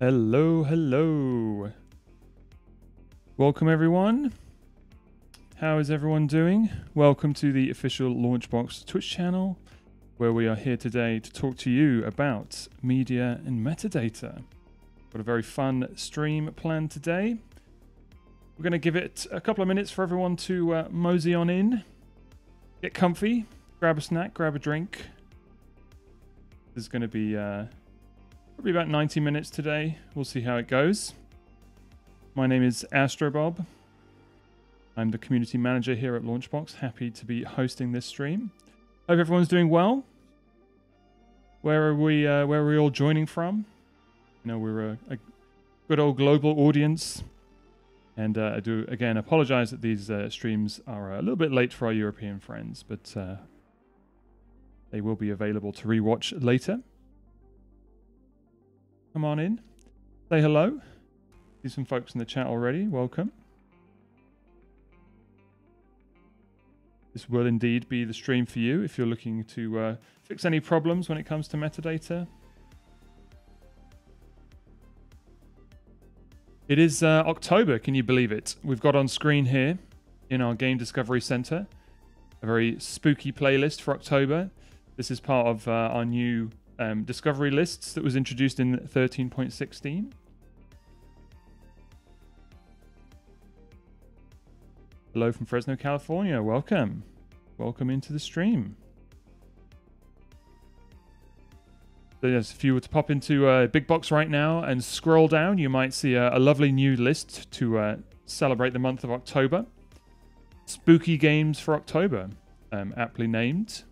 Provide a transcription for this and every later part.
Hello, hello. Welcome everyone. How is everyone doing? Welcome to the official LaunchBox Twitch channel, where we are here today to talk to you about media and metadata. Got a very fun stream planned today. We're going to give it a couple of minutes for everyone to mosey on in, get comfy, grab a snack, grab a drink. There's going to be probably about 90 minutes today. We'll see how it goes. My name is Astrobob. I'm the community manager here at LaunchBox. Happy to be hosting this stream. Hope everyone's doing well. Where are we all joining from? You know, we're a good old global audience. And I do, again, apologize that these streams are a little bit late for our European friends, but they will be available to rewatch later. Come on in. Say hello. See some folks in the chat already. Welcome. This will indeed be the stream for you if you're looking to fix any problems when it comes to metadata. It is October, can you believe it? We've got on screen here in our Game Discovery Center a very spooky playlist for October. This is part of our new discovery lists that was introduced in 13.16. Hello from Fresno, California. Welcome. Welcome into the stream. So yes, if you were to pop into Big Box right now and scroll down, you might see a lovely new list to celebrate the month of October. Spooky games for October, aptly named.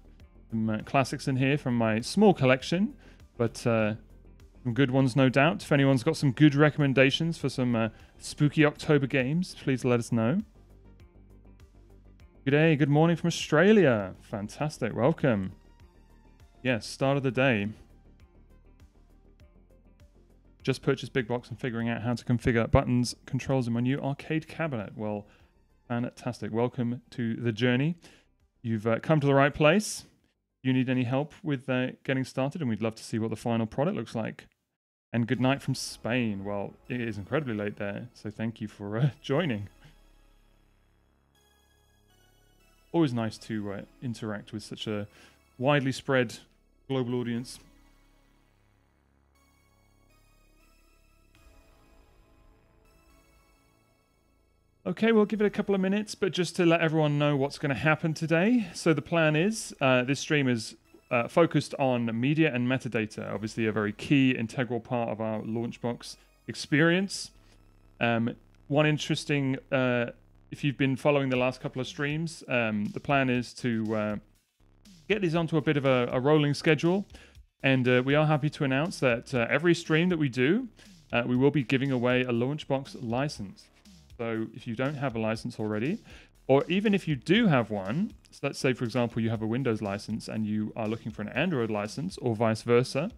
Some classics in here from my small collection, but some good ones, no doubt. If anyone's got some good recommendations for some spooky October games, please let us know. Good day, good morning from Australia. Fantastic, welcome. Yes, start of the day. Just purchased Big Box and figuring out how to configure buttons, controls in my new arcade cabinet. Well, fantastic. Welcome to the journey. You've come to the right place. You need any help with getting started, and we'd love to see what the final product looks like. And good night from Spain. Well, it is incredibly late there, so thank you for joining. Always nice to interact with such a widely spread global audience. Okay, we'll give it a couple of minutes, but just to let everyone know what's going to happen today. So the plan is, this stream is focused on media and metadata, obviously a very key, integral part of our LaunchBox experience. One interesting, if you've been following the last couple of streams, the plan is to get these onto a bit of a rolling schedule. And we are happy to announce that every stream that we do, we will be giving away a LaunchBox license. So if you don't have a license already, or even if you do have one, so let's say, for example, you have a Windows license and you are looking for an Android license or vice versa,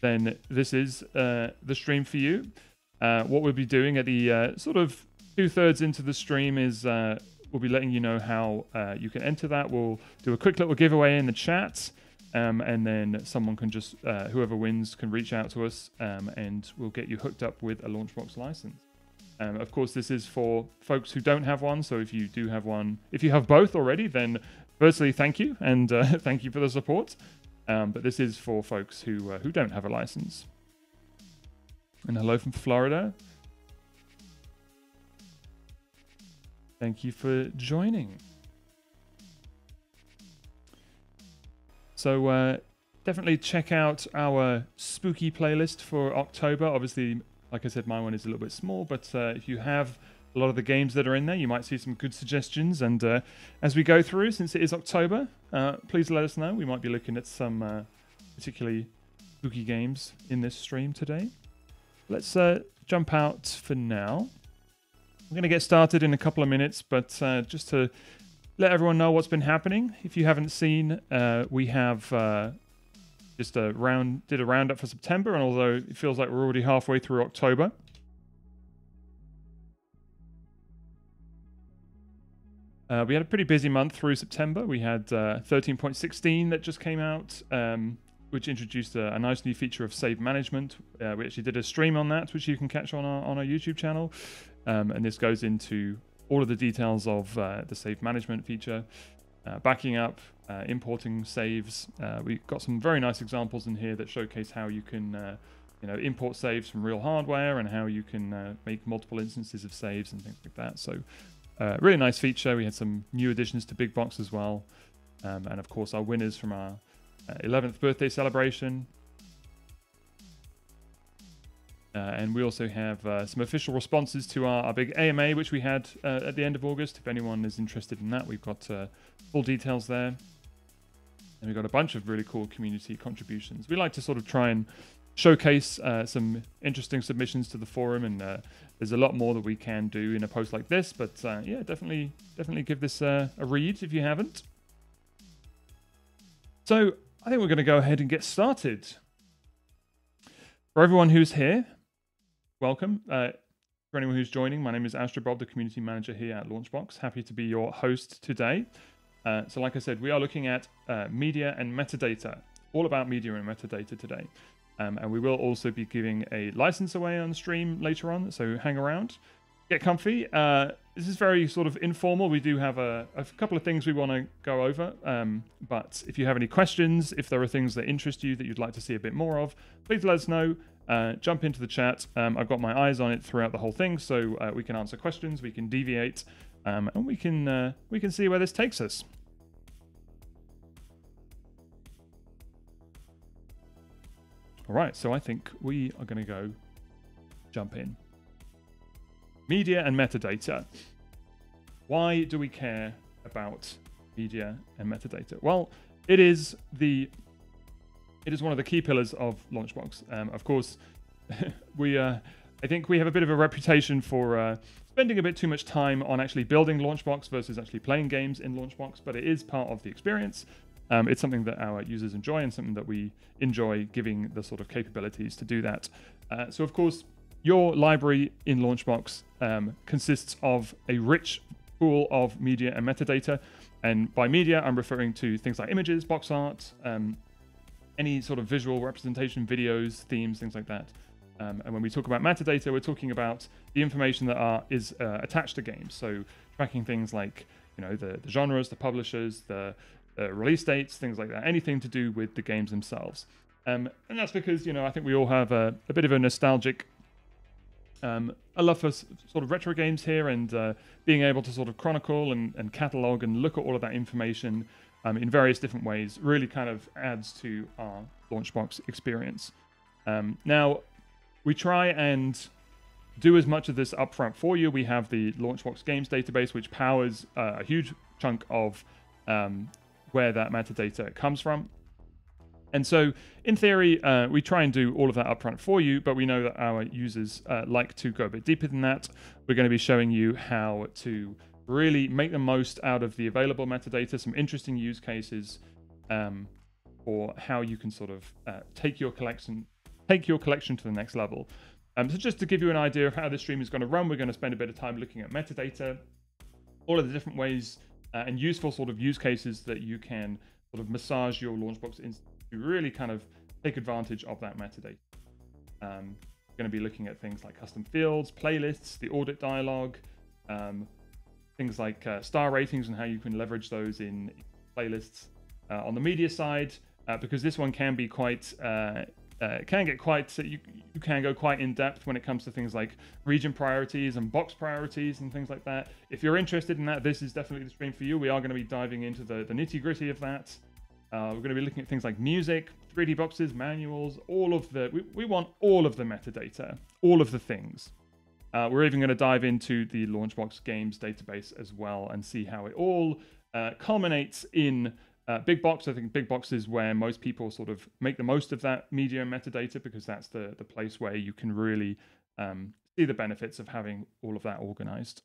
then this is the stream for you. What we'll be doing at the sort of 2/3 into the stream is we'll be letting you know how you can enter that. We'll do a quick little giveaway in the chat, and then someone can just, whoever wins can reach out to us, and we'll get you hooked up with a LaunchBox license. Of course, this is for folks who don't have one, so if you do have one, if you have both already, then firstly, thank you, and thank you for the support. But this is for folks who don't have a license. And hello from Florida. Thank you for joining. So definitely check out our spooky playlist for October. Obviously, like I said, my one is a little bit small, but if you have a lot of the games that are in there, you might see some good suggestions. And as we go through, since it is October, please let us know. We might be looking at some particularly spooky games in this stream today. Let's jump out for now. I'm going to get started in a couple of minutes, but just to let everyone know what's been happening. If you haven't seen, we have just did a roundup for September, and although it feels like we're already halfway through October, we had a pretty busy month through September. We had 13.16 that just came out. which introduced a nice new feature of save management. We actually did a stream on that, which you can catch on our YouTube channel. And this goes into all of the details of the save management feature, backing up, importing saves. We've got some very nice examples in here that showcase how you can import saves from real hardware and how you can make multiple instances of saves and things like that. So really nice feature. We had some new additions to Big Box as well. And of course our winners from our 11th birthday celebration. And we also have some official responses to our big AMA, which we had at the end of August. If anyone is interested in that, we've got full details there. And we've got a bunch of really cool community contributions. We like to sort of try and showcase some interesting submissions to the forum, and there's a lot more that we can do in a post like this. But yeah, definitely give this a read if you haven't. So I think we're going to go ahead and get started. For everyone who's here, welcome. For anyone who's joining, my name is Astro Bob, the community manager here at LaunchBox. Happy to be your host today. So like I said, we are looking at media and metadata, all about media and metadata today. And we will also be giving a license away on stream later on, so hang around. Get comfy. This is very sort of informal. We do have a couple of things we want to go over. But if you have any questions, if there are things that interest you that you'd like to see a bit more of, please let us know. Jump into the chat. I've got my eyes on it throughout the whole thing, so we can answer questions, we can deviate, and we can see where this takes us. All right, so I think we are going to jump in. Media and metadata. Why do we care about media and metadata? Well, it is one of the key pillars of LaunchBox. Of course, I think we have a bit of a reputation for spending a bit too much time on actually building LaunchBox versus actually playing games in LaunchBox, but it is part of the experience. It's something that our users enjoy and something that we enjoy giving the sort of capabilities to do that. So of course, your library in LaunchBox consists of a rich pool of media and metadata. And by media, I'm referring to things like images, box art, any sort of visual representation, videos, themes, things like that. And when we talk about metadata, we're talking about the information that is attached to games. So tracking things like the genres, the publishers, the release dates, things like that. Anything to do with the games themselves. And that's because I think we all have a bit of a nostalgic a love for sort of retro games here, and being able to sort of chronicle and catalog and look at all of that information in various different ways really kind of adds to our LaunchBox experience. Now, we try and do as much of this upfront for you. We have the LaunchBox Games database, which powers a huge chunk of where that metadata comes from. And so, in theory, we try and do all of that upfront for you, but we know that our users like to go a bit deeper than that. We're going to be showing you how to really make the most out of the available metadata, some interesting use cases for how you can sort of take your collection to the next level. So just to give you an idea of how this stream is going to run, we're going to spend a bit of time looking at metadata, all of the different ways and useful sort of use cases that you can sort of massage your LaunchBox instance to really kind of take advantage of that metadata. We're going to be looking at things like custom fields, playlists, the audit dialog, things like star ratings and how you can leverage those in playlists. On the media side, because this one can be quite, you can go quite in depth when it comes to things like region priorities and box priorities and things like that. If you're interested in that, this is definitely the stream for you. We are going to be diving into the nitty gritty of that. We're going to be looking at things like music, 3D boxes, manuals, all of the, we want all of the metadata, all of the things. We're even going to dive into the LaunchBox Games database as well and see how it all culminates in Big Box. I think Big Box is where most people sort of make the most of that media and metadata, because that's the place where you can really see the benefits of having all of that organized.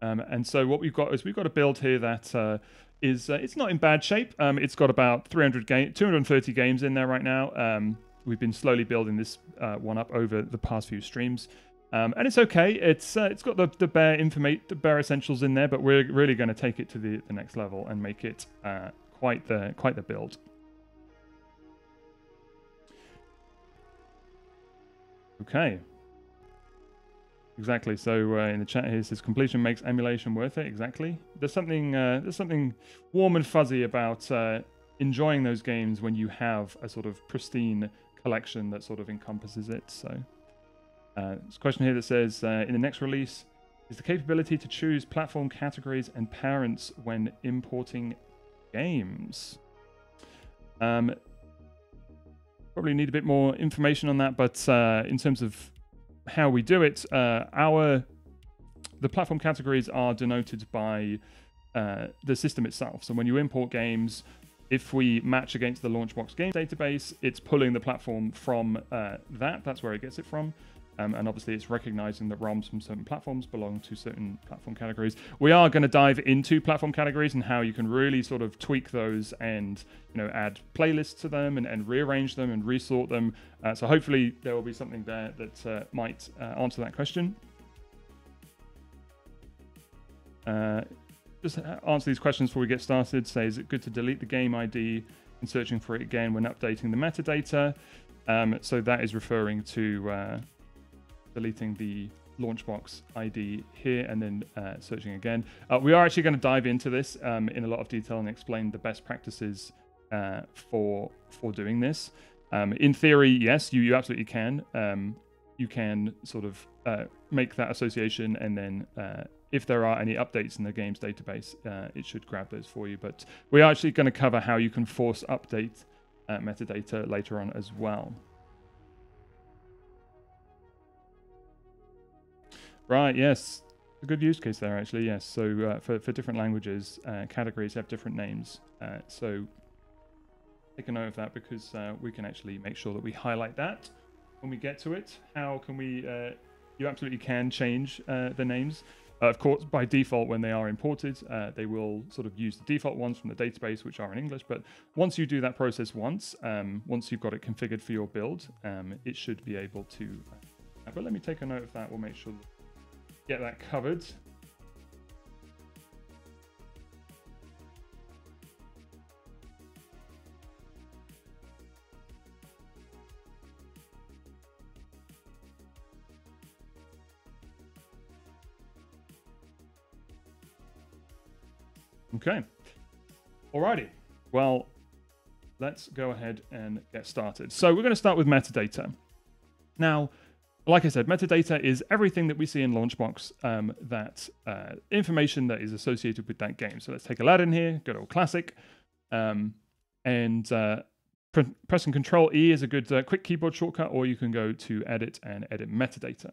And so what we've got is we've got a build here that is it's not in bad shape. It's got about 230 games in there right now. We've been slowly building this one up over the past few streams. And it's okay. It's got the bare essentials in there, but we're really going to take it to the next level and make it quite the build. Okay. Exactly. So in the chat here it says completion makes emulation worth it. Exactly. There's something warm and fuzzy about enjoying those games when you have a sort of pristine collection that sort of encompasses it. So there's a question here that says in the next release, is the capability to choose platform categories and parents when importing games? Probably need a bit more information on that, but in terms of how we do it, the platform categories are denoted by the system itself. So when you import games, if we match against the LaunchBox game database, it's pulling the platform from that's where it gets it from. And obviously it's recognizing that ROMs from certain platforms belong to certain platform categories. We are going to dive into platform categories and how you can really sort of tweak those and add playlists to them and rearrange them and resort them. So hopefully there will be something there that might answer that question. Just answer these questions before we get started. Say, is it good to delete the game ID and searching for it again when updating the metadata? So that is referring to deleting the LaunchBox ID here and then searching again. We are actually going to dive into this in a lot of detail and explain the best practices for doing this. In theory, yes, you absolutely can. You can sort of make that association, and then if there are any updates in the game's database, it should grab those for you. But we're actually going to cover how you can force update metadata later on as well. Right, yes. A good use case there, actually, yes. So for different languages, categories have different names. So take a note of that, because we can actually make sure that we highlight that when we get to it. How can we... you absolutely can change the names. Of course, by default, when they are imported, they will sort of use the default ones from the database, which are in English. But once you do that process once you've got it configured for your build, it should be able to... but let me take a note of that. We'll make sure... get that covered. Okay. Alrighty. Well, let's go ahead and get started. So we're going to start with metadata. Now, like I said, metadata is everything that we see in LaunchBox, information that is associated with that game. So let's take Aladdin here, good old classic. Pressing Control E is a good quick keyboard shortcut, or you can go to Edit and edit metadata.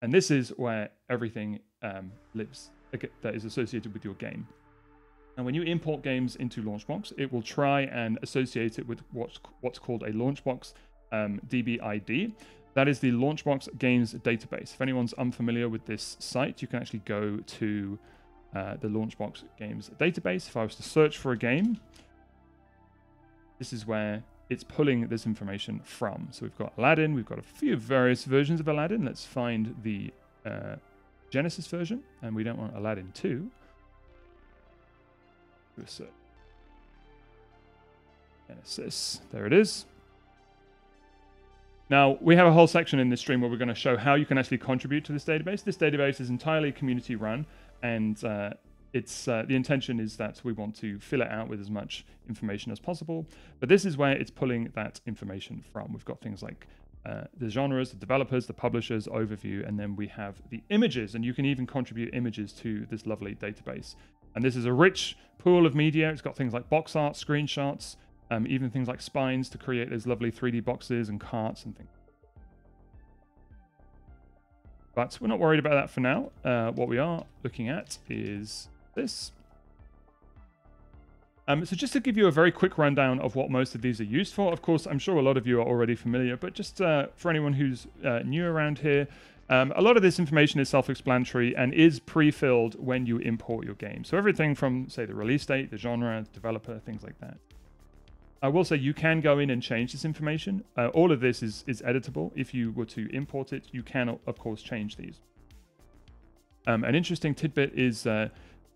And this is where everything lives that is associated with your game. And when you import games into LaunchBox, it will try and associate it with what's called a LaunchBox DB ID. That is the LaunchBox Games database. If anyone's unfamiliar with this site, you can actually go to the LaunchBox Games database. If I was to search for a game, this is where it's pulling this information from. So we've got Aladdin. We've got a few various versions of Aladdin. Let's find the Genesis version, and we don't want Aladdin 2. Do a search. Genesis. There it is. Now, we have a whole section in this stream where we're going to show how you can actually contribute to this database. This database is entirely community run, and the intention is that we want to fill it out with as much information as possible. But this is where it's pulling that information from. We've got things like the genres, the developers, the publishers, overview, and then we have the images, and you can even contribute images to this lovely database. And this is a rich pool of media. It's got things like box art, screenshots, even things like spines to create those lovely 3D boxes and carts and things. But we're not worried about that for now. What we are looking at is this. So just to give you a very quick rundown of what most of these are used for. Of course, I'm sure a lot of you are already familiar, but just for anyone who's new around here, a lot of this information is self-explanatory and is pre-filled when you import your game. So everything from, say, the release date, the genre, developer, things like that. I will say you can go in and change this information. All of this is editable. If you were to import it, you can, of course, change these. An interesting tidbit is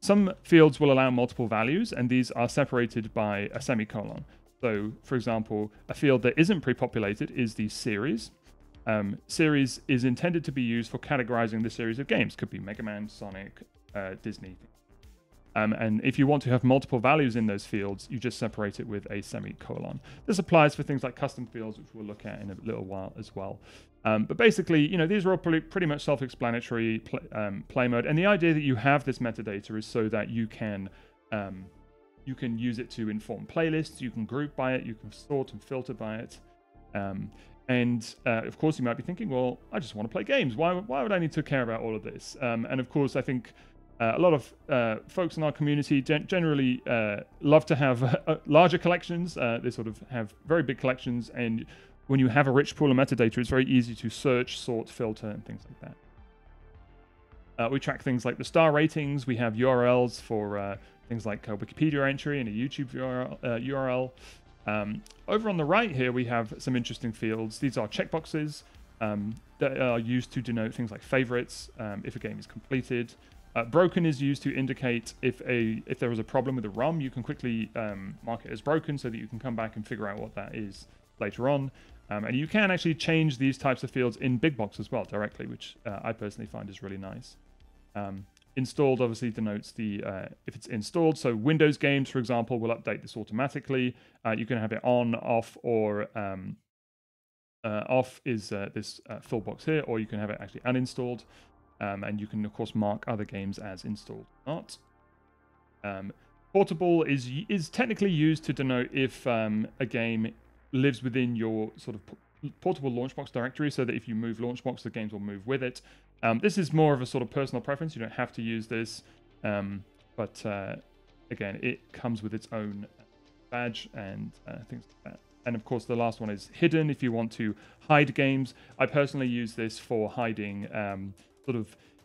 Some fields will allow multiple values, and these are separated by a semicolon. So, for example, a field that isn't pre-populated is the series. Series is intended to be used for categorizing the series of games. Could be Mega Man, Sonic, Disney. And if you want to have multiple values in those fields, you just separate it with a semicolon. This applies for things like custom fields, which we'll look at in a little while as well. But basically, these are all pretty much self-explanatory play mode. And the idea that you have this metadata is so that you can use it to inform playlists, you can group by it, you can sort and filter by it. And of course, you might be thinking, well, I just want to play games. Why would I need to care about all of this? And of course, I think a lot of folks in our community generally love to have larger collections. They sort of have very big collections. And when you have a rich pool of metadata, it's very easy to search, sort, filter, and things like that. We track things like the star ratings. We have URLs for things like a Wikipedia entry and a YouTube URL. Over on the right here, we have some interesting fields. These are checkboxes that are used to denote things like favorites, if a game is completed. Broken is used to indicate if there was a problem with the ROM, you can quickly mark it as broken so that you can come back and figure out what that is later on. And you can actually change these types of fields in Big Box as well directly, which I personally find is really nice. Installed obviously denotes if it's installed. So Windows games, for example, will update this automatically. You can have it on, off, or off is this full box here, or you can have it actually uninstalled. And you can, of course, mark other games as installed or not. Portable is technically used to denote if a game lives within your sort of portable LaunchBox directory, so that if you move LaunchBox, the games will move with it. This is more of a sort of personal preference. You don't have to use this. But again, it comes with its own badge and things like that. And of course, the last one is hidden if you want to hide games. I personally use this for hiding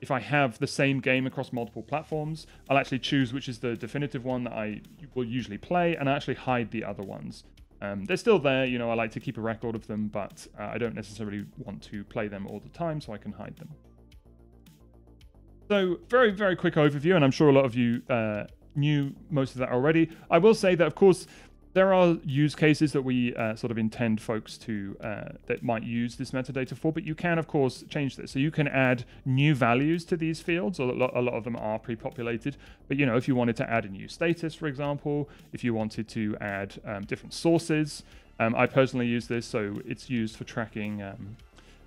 if I have the same game across multiple platforms, I'll actually choose which is the definitive one that I will usually play, and I actually hide the other ones. They're still there, I like to keep a record of them, but I don't necessarily want to play them all the time, so I can hide them. So, very, very quick overview, and I'm sure a lot of you knew most of that already. I will say that, of course, there are use cases that we sort of intend folks to that might use this metadata for, but you can, of course, change this. So you can add new values to these fields, or a lot of them are pre-populated. But, if you wanted to add a new status, for example, if you wanted to add different sources, I personally use this, so it's used for tracking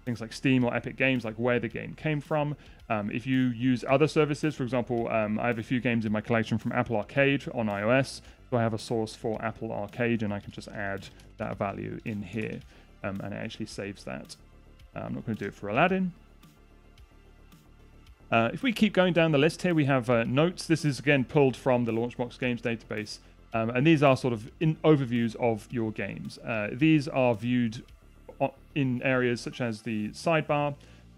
things like Steam or Epic Games, like where the game came from. If you use other services, for example, I have a few games in my collection from Apple Arcade on iOS. So I have a source for Apple Arcade, and I can just add that value in here, and it actually saves that. I'm not going to do it for Aladdin. If we keep going down the list here, we have notes. This is, again, pulled from the LaunchBox Games database, and these are sort of overviews of your games. These are viewed in areas such as the sidebar.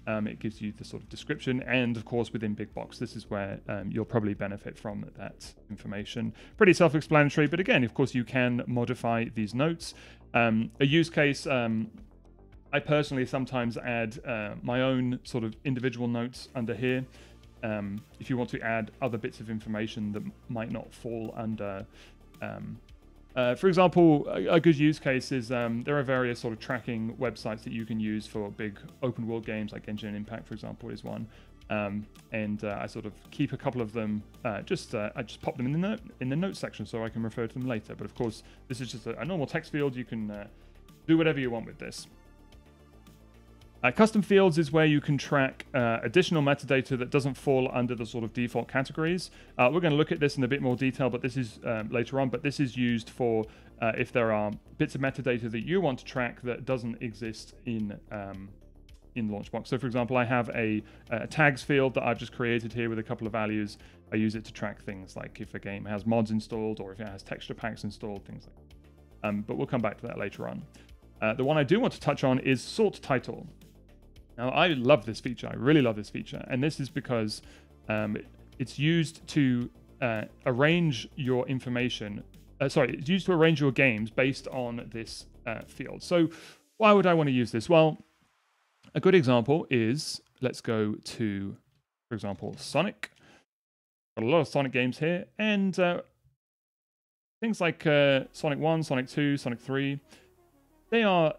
It gives you the sort of description, and of course within Big Box, this is where you'll probably benefit from that information. Pretty self-explanatory, but again, of course, you can modify these notes. A use case, I personally sometimes add my own sort of individual notes under here. If you want to add other bits of information that might not fall under for example, a good use case is there are various sort of tracking websites that you can use for big open world games, like Genshin Impact, for example, is one. And I sort of keep a couple of them. I just pop them in the notes section so I can refer to them later. But of course, this is just a normal text field. You can do whatever you want with this. Custom fields is where you can track additional metadata that doesn't fall under the sort of default categories. We're going to look at this in a bit more detail, but this is later on. But this is used for if there are bits of metadata that you want to track that doesn't exist in LaunchBox. So, for example, I have a tags field that I've just created here with a couple of values. I use it to track things like if a game has mods installed or if it has texture packs installed, things like that. But we'll come back to that later on. The one I do want to touch on is sort title. Now, I love this feature. I really love this feature. And this is because it's used to arrange your information. It's used to arrange your games based on this field. So why would I want to use this? Well, a good example is, let's go to, for example, Sonic. got a lot of Sonic games here, and things like Sonic 1, Sonic 2, Sonic 3, they are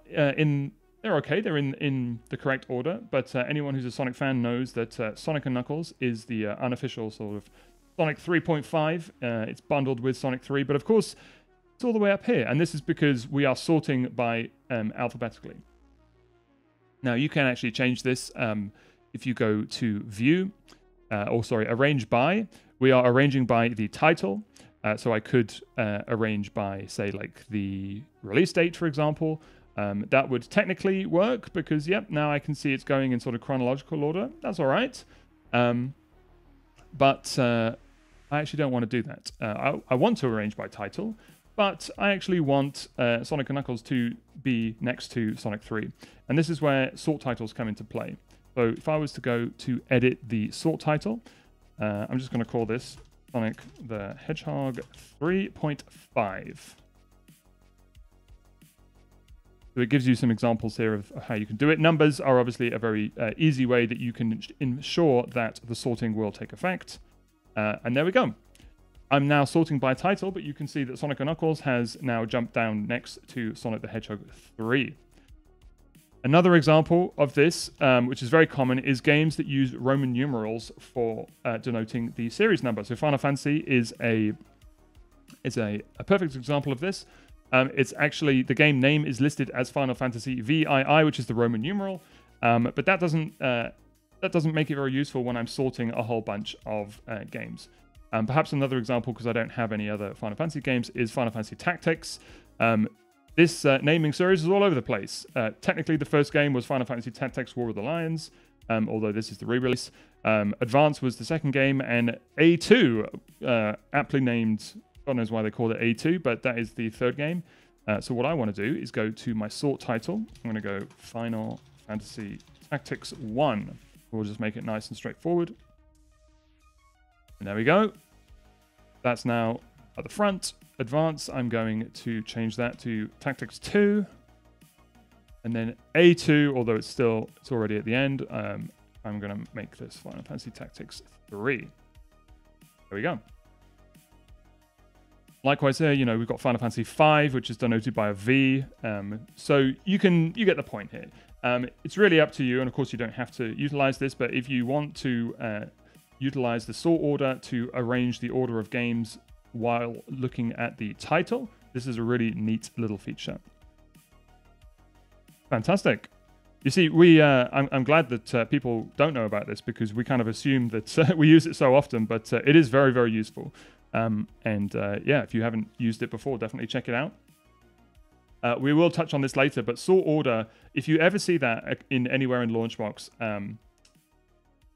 they're okay. They're in the correct order, but anyone who's a Sonic fan knows that Sonic & Knuckles is the unofficial sort of Sonic 3.5. It's bundled with Sonic 3, but of course, it's all the way up here, and this is because we are sorting by alphabetically. Now, you can actually change this if you go to View, Arrange By. We are arranging by the title, so I could arrange by, say, like the release date, for example. That would technically work because, yep, now I can see it's going in sort of chronological order. That's all right. But I actually don't want to do that. I want to arrange by title, but I actually want Sonic & Knuckles to be next to Sonic 3. And this is where sort titles come into play. So if I was to go to edit the sort title, I'm just going to call this Sonic the Hedgehog 3.5. So it gives you some examples here of how you can do it. Numbers are obviously a very easy way that you can ensure that the sorting will take effect. And there we go. I'm now sorting by title, but you can see that Sonic & Knuckles has now jumped down next to Sonic the Hedgehog 3. Another example of this, which is very common, is games that use Roman numerals for denoting the series number. So Final Fantasy is a perfect example of this. It's actually, the game name is listed as Final Fantasy VII, which is the Roman numeral, but that doesn't make it very useful when I'm sorting a whole bunch of games. Perhaps another example, because I don't have any other Final Fantasy games, is Final Fantasy Tactics. This naming series is all over the place. Technically, the first game was Final Fantasy Tactics War of the Lions, although this is the re-release. Advance was the second game, and A2, aptly named, God knows why they called it A2, but that is the third game. So what I want to do is go to my sort title. I'm going to go Final Fantasy Tactics 1. We'll just make it nice and straightforward. And there we go. That's now at the front. Advance, I'm going to change that to Tactics 2. And then A2, although it's already at the end, I'm going to make this Final Fantasy Tactics 3. There we go. Likewise here, we've got Final Fantasy V, which is denoted by a V. So you get the point here. It's really up to you, and of course you don't have to utilize this, but if you want to utilize the sort order to arrange the order of games while looking at the title, this is a really neat little feature. Fantastic. You see, I'm glad that people don't know about this, because we kind of assume that we use it so often, but it is very, very useful. Yeah, if you haven't used it before, definitely check it out. We will touch on this later, but sort order, if you ever see that in anywhere in LaunchBox,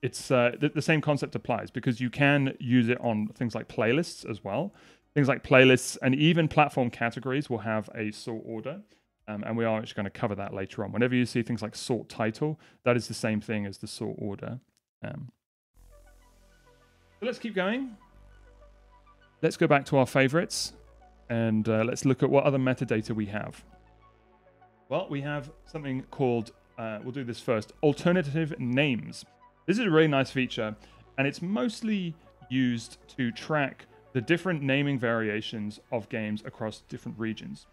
it's the same concept applies, because you can use it on things like playlists as well. Things like playlists and even platform categories will have a sort order. And we are actually going to cover that later on. Whenever you see things like sort title, that is the same thing as the sort order. So let's keep going. Let's go back to our favorites, and let's look at what other metadata we have. Well, we have something called, we'll do this first, alternative names. This is a really nice feature, and it's mostly used to track the different naming variations of games across different regions.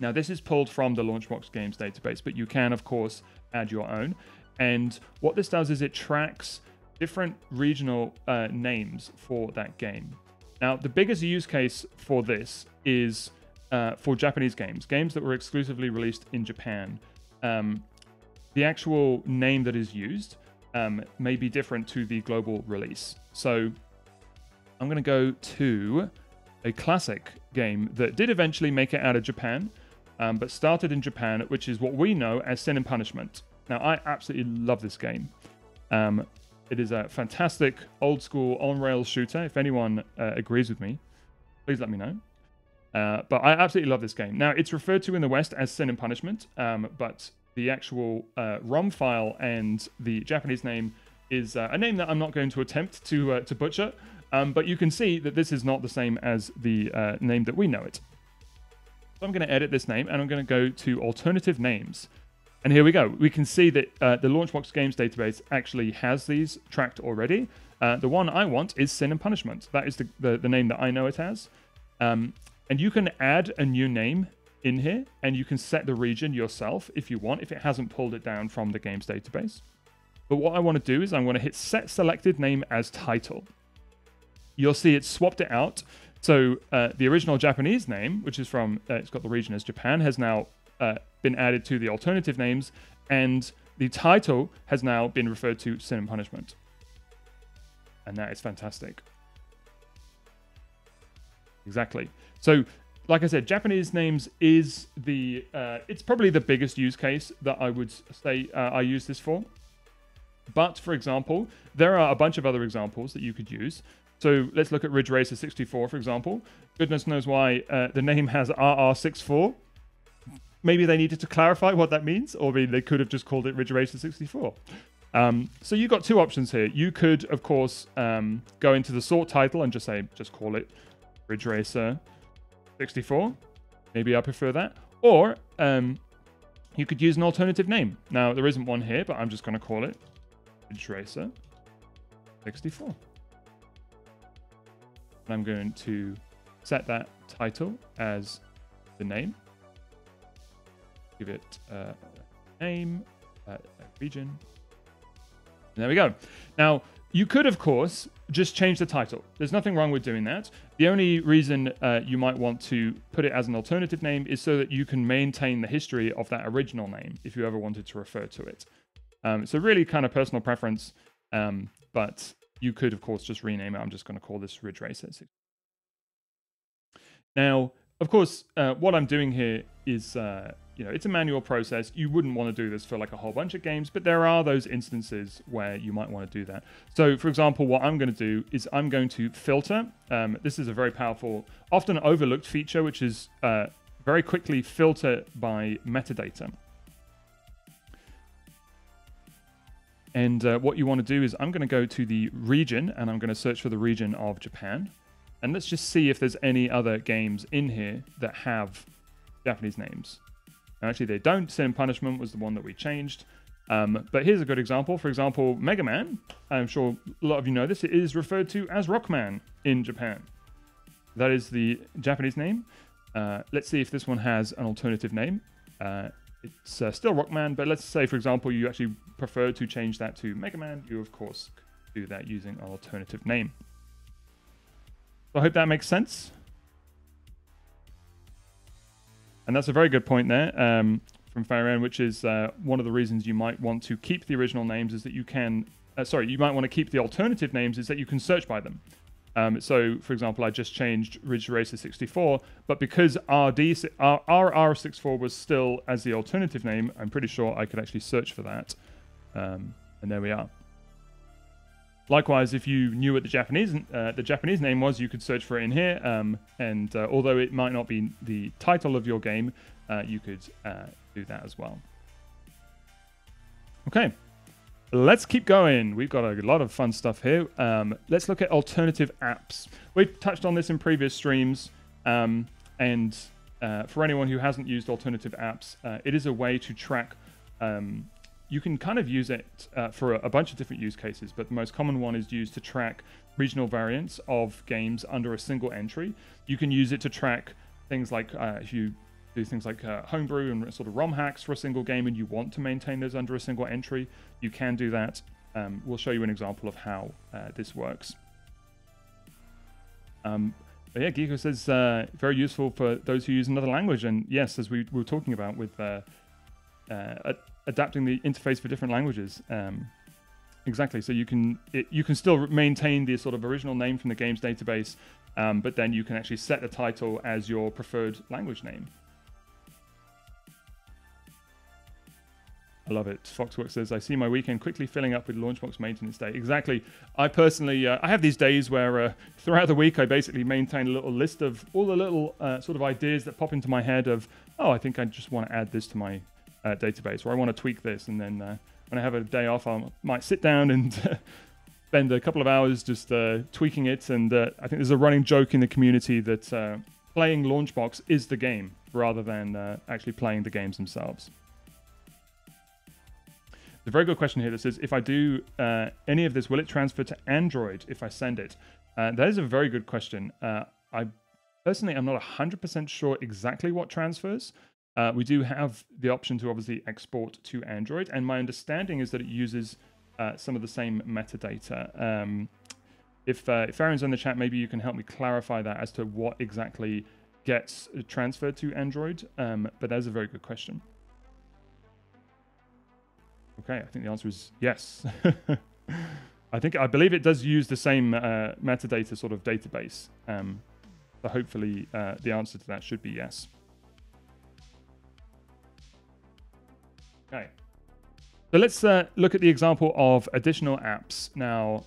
Now, this is pulled from the LaunchBox Games database, but you can, of course, add your own. And what this does is it tracks different regional names for that game. Now, the biggest use case for this is for Japanese games that were exclusively released in Japan. The actual name that is used may be different to the global release. So I'm going to go to a classic game that did eventually make it out of Japan, but started in Japan, which is what we know as Sin and Punishment. Now, I absolutely love this game. It is a fantastic old-school on-rails shooter. If anyone agrees with me, please let me know. But I absolutely love this game. Now, it's referred to in the West as Sin and Punishment, but the actual ROM file and the Japanese name is a name that I'm not going to attempt to butcher, but you can see that this is not the same as the name that we know it. So I'm going to edit this name, and I'm going to go to alternative names. And here we go. We can see that the LaunchBox Games database actually has these tracked already. The one I want is Sin and Punishment. That is the name that I know it as. And you can add a new name in here, and you can set the region yourself if you want, if it hasn't pulled it down from the games database. But what I want to do is I'm going to hit Set Selected Name as Title. You'll see it's swapped it out. So the original Japanese name, which is from, it's got the region as Japan, has now been added to the alternative names, and the title has now been referred to Sin and Punishment. And that is fantastic. Exactly. So, like I said, Japanese names is the, it's probably the biggest use case that I would say I use this for. But, for example, there are a bunch of other examples that you could use. So let's look at Ridge Racer 64, for example. Goodness knows why the name has RR64. Maybe they needed to clarify what that means, or maybe they could have just called it Ridge Racer 64. So you've got two options here. You could, of course, go into the sort title and just call it Ridge Racer 64. Maybe I prefer that. Or you could use an alternative name. Now, there isn't one here, but I'm just going to call it Ridge Racer 64. And I'm going to set that title as the name. Give it a name, a region. And there we go. Now, you could, of course, just change the title. There's nothing wrong with doing that. The only reason you might want to put it as an alternative name is so that you can maintain the history of that original name if you ever wanted to refer to it. So really kind of personal preference, but you could, of course, just rename it. I'm just going to call this Ridge Racer. Now, of course, what I'm doing here is, it's a manual process. You wouldn't want to do this for like a whole bunch of games, but there are those instances where you might want to do that. So, for example, what I'm going to do is I'm going to filter. This is a very powerful, often overlooked feature, which is very quickly filter by metadata. And what you want to do is I'm going to go to the region, and I'm going to search for the region of Japan. And let's just see if there's any other games in here that have Japanese names. Actually, they don't. Sin and Punishment was the one that we changed. But here's a good example. For example, Mega Man. I'm sure a lot of you know this. It is referred to as Rockman in Japan. That is the Japanese name. Let's see if this one has an alternative name. It's still Rockman, but let's say, for example, you actually prefer to change that to Mega Man. You, of course, could do that using an alternative name. So I hope that makes sense. And that's a very good point there from Farron, which is one of the reasons you might want to keep the original names is that you can... you might want to keep the alternative names is that you can search by them. So, for example, I just changed Ridge Racer 64, but because RR64 was still as the alternative name, I'm pretty sure I could actually search for that. And there we are. Likewise, if you knew what the Japanese name was, you could search for it in here. And although it might not be the title of your game, you could do that as well. Okay, let's keep going. We've got a lot of fun stuff here. Let's look at alternative apps. We've touched on this in previous streams. And for anyone who hasn't used alternative apps, it is a way to track... you can kind of use it for a bunch of different use cases, but the most common one is used to track regional variants of games under a single entry. You can use it to track things like if you do things like homebrew and sort of ROM hacks for a single game and you want to maintain those under a single entry, you can do that. We'll show you an example of how this works. But yeah, Geeko says very useful for those who use another language. And yes, as we were talking about with adapting the interface for different languages. Exactly. So you can still maintain the sort of original name from the game's database, but then you can actually set the title as your preferred language name. I love it. Foxworks says, I see my weekend quickly filling up with LaunchBox maintenance day. Exactly. I personally, I have these days where throughout the week, I basically maintain a little list of all the little sort of ideas that pop into my head of, oh, I think I just want to add this to my database, or I want to tweak this. And then when I have a day off, I might sit down and spend a couple of hours just tweaking it. And I think there's a running joke in the community that playing LaunchBox is the game rather than actually playing the games themselves. a very good question here that says, if I do any of this, will it transfer to Android if I send it? That is a very good question. I personally am not 100% sure exactly what transfers. We do have the option to obviously export to Android, and my understanding is that it uses some of the same metadata. If Aaron's in the chat, maybe you can help me clarify that as to what exactly gets transferred to Android, but that is a very good question. Okay, I think the answer is yes. I believe it does use the same metadata sort of database. So hopefully the answer to that should be yes. Okay. So let's look at the example of additional apps. Now,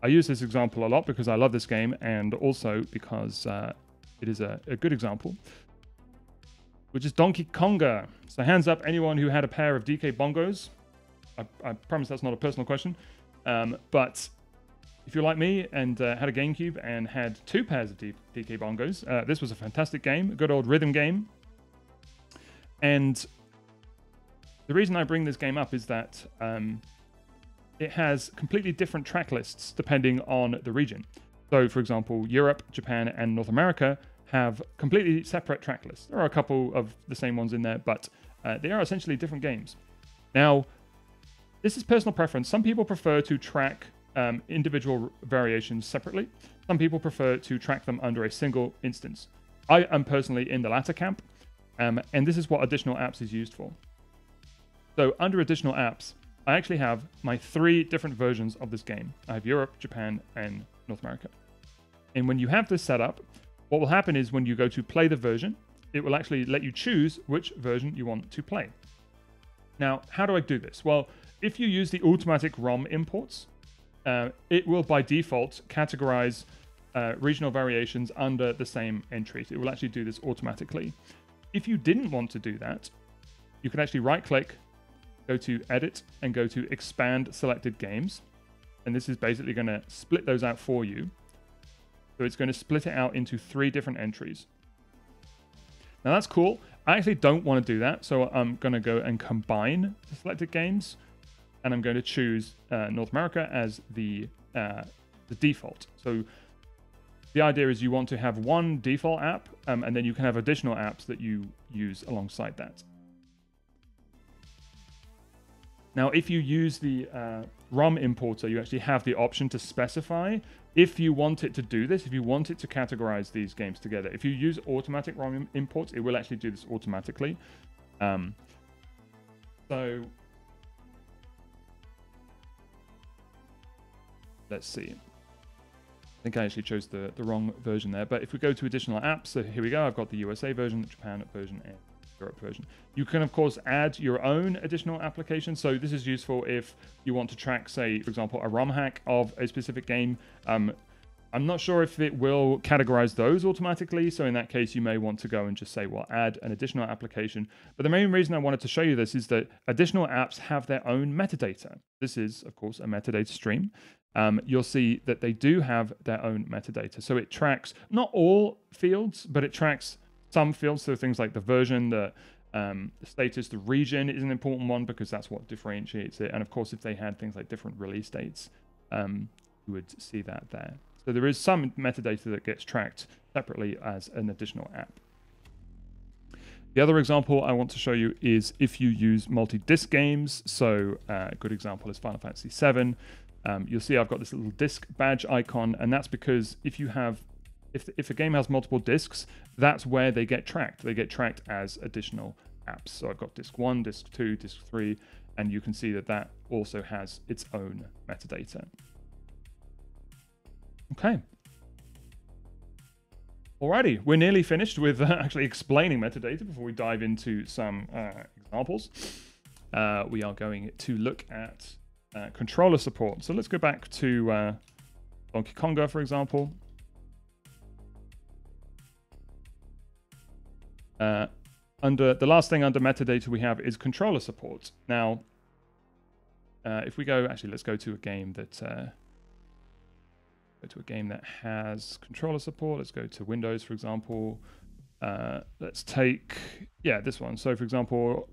I use this example a lot because I love this game and also because it is a good example, which is Donkey Konga. So hands up anyone who had a pair of DK bongos. I promise that's not a personal question. But if you're like me and had a GameCube and had 2 pairs of DK bongos, this was a fantastic game, a good old rhythm game. And the reason I bring this game up is that it has completely different track lists depending on the region. So, for example, Europe, Japan, and North America have completely separate track lists. There are a couple of the same ones in there, but they are essentially different games. Now, this is personal preference. Some people prefer to track individual variations separately. Some people prefer to track them under a single instance. I am personally in the latter camp, and this is what additional apps is used for. So under additional apps, I actually have my 3 different versions of this game. I have Europe, Japan, and North America. And when you have this set up, what will happen is when you go to play the version, it will actually let you choose which version you want to play. Now, how do I do this? Well, if you use the automatic ROM imports, it will by default categorize regional variations under the same entry. It will actually do this automatically. If you didn't want to do that, you can actually right-click, go to Edit, and go to Expand Selected Games. And this is basically going to split those out for you. So it's going to split it out into 3 different entries. Now that's cool. I actually don't want to do that. So I'm going to go and combine the selected games. And I'm going to choose North America as the default. So the idea is you want to have one default app, and then you can have additional apps that you use alongside that. Now, if you use the ROM importer, you actually have the option to specify if you want it to do this, if you want it to categorize these games together. If you use automatic ROM imports, it will actually do this automatically. So let's see. I think I actually chose the wrong version there. But if we go to additional apps, so here we go. I've got the USA version, Japan version, and Europe version. You can, of course, add your own additional application. So this is useful if you want to track, say, for example, a ROM hack of a specific game. I'm not sure if it will categorize those automatically. So in that case, you may want to go and just say, well, add an additional application. But the main reason I wanted to show you this is that additional apps have their own metadata. This is, of course, a metadata stream. You'll see that they do have their own metadata. So it tracks not all fields, but it tracks some fields. So things like the version, the status, the region is an important one because that's what differentiates it. And of course, if they had things like different release dates, you would see that there. So there is some metadata that gets tracked separately as an additional app. The other example I want to show you is if you use multi-disc games. So a good example is Final Fantasy VII. You'll see I've got this little disc badge icon, and that's because if a game has multiple discs, that's where they get tracked. They get tracked as additional apps. So I've got disc 1, disc 2, disc 3, and you can see that that also has its own metadata. Okay. Alrighty, we're nearly finished with actually explaining metadata before we dive into some examples. We are going to look at controller support. So let's go back to Donkey Konga, for example. Under the last thing under metadata we have is controller support. Now, if we go, actually, let's go to a game that has controller support. Let's go to Windows, for example. Let's take, this one. So, for example,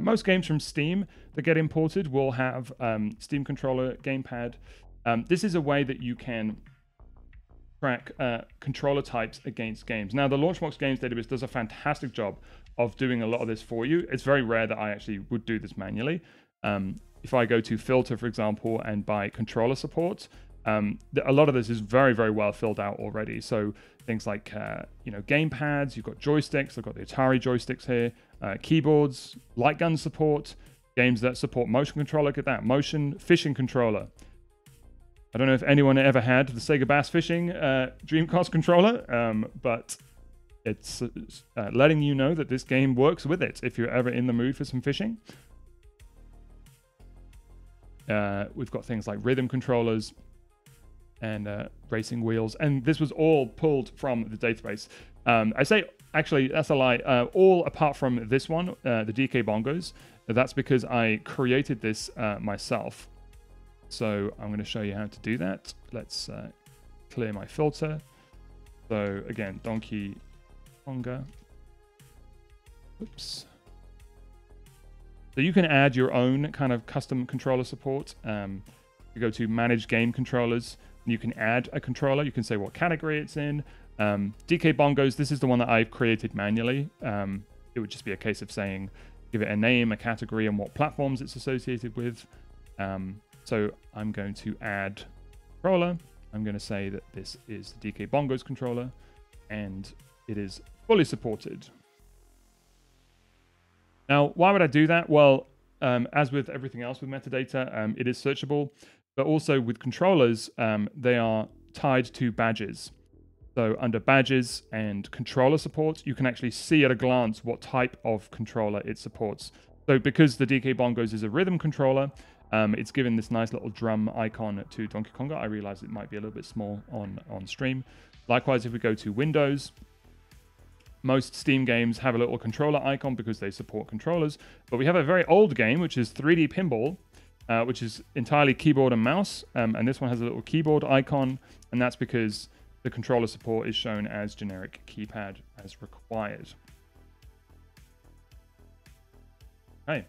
most games from Steam that get imported will have Steam controller, gamepad. This is a way that you can track controller types against games. Now, the LaunchBox Games database does a fantastic job of doing a lot of this for you. It's very rare that I actually would do this manually. If I go to filter, for example, and buy controller support, a lot of this is very, very well filled out already. So things like, gamepads, you've got joysticks, I've got the Atari joysticks here, keyboards, light gun support, games that support motion controller, look at that, motion fishing controller. I don't know if anyone ever had the Sega Bass Fishing Dreamcast controller, but it's letting you know that this game works with it if you're ever in the mood for some fishing. We've got things like rhythm controllers and racing wheels, and this was all pulled from the database. I say, actually, that's a lie. All apart from this one, the DK Bongos. That's because I created this myself. So I'm going to show you how to do that. Let's clear my filter. So again, Donkey Konga. Oops. So you can add your own kind of custom controller support. You go to Manage Game Controllers, and you can add a controller. You can say what category it's in. DK Bongos, this is the one that I've created manually. It would just be a case of saying, give it a name, a category, and what platforms it's associated with. So I'm going to add controller. I'm going to say that this is the DK Bongos controller, and it is fully supported. Now, why would I do that? Well, as with everything else with metadata, it is searchable, but also with controllers, they are tied to badges. So under badges and controller support, you can actually see at a glance what type of controller it supports. So because the DK Bongos is a rhythm controller, it's given this nice little drum icon to Donkey Konga. I realize it might be a little bit small on stream. Likewise, if we go to Windows, most Steam games have a little controller icon because they support controllers. But we have a very old game, which is 3D Pinball, which is entirely keyboard and mouse. And this one has a little keyboard icon, and that's because the controller support is shown as generic keypad as required. Okay.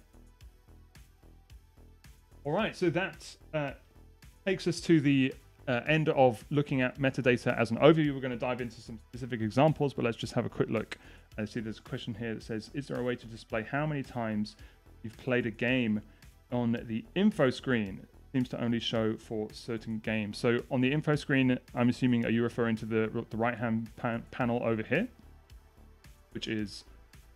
All right, so that takes us to the end of looking at metadata as an overview. We're going to dive into some specific examples, but let's just have a quick look. I see there's a question here that says, is there a way to display how many times you've played a game on the info screen? It seems to only show for certain games. So on the info screen, I'm assuming, are you referring to the right-hand panel over here, which is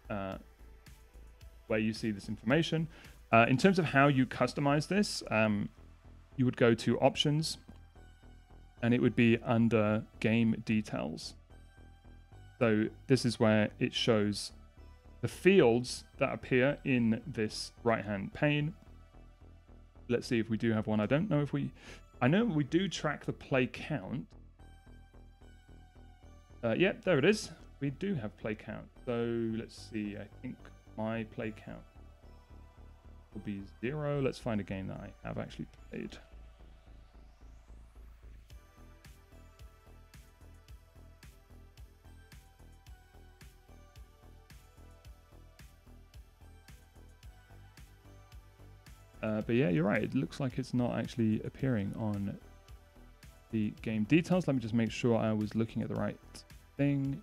where you see this information? In terms of how you customize this, you would go to Options, and it would be under Game Details. So this is where it shows the fields that appear in this right-hand pane. Let's see if we do have one. I don't know if we... I know we do track the play count. Yep, there it is. We do have play count. So let's see. I think my play count will be 0. Let's find a game that I have actually played. But yeah, you're right. It looks like it's not actually appearing on the game details. Let me just make sure I was looking at the right thing.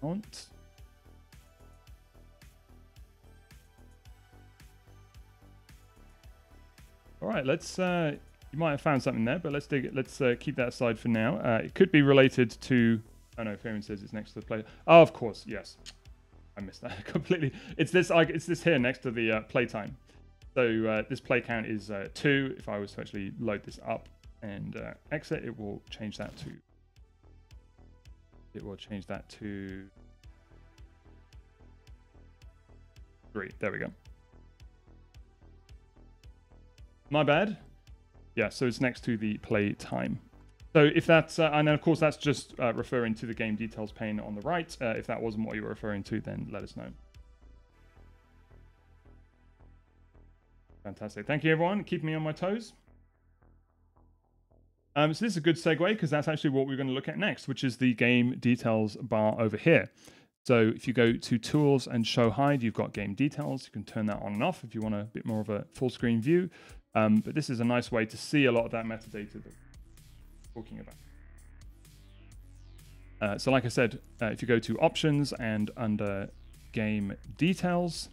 Count. All right, let's. You might have found something there, but let's dig it. Let's keep that aside for now. It could be related to. Oh no, Fairman says it's next to the play. Oh, of course, yes. I missed that completely. It's this. It's this here next to the playtime. So this play count is 2. If I was to actually load this up and exit, it will change that to. It will change that to 3. There we go. My bad. Yeah, so it's next to the play time. So if that's, and then of course that's just referring to the game details pane on the right. If that wasn't what you were referring to, then let us know. Fantastic. Thank you, everyone. Keep me on my toes. So this is a good segue because that's actually what we're going to look at next, which is the game details bar over here. So if you go to Tools and Show Hide, you've got game details. You can turn that on and off if you want a bit more of a full screen view. But this is a nice way to see a lot of that metadata that we're talking about. So like I said, if you go to Options and under Game Details,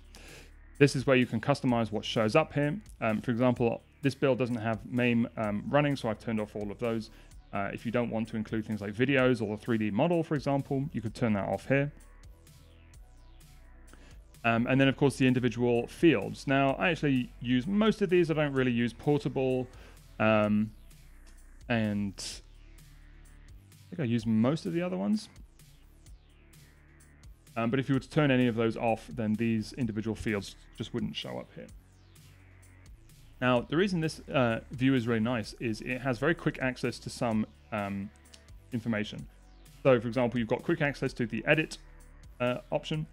this is where you can customize what shows up here. For example, this build doesn't have MAME running, so I've turned off all of those. If you don't want to include things like videos or the 3D model, for example, you could turn that off here. And then, of course, the individual fields. Now, I actually use most of these. I don't really use portable. And I think I use most of the other ones. But if you were to turn any of those off, then these individual fields just wouldn't show up here. Now, the reason this view is really nice is it has very quick access to some information. So, for example, you've got quick access to the edit option.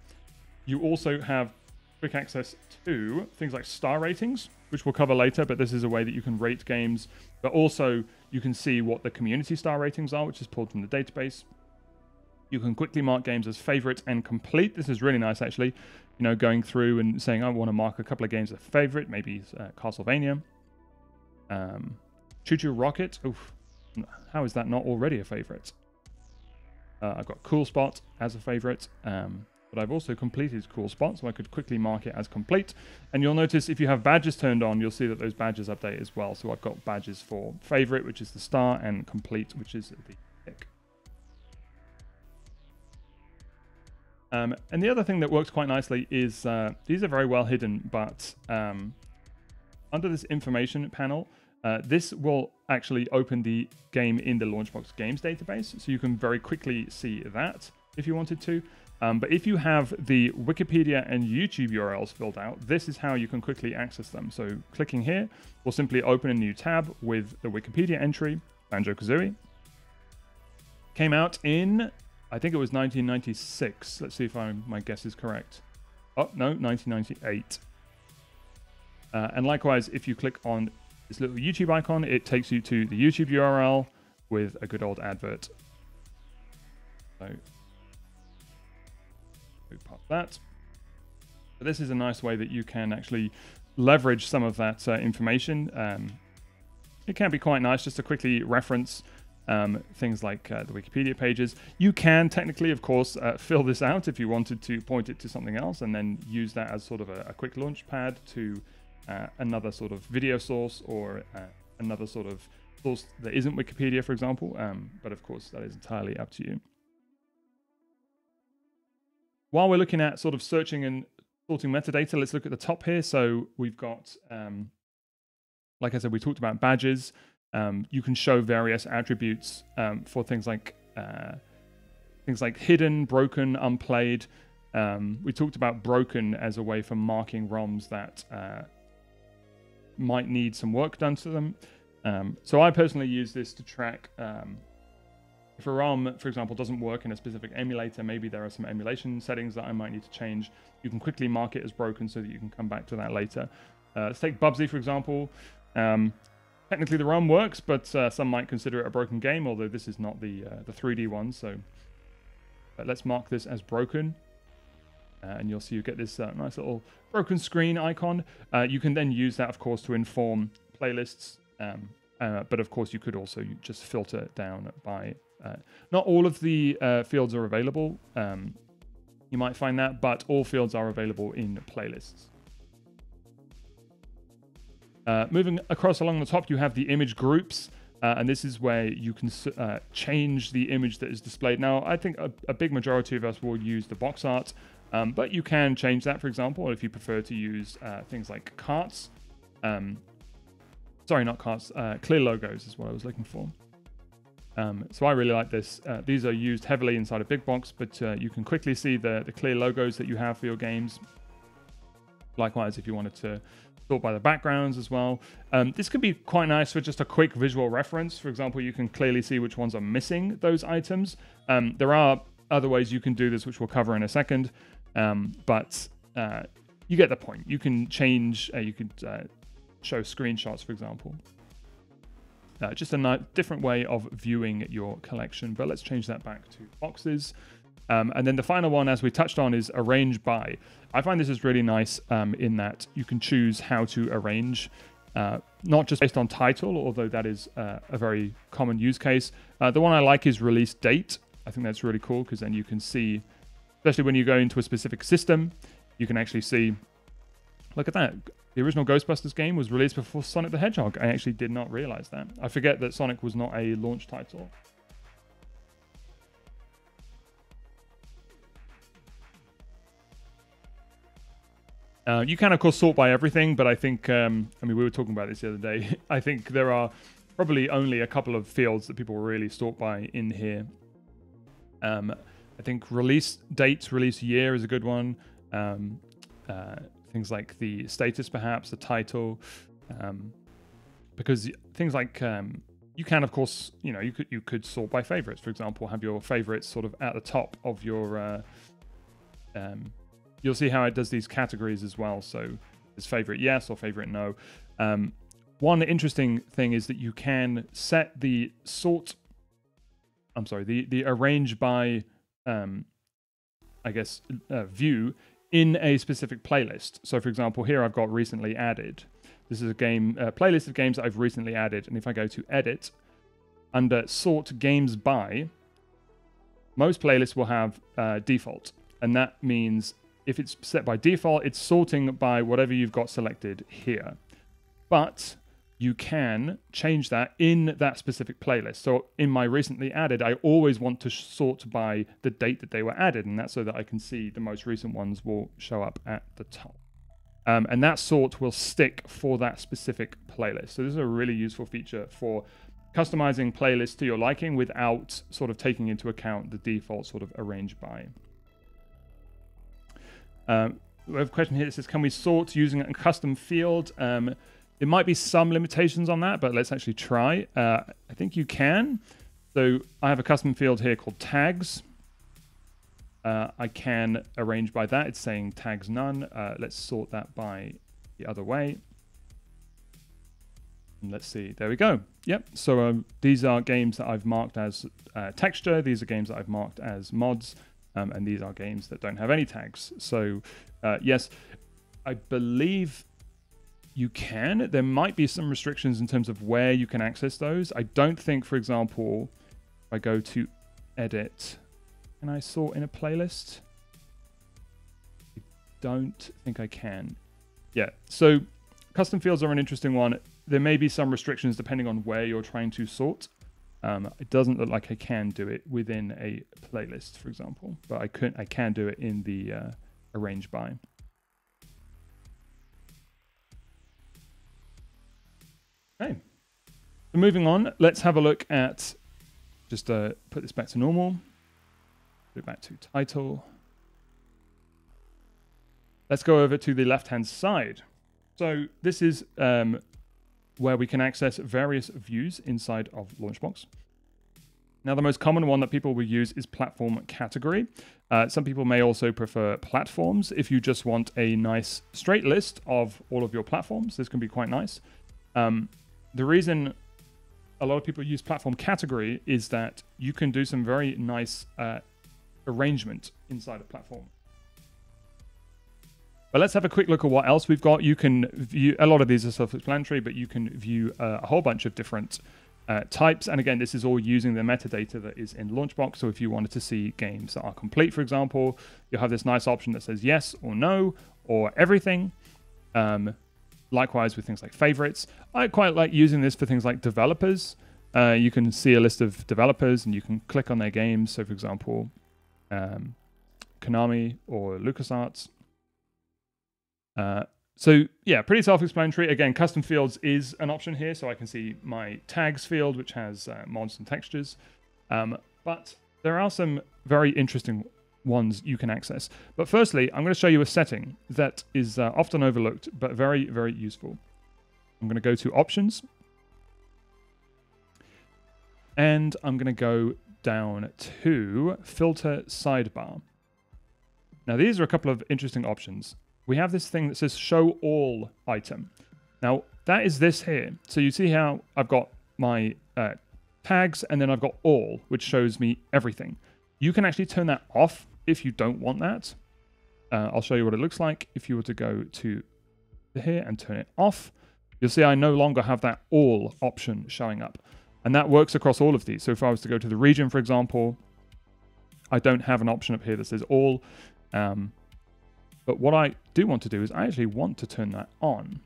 You also have quick access to things like star ratings, which we'll cover later, but this is a way that you can rate games. But also, you can see what the community star ratings are, which is pulled from the database. You can quickly mark games as favorite and complete. This is really nice, actually. You know, going through and saying, I want to mark a couple of games as favorite, maybe Castlevania. Choo Choo Rocket. Oof. How is that not already a favorite? I've got Cool Spot as a favorite. But I've also completed Cool Spot, so I could quickly mark it as complete. And you'll notice if you have badges turned on, you'll see that those badges update as well. So I've got badges for favorite, which is the star, and complete, which is the tick. And the other thing that works quite nicely is these are very well hidden, but under this information panel, this will actually open the game in the LaunchBox games database. So you can very quickly see that if you wanted to. But if you have the Wikipedia and YouTube URLs filled out, this is how you can quickly access them. So clicking here will simply open a new tab with the Wikipedia entry, Banjo-Kazooie. Came out in, I think it was 1996. Let's see if my guess is correct. Oh, no, 1998. And likewise, if you click on this little YouTube icon, it takes you to the YouTube URL with a good old advert. So past that. But this is a nice way that you can actually leverage some of that information. It can be quite nice just to quickly reference things like the Wikipedia pages. You can technically, of course, fill this out if you wanted to point it to something else and then use that as sort of a quick launch pad to another sort of video source or another sort of source that isn't Wikipedia, for example. But of course, that is entirely up to you. While we're looking at sort of searching and sorting metadata, let's look at the top here. So we've got, like I said, we talked about badges. You can show various attributes for things like hidden, broken, unplayed. We talked about broken as a way for marking ROMs that might need some work done to them. So I personally use this to track if a ROM, for example, doesn't work in a specific emulator, maybe there are some emulation settings that I might need to change. You can quickly mark it as broken so that you can come back to that later. Let's take Bubsy, for example. Technically the ROM works, but some might consider it a broken game, although this is not the 3D one. So let's mark this as broken. And you'll see you get this nice little broken screen icon. You can then use that, of course, to inform playlists. But of course, you could also just filter down by... not all of the fields are available. You might find that, but all fields are available in playlists. Moving across along the top, you have the image groups. And this is where you can change the image that is displayed. Now, I think a big majority of us will use the box art. But you can change that, for example, if you prefer to use things like carts. Sorry, not carts. Clear logos is what I was looking for. So I really like this. These are used heavily inside a big box, but you can quickly see the clear logos that you have for your games. Likewise, if you wanted to sort by the backgrounds as well. This could be quite nice for just a quick visual reference. For example, you can clearly see which ones are missing those items. There are other ways you can do this, which we'll cover in a second. But you get the point. You can change, you could show screenshots, for example. Just a different way of viewing your collection, but let's change that back to boxes. And then the final one, as we touched on, is arrange by. I find this is really nice in that you can choose how to arrange, not just based on title, although that is a very common use case. The one I like is release date. I think that's really cool because then you can see, especially when you go into a specific system, you can actually see, look at that. The original Ghostbusters game was released before Sonic the Hedgehog. I actually did not realize that. I forget that Sonic was not a launch title. You can, of course, sort by everything, but I think, I mean, we were talking about this the other day. I think there are probably only a couple of fields that people really sort by in here. I think release date, release year is a good one. Things like the status, perhaps, the title. Because things like, you can, of course, you know, you could sort by favorites, for example, have your favorites sort of at the top of your... you'll see how it does these categories as well. So is favorite yes or favorite no. One interesting thing is that you can set the sort, I'm sorry, the arrange by, I guess, view in a specific playlist. So for example, here I've got recently added. This is a playlist of games that I've recently added. And if I go to edit, under sort games by, most playlists will have default. And that means if it's set by default, it's sorting by whatever you've got selected here. But you can change that in that specific playlist. So in my recently added, I always want to sort by the date that they were added. And that's so that I can see the most recent ones will show up at the top. And that sort will stick for that specific playlist. So this is a really useful feature for customizing playlists to your liking without sort of taking into account the default sort of arrange by. We have a question here that says, can we sort using a custom field? There might be some limitations on that, but let's actually try. I think you can. So I have a custom field here called tags. I can arrange by that. It's saying tags none. Let's sort that by the other way. And let's see. There we go. Yep. So these are games that I've marked as texture. These are games that I've marked as mods. And these are games that don't have any tags. So yes, I believe you can. There might be some restrictions in terms of where you can access those. I don't think, for example, if I go to edit, can I sort in a playlist? I don't think I can. Yeah, so custom fields are an interesting one. There may be some restrictions depending on where you're trying to sort. It doesn't look like I can do it within a playlist, for example, but I can do it in the arrange by. Okay, so moving on, let's have a look at, just put this back to normal, put it back to title. Let's go over to the left-hand side. So this is where we can access various views inside of LaunchBox. Now, the most common one that people will use is platform category. Some people may also prefer platforms. If you just want a nice straight list of all of your platforms, this can be quite nice. The reason a lot of people use platform category is that you can do some very nice arrangement inside a platform. But let's have a quick look at what else we've got. You can view, a lot of these are self-explanatory, but you can view a whole bunch of different types. And again, this is all using the metadata that is in LaunchBox. So if you wanted to see games that are complete, for example, you'll have this nice option that says yes or no, or everything. Likewise with things like favorites. I quite like using this for things like developers. You can see a list of developers and you can click on their games. So for example, Konami or LucasArts. So yeah, pretty self-explanatory. Again, custom fields is an option here. So I can see my tags field, which has mods and textures. But there are some very interesting ones you can access. But firstly, I'm going to show you a setting that is often overlooked, but very, very useful. I'm going to go to options. And I'm going to go down to filter sidebar. Now, these are a couple of interesting options. We have this thing that says show all item. Now, that is this here. So you see how I've got my tags and then I've got all, which shows me everything. You can actually turn that off if you don't want that. I'll show you what it looks like. If you were to go to here and turn it off, you'll see I no longer have that all option showing up. And that works across all of these. So if I was to go to the region, for example, I don't have an option up here that says all. But what I do want to do is I actually want to turn that on.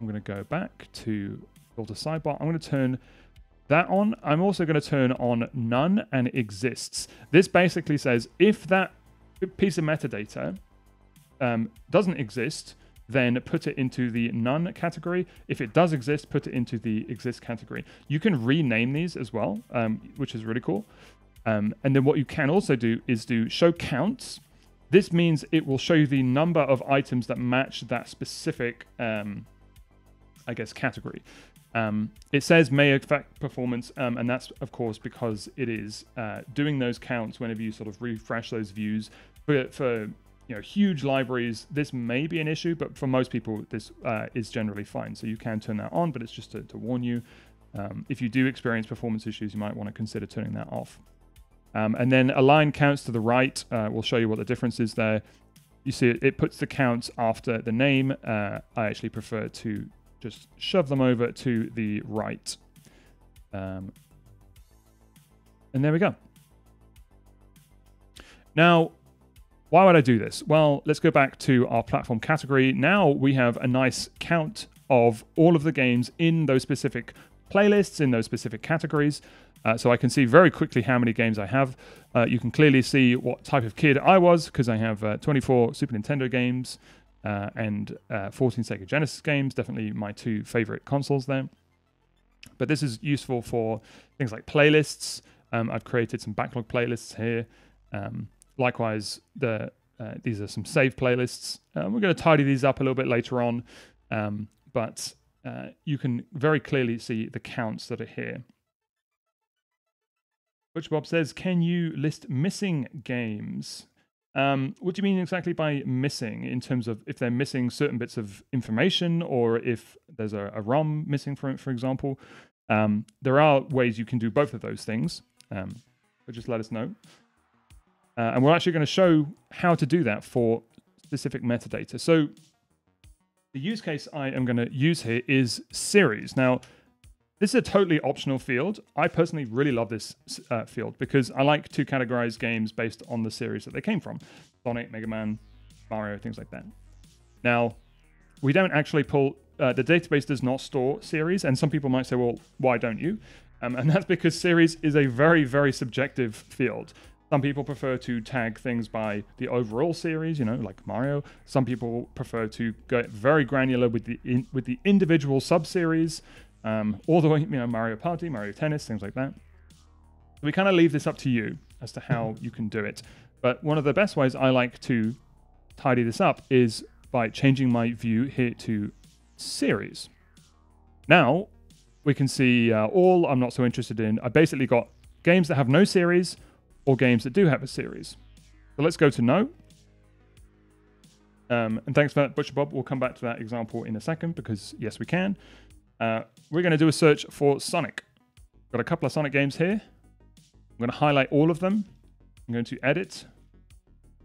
I'm going to go back to filter sidebar. I'm going to turn that on. I'm also going to turn on none and exists. This basically says if that piece of metadata doesn't exist, then put it into the none category. If it does exist, put it into the exist category. You can rename these as well, which is really cool. And then what you can also do is do show counts. This means it will show you the number of items that match that specific, I guess, category. It says may affect performance, and that's, of course, because it is doing those counts whenever you sort of refresh those views. For huge libraries, this may be an issue, but for most people, this is generally fine. So you can turn that on, but it's just to warn you. If you do experience performance issues, you might want to consider turning that off. And then align counts to the right. We'll show you what the difference is there. You see it puts the counts after the name. I actually prefer to just shove them over to the right. And there we go. Now, why would I do this? Well, let's go back to our platform category. Now we have a nice count of all of the games in those specific playlists, in those specific categories. So I can see very quickly how many games I have. You can clearly see what type of kid I was, because I have 24 Super Nintendo games and 14 Sega Genesis games, definitely my two favorite consoles there. But this is useful for things like playlists. I've created some backlog playlists here. Likewise, these are some saved playlists. We're going to tidy these up a little bit later on, but you can very clearly see the counts that are here. Butcher Bob says, can you list missing games? What do you mean exactly by missing, in terms of if they're missing certain bits of information, or if there's a ROM missing, for example? There are ways you can do both of those things, but just let us know. And we're actually going to show how to do that for specific metadata. So the use case I am going to use here is series. Now, this is a totally optional field. I personally really love this field because I like to categorize games based on the series that they came from. Sonic, Mega Man, Mario, things like that. Now, we don't actually pull, the database does not store series, and some people might say, well, why don't you? And that's because series is a very, very subjective field. Some people prefer to tag things by the overall series, like Mario. Some people prefer to get very granular with the individual sub-series, all the way, Mario Party, Mario Tennis, things like that. We kind of leave this up to you as to how you can do it. But one of the best ways I like to tidy this up is by changing my view here to series. Now, we can see all I'm not so interested in. I basically got games that have no series, or games that do have a series. So let's go to no. And thanks for that, Butcher Bob. We'll come back to that example in a second, because yes, we can. We're going to do a search for Sonic. Got a couple of Sonic games here. I'm going to highlight all of them. I'm going to edit.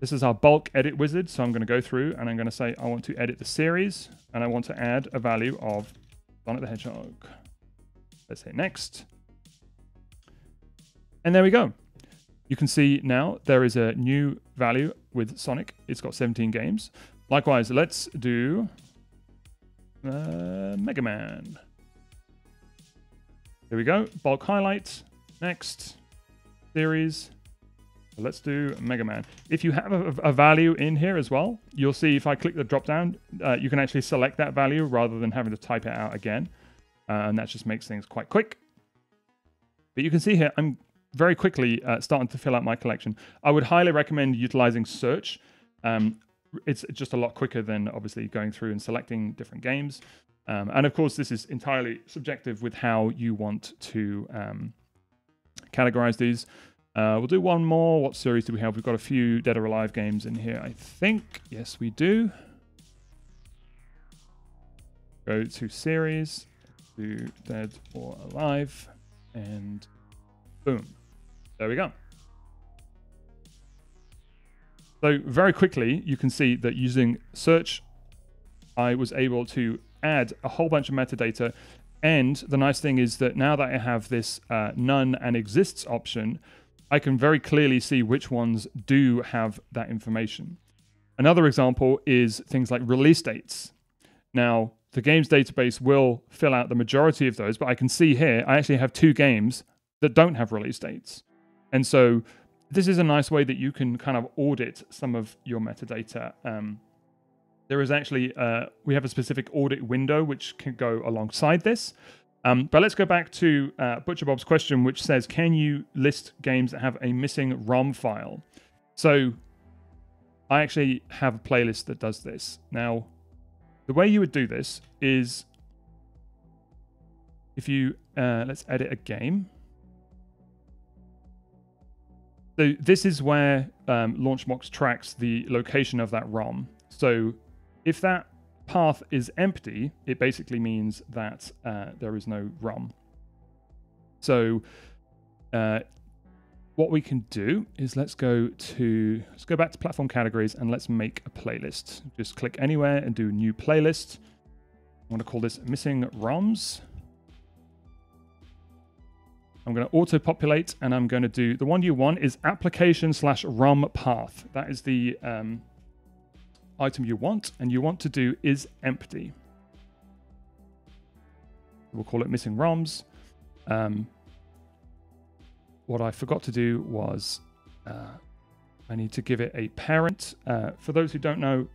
This is our bulk edit wizard. So I'm going to go through and I'm going to say I want to edit the series, and I want to add a value of Sonic the Hedgehog. Let's hit next. And there we go. You can see now there is a new value with Sonic. It's got 17 games. Likewise, let's do Mega Man. There we go. Bulk highlight. Next. Series. So let's do Mega Man. If you have a value in here as well, you'll see if I click the drop down, you can actually select that value rather than having to type it out again. And that just makes things quite quick. But you can see here, I'm very quickly starting to fill out my collection. I would highly recommend utilizing search. It's just a lot quicker than obviously going through and selecting different games. And of course, this is entirely subjective with how you want to categorize these. We'll do one more. What series do we have? We've got a few Dead or Alive games in here, I think. Yes, we do. Go to series, do Dead or Alive, and boom. There we go. So very quickly, you can see that using search, I was able to add a whole bunch of metadata. And the nice thing is that now that I have this none and exists option, I can very clearly see which ones do have that information. Another example is things like release dates. Now, the games database will fill out the majority of those, but I can see here, I actually have 2 games that don't have release dates. And so this is a nice way that you can kind of audit some of your metadata. There is actually, we have a specific audit window which can go alongside this. But let's go back to Butcher Bob's question, which says, can you list games that have a missing ROM file? So I actually have a playlist that does this. Now, the way you would do this is if you, let's edit a game. So this is where LaunchBox tracks the location of that ROM. So if that path is empty, it basically means that there is no ROM. So what we can do is let's go back to platform categories and let's make a playlist. Just click anywhere and do new playlist. I'm going to call this missing ROMs. I'm going to auto-populate and I'm going to do, the one you want is application/ROM path. That is the item you want, and you want to do is empty. We'll call it missing ROMs. What I forgot to do was I need to give it a parent. For those who don't know,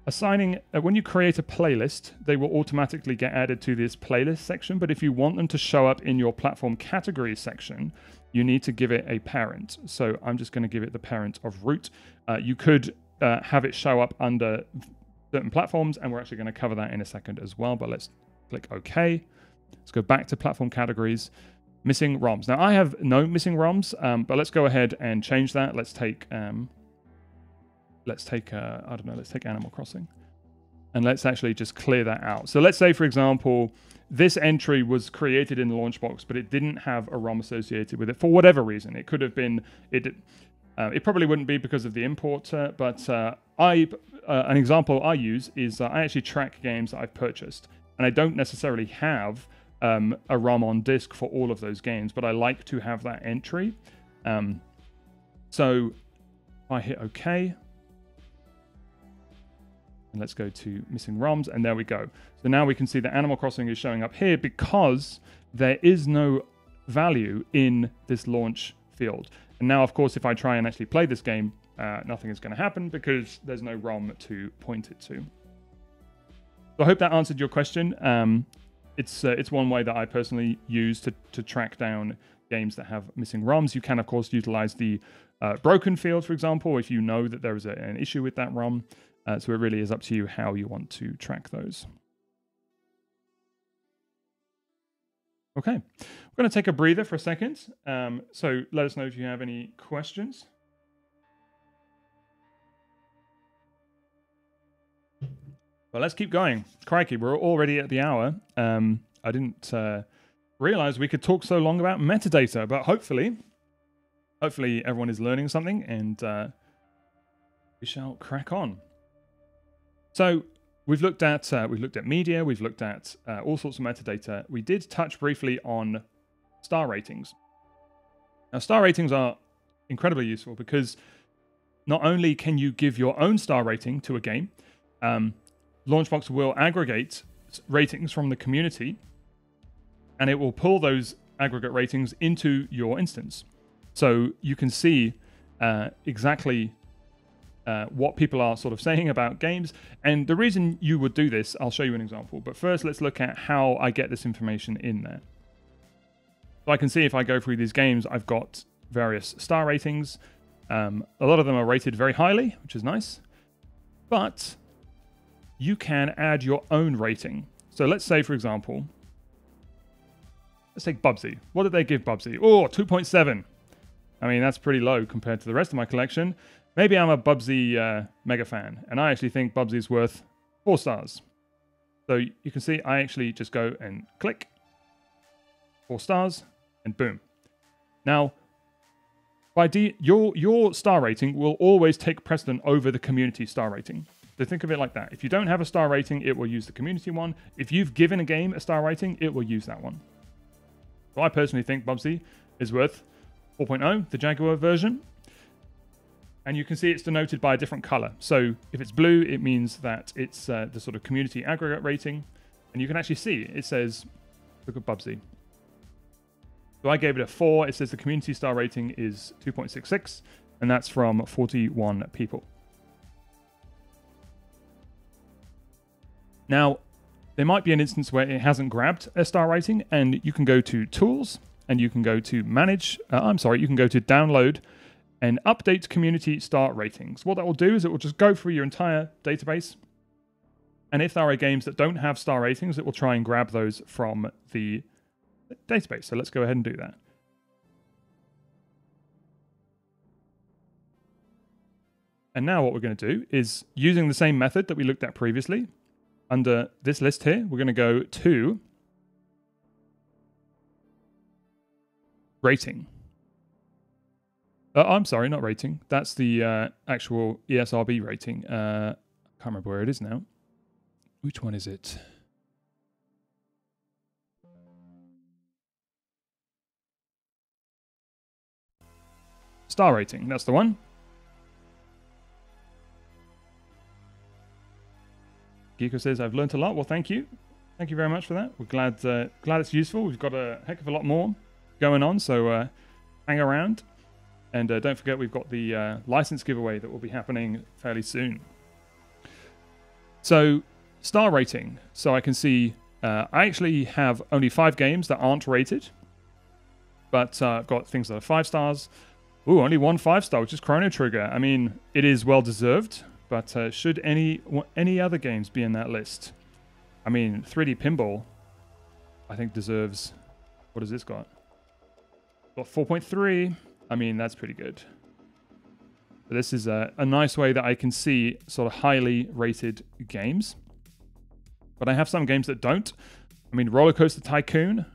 assigning, when you create a playlist, they will automatically get added to this playlist section. But if you want them to show up in your platform categories section, you need to give it a parent. So I'm just going to give it the parent of root. You could have it show up under certain platforms, and we're actually going to cover that in a second as well. But let's click OK. Let's go back to platform categories. Missing ROMs. Now I have no missing ROMs, but let's go ahead and change that. Let's take I don't know, let's take Animal Crossing, and let's actually just clear that out. So let's say, for example, this entry was created in the LaunchBox, but it didn't have a ROM associated with it for whatever reason. It could have been it probably wouldn't be because of the importer, but an example I use is I actually track games that I've purchased, and I don't necessarily have a ROM on disk for all of those games, but I like to have that entry. So if I hit OK, and let's go to missing ROMs, and there we go. So now we can see that Animal Crossing is showing up here because there is no value in this launch field. And now, of course, if I try and actually play this game, nothing is going to happen because there's no ROM to point it to. So I hope that answered your question. It's one way that I personally use to track down games that have missing ROMs. You can, of course, utilize the broken field, for example, if you know that there is an issue with that ROM. So it really is up to you how you want to track those. Okay, we're going to take a breather for a second. So let us know if you have any questions. Well, let's keep going. Crikey, we're already at the hour. I didn't realize we could talk so long about metadata, but hopefully everyone is learning something, and we shall crack on. So we've looked at media, we've looked at all sorts of metadata. We did touch briefly on star ratings. Now, star ratings are incredibly useful because not only can you give your own star rating to a game, LaunchBox will aggregate ratings from the community, and it will pull those aggregate ratings into your instance. So you can see exactly what people are sort of saying about games. And the reason you would do this, I'll show you an example. But first, let's look at how I get this information in there. So I can see if I go through these games, I've got various star ratings. A lot of them are rated very highly, which is nice. But you can add your own rating. So let's say, for example, let's take Bubsy. What did they give Bubsy? Oh, 2.7. I mean, that's pretty low compared to the rest of my collection. Maybe I'm a Bubsy mega fan, and I actually think Bubsy is worth 4 stars. So you can see I actually just go and click 4 stars, and boom. Now, your star rating will always take precedent over the community star rating. So think of it like that. If you don't have a star rating, it will use the community one. If you've given a game a star rating, it will use that one. So I personally think Bubsy is worth 4.0, the Jaguar version. And you can see it's denoted by a different color. So if it's blue, it means that it's the sort of community aggregate rating. And you can actually see it says, look at Bubsy. So I gave it a 4. It says the community star rating is 2.66, and that's from 41 people. Now, there might be an instance where it hasn't grabbed a star rating, and you can go to Tools, and you can go to Manage. You can go to Download and Update Community Star Ratings. What that will do is it will just go through your entire database, and if there are games that don't have star ratings, it will try and grab those from the database. So let's go ahead and do that. And now what we're going to do is, using the same method that we looked at previously, under this list here, we're going to go to rating. I'm sorry, not rating. That's the actual ESRB rating. I can't remember where it is now. Which one is it? Star rating, that's the one. Geeko says, I've learned a lot. Well, thank you. Thank you very much for that. We're glad it's useful. We've got a heck of a lot more going on, so hang around. And don't forget, we've got the license giveaway that will be happening fairly soon. So, star rating. So I can see I actually have only 5 games that aren't rated. But I've got things that are 5 stars. Ooh, only 1 5-star, which is Chrono Trigger. I mean, it is well-deserved. But should any other games be in that list? I mean, 3D Pinball, I think deserves... What has this got? Got 4.3. I mean, that's pretty good. But this is a nice way that I can see sort of highly rated games. But I have some games that don't. I mean, Roller Coaster Tycoon,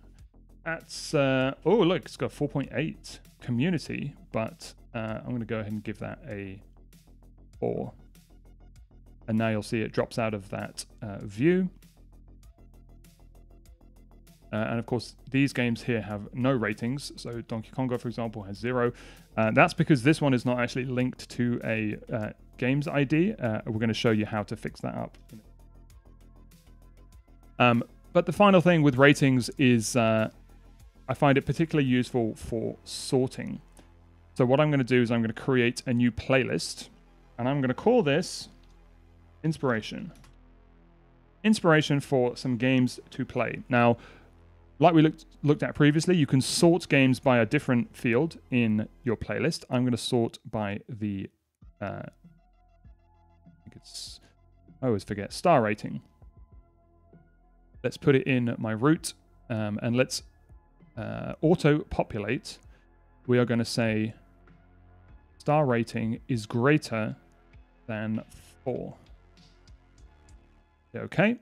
that's... oh, look, it's got 4.8 community. But I'm going to go ahead and give that a 4. And now you'll see it drops out of that view. And of course, these games here have no ratings. So Donkey Konga, for example, has 0. That's because this one is not actually linked to a games ID. We're going to show you how to fix that up. But the final thing with ratings is I find it particularly useful for sorting. So what I'm going to do is I'm going to create a new playlist. And I'm going to call this... Inspiration. Inspiration for some games to play. Now, like we looked at previously, you can sort games by a different field in your playlist. I'm going to sort by the, I think it's, I always forget, star rating. Let's put it in my root, and let's auto-populate. We are going to say star rating is greater than 4. Okay,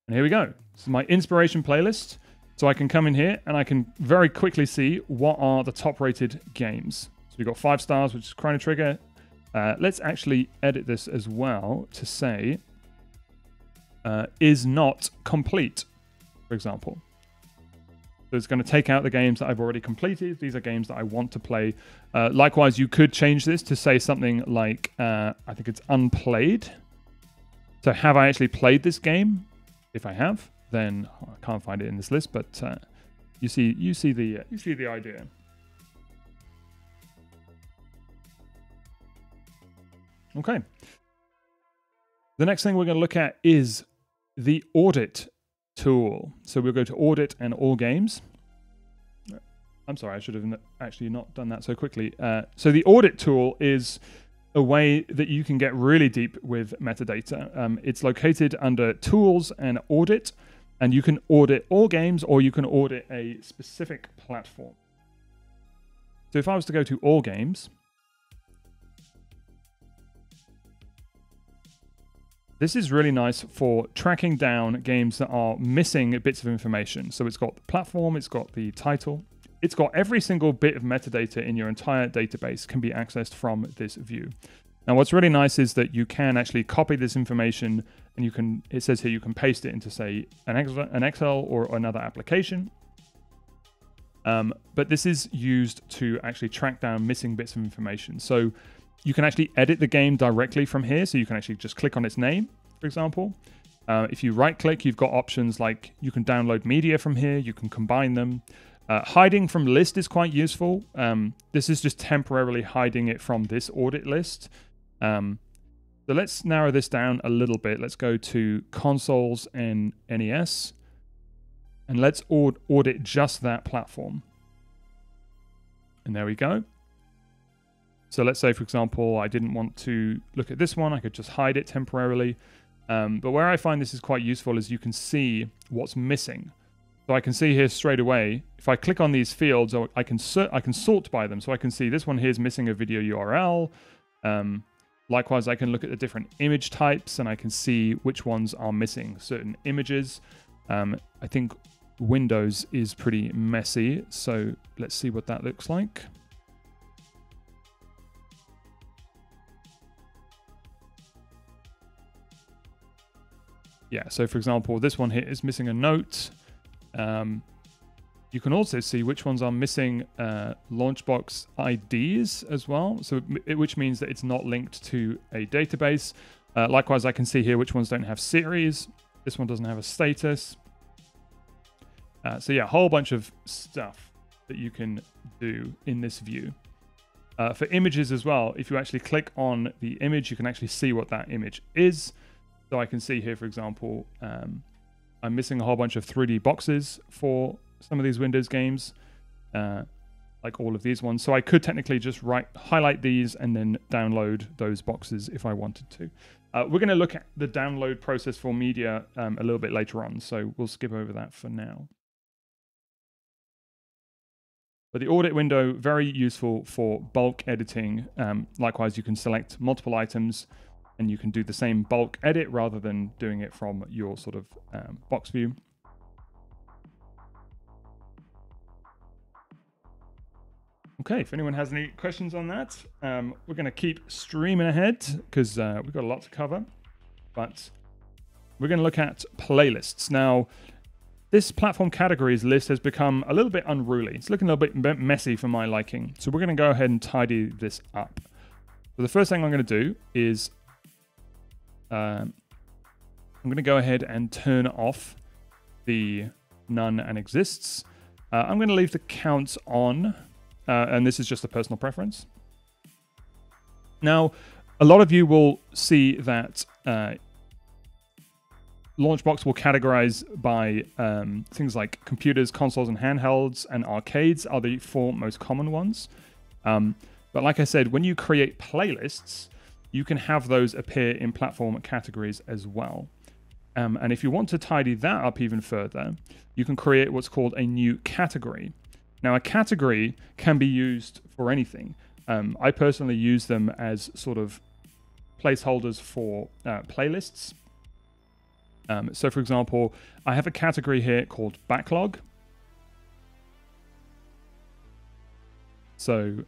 and here we go. This is my inspiration playlist. So I can come in here and I can very quickly see what are the top rated games. So we've got 5 stars, which is Chrono Trigger. Let's actually edit this as well to say is not complete, for example. So it's going to take out the games that I've already completed. These are games that I want to play. Likewise, you could change this to say something like, I think it's unplayed. So have I actually played this game? If I have, then I can't find it in this list, but you see the idea. Okay. The next thing we're going to look at is the audit tool. So we'll go to audit and all games. I'm sorry, I should have actually not done that so quickly. So the audit tool is a way that you can get really deep with metadata. It's located under Tools and Audit, and you can audit all games or you can audit a specific platform. So if I was to go to all games, this is really nice for tracking down games that are missing bits of information. So it's got the platform, it's got the title, it's got every single bit of metadata in your entire database can be accessed from this view. Now, what's really nice is that you can actually copy this information, and you can, it says here, you can paste it into, say, an Excel or another application. But this is used to actually track down missing bits of information. So you can actually edit the game directly from here. So you can actually just click on its name, for example. If you right click, you've got options like you can download media from here, you can combine them. Hiding from list is quite useful. This is just temporarily hiding it from this audit list. So let's narrow this down a little bit. Let's go to consoles and NES, and let's audit just that platform. And there we go. So let's say, for example, I didn't want to look at this one. I could just hide it temporarily. But where I find this is quite useful is you can see what's missing. So I can see here straight away, if I click on these fields, I can sort by them. So I can see this one here is missing a video URL. Likewise, I can look at the different image types, and I can see which ones are missing certain images. I think Windows is pretty messy, so let's see what that looks like. Yeah, so for example, this one here is missing a note. You can also see which ones are missing LaunchBox IDs as well, so which means that it's not linked to a database. Likewise, I can see here which ones don't have series. This one doesn't have a status. So yeah, a whole bunch of stuff that you can do in this view. For images as well, if you actually click on the image, you can actually see what that image is. So I can see here, for example, I'm missing a whole bunch of 3D boxes for some of these Windows games, like all of these ones. So I could technically just highlight these and then download those boxes if I wanted to. We're going to look at the download process for media a little bit later on, so we'll skip over that for now. But the audit window, very useful for bulk editing. Likewise, you can select multiple items and you can do the same bulk edit rather than doing it from your sort of box view. Okay, if anyone has any questions on that, we're going to keep streaming ahead because we've got a lot to cover. But we're going to look at playlists. Now, this platform categories list has become a little bit unruly. It's looking a little bit messy for my liking. So we're going to go ahead and tidy this up. So the first thing I'm going to do is I'm going to go ahead and turn off the none and exists. I'm going to leave the count on. And this is just a personal preference. Now, a lot of you will see that LaunchBox will categorize by things like computers, consoles, and handhelds, and arcades are the 4 most common ones. But like I said, when you create playlists, you can have those appear in platform categories as well. And if you want to tidy that up even further, you can create what's called a new category. Now, a category can be used for anything. I personally use them as sort of placeholders for playlists. So, for example, I have a category here called backlog. So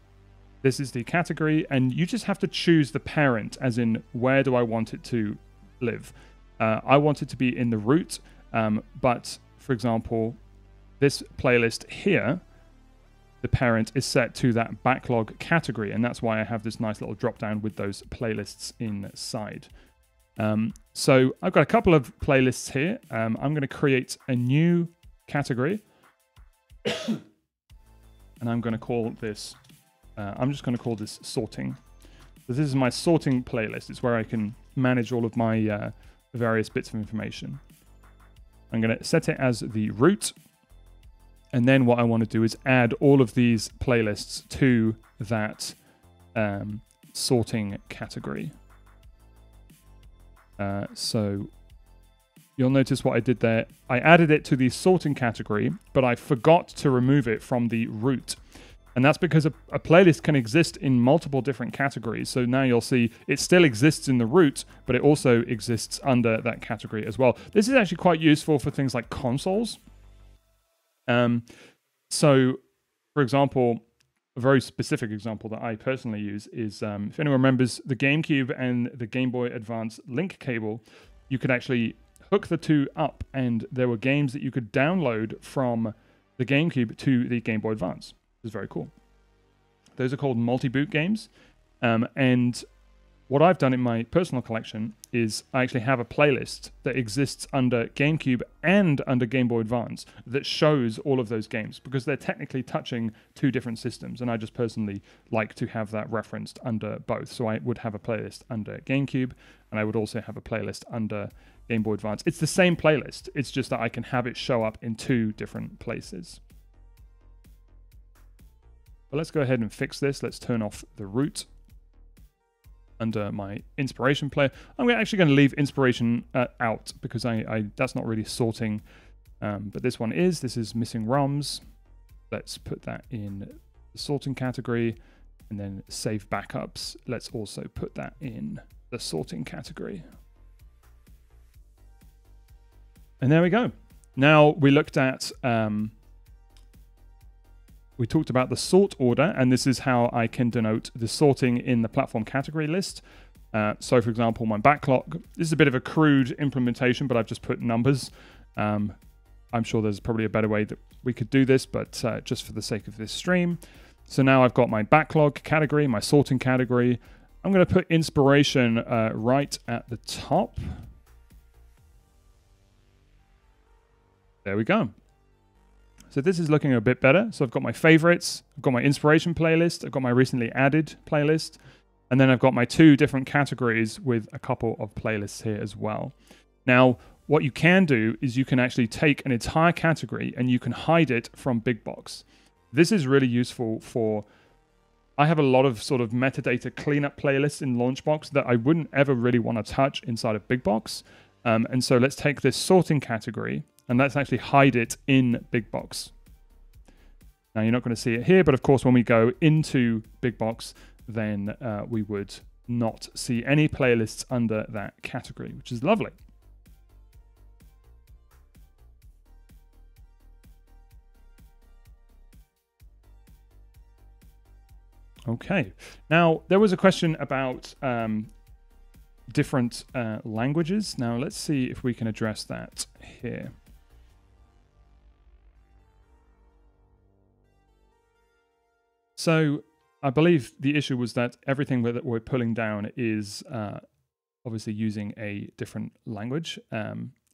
this is the category, and you just have to choose the parent, as in where do I want it to live. I want it to be in the root, but, for example, this playlist here, the parent is set to that backlog category, and that's why I have this nice little drop down with those playlists inside. So I've got a couple of playlists here. I'm going to create a new category, and I'm going to call this, I'm just going to call this sorting. So this is my sorting playlist. It's where I can manage all of my various bits of information. I'm going to set it as the root. And then what I want to do is add all of these playlists to that sorting category. So you'll notice what I did there. I added it to the sorting category, but I forgot to remove it from the root. And that's because a playlist can exist in multiple different categories. So now you'll see it still exists in the root, but it also exists under that category as well. This is actually quite useful for things like consoles. So for example, a very specific example that I personally use is, if anyone remembers the GameCube and the Game Boy Advance link cable, you could actually hook the two up, and there were games that you could download from the GameCube to the Game Boy Advance. It was very cool. Those are called multi-boot games. And what I've done in my personal collection is I actually have a playlist that exists under GameCube and under Game Boy Advance that shows all of those games, because they're technically touching two different systems, and I just personally like to have that referenced under both. So I would have a playlist under GameCube, and I would also have a playlist under Game Boy Advance. It's the same playlist, it's just that I can have it show up in two different places. But let's go ahead and fix this. Let's turn off the root under my inspiration player. I'm actually going to leave inspiration out, because that's not really sorting, but this one is. This is missing ROMs. Let's put that in the sorting category, and then save backups. Let's also put that in the sorting category. And there we go. Now we looked at, we talked about the sort order, and this is how I can denote the sorting in the platform category list. So for example, my backlog, this is a bit of a crude implementation, but I've just put numbers. I'm sure there's probably a better way that we could do this, but just for the sake of this stream. So now I've got my backlog category, my sorting category. I'm going to put inspiration right at the top. There we go. So this is looking a bit better. So I've got my favorites, I've got my inspiration playlist, I've got my recently added playlist, and then I've got my two different categories with a couple of playlists here as well. Now, what you can do is you can actually take an entire category and you can hide it from BigBox. This is really useful for, I have a lot of sort of metadata cleanup playlists in LaunchBox that I wouldn't ever really want to touch inside of BigBox. And so let's take this sorting category and let's actually hide it in BigBox. Now you're not going to see it here, but of course when we go into BigBox, then we would not see any playlists under that category, which is lovely. Okay, now there was a question about different languages. Now let's see if we can address that here. So I believe the issue was that everything that we're pulling down is obviously using a different language.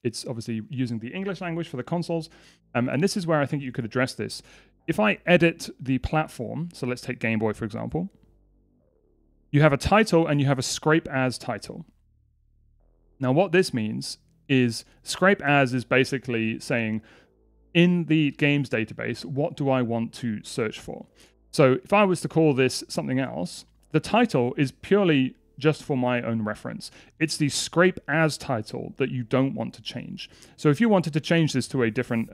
It's obviously using the English language for the consoles. And this is where I think you could address this. If I edit the platform, so let's take Game Boy, for example, you have a title and you have a scrape as title. Now what this means is scrape as is basically saying, in the games database, what do I want to search for? So if I was to call this something else, the title is purely just for my own reference. It's the scrape as title that you don't want to change. So if you wanted to change this to a different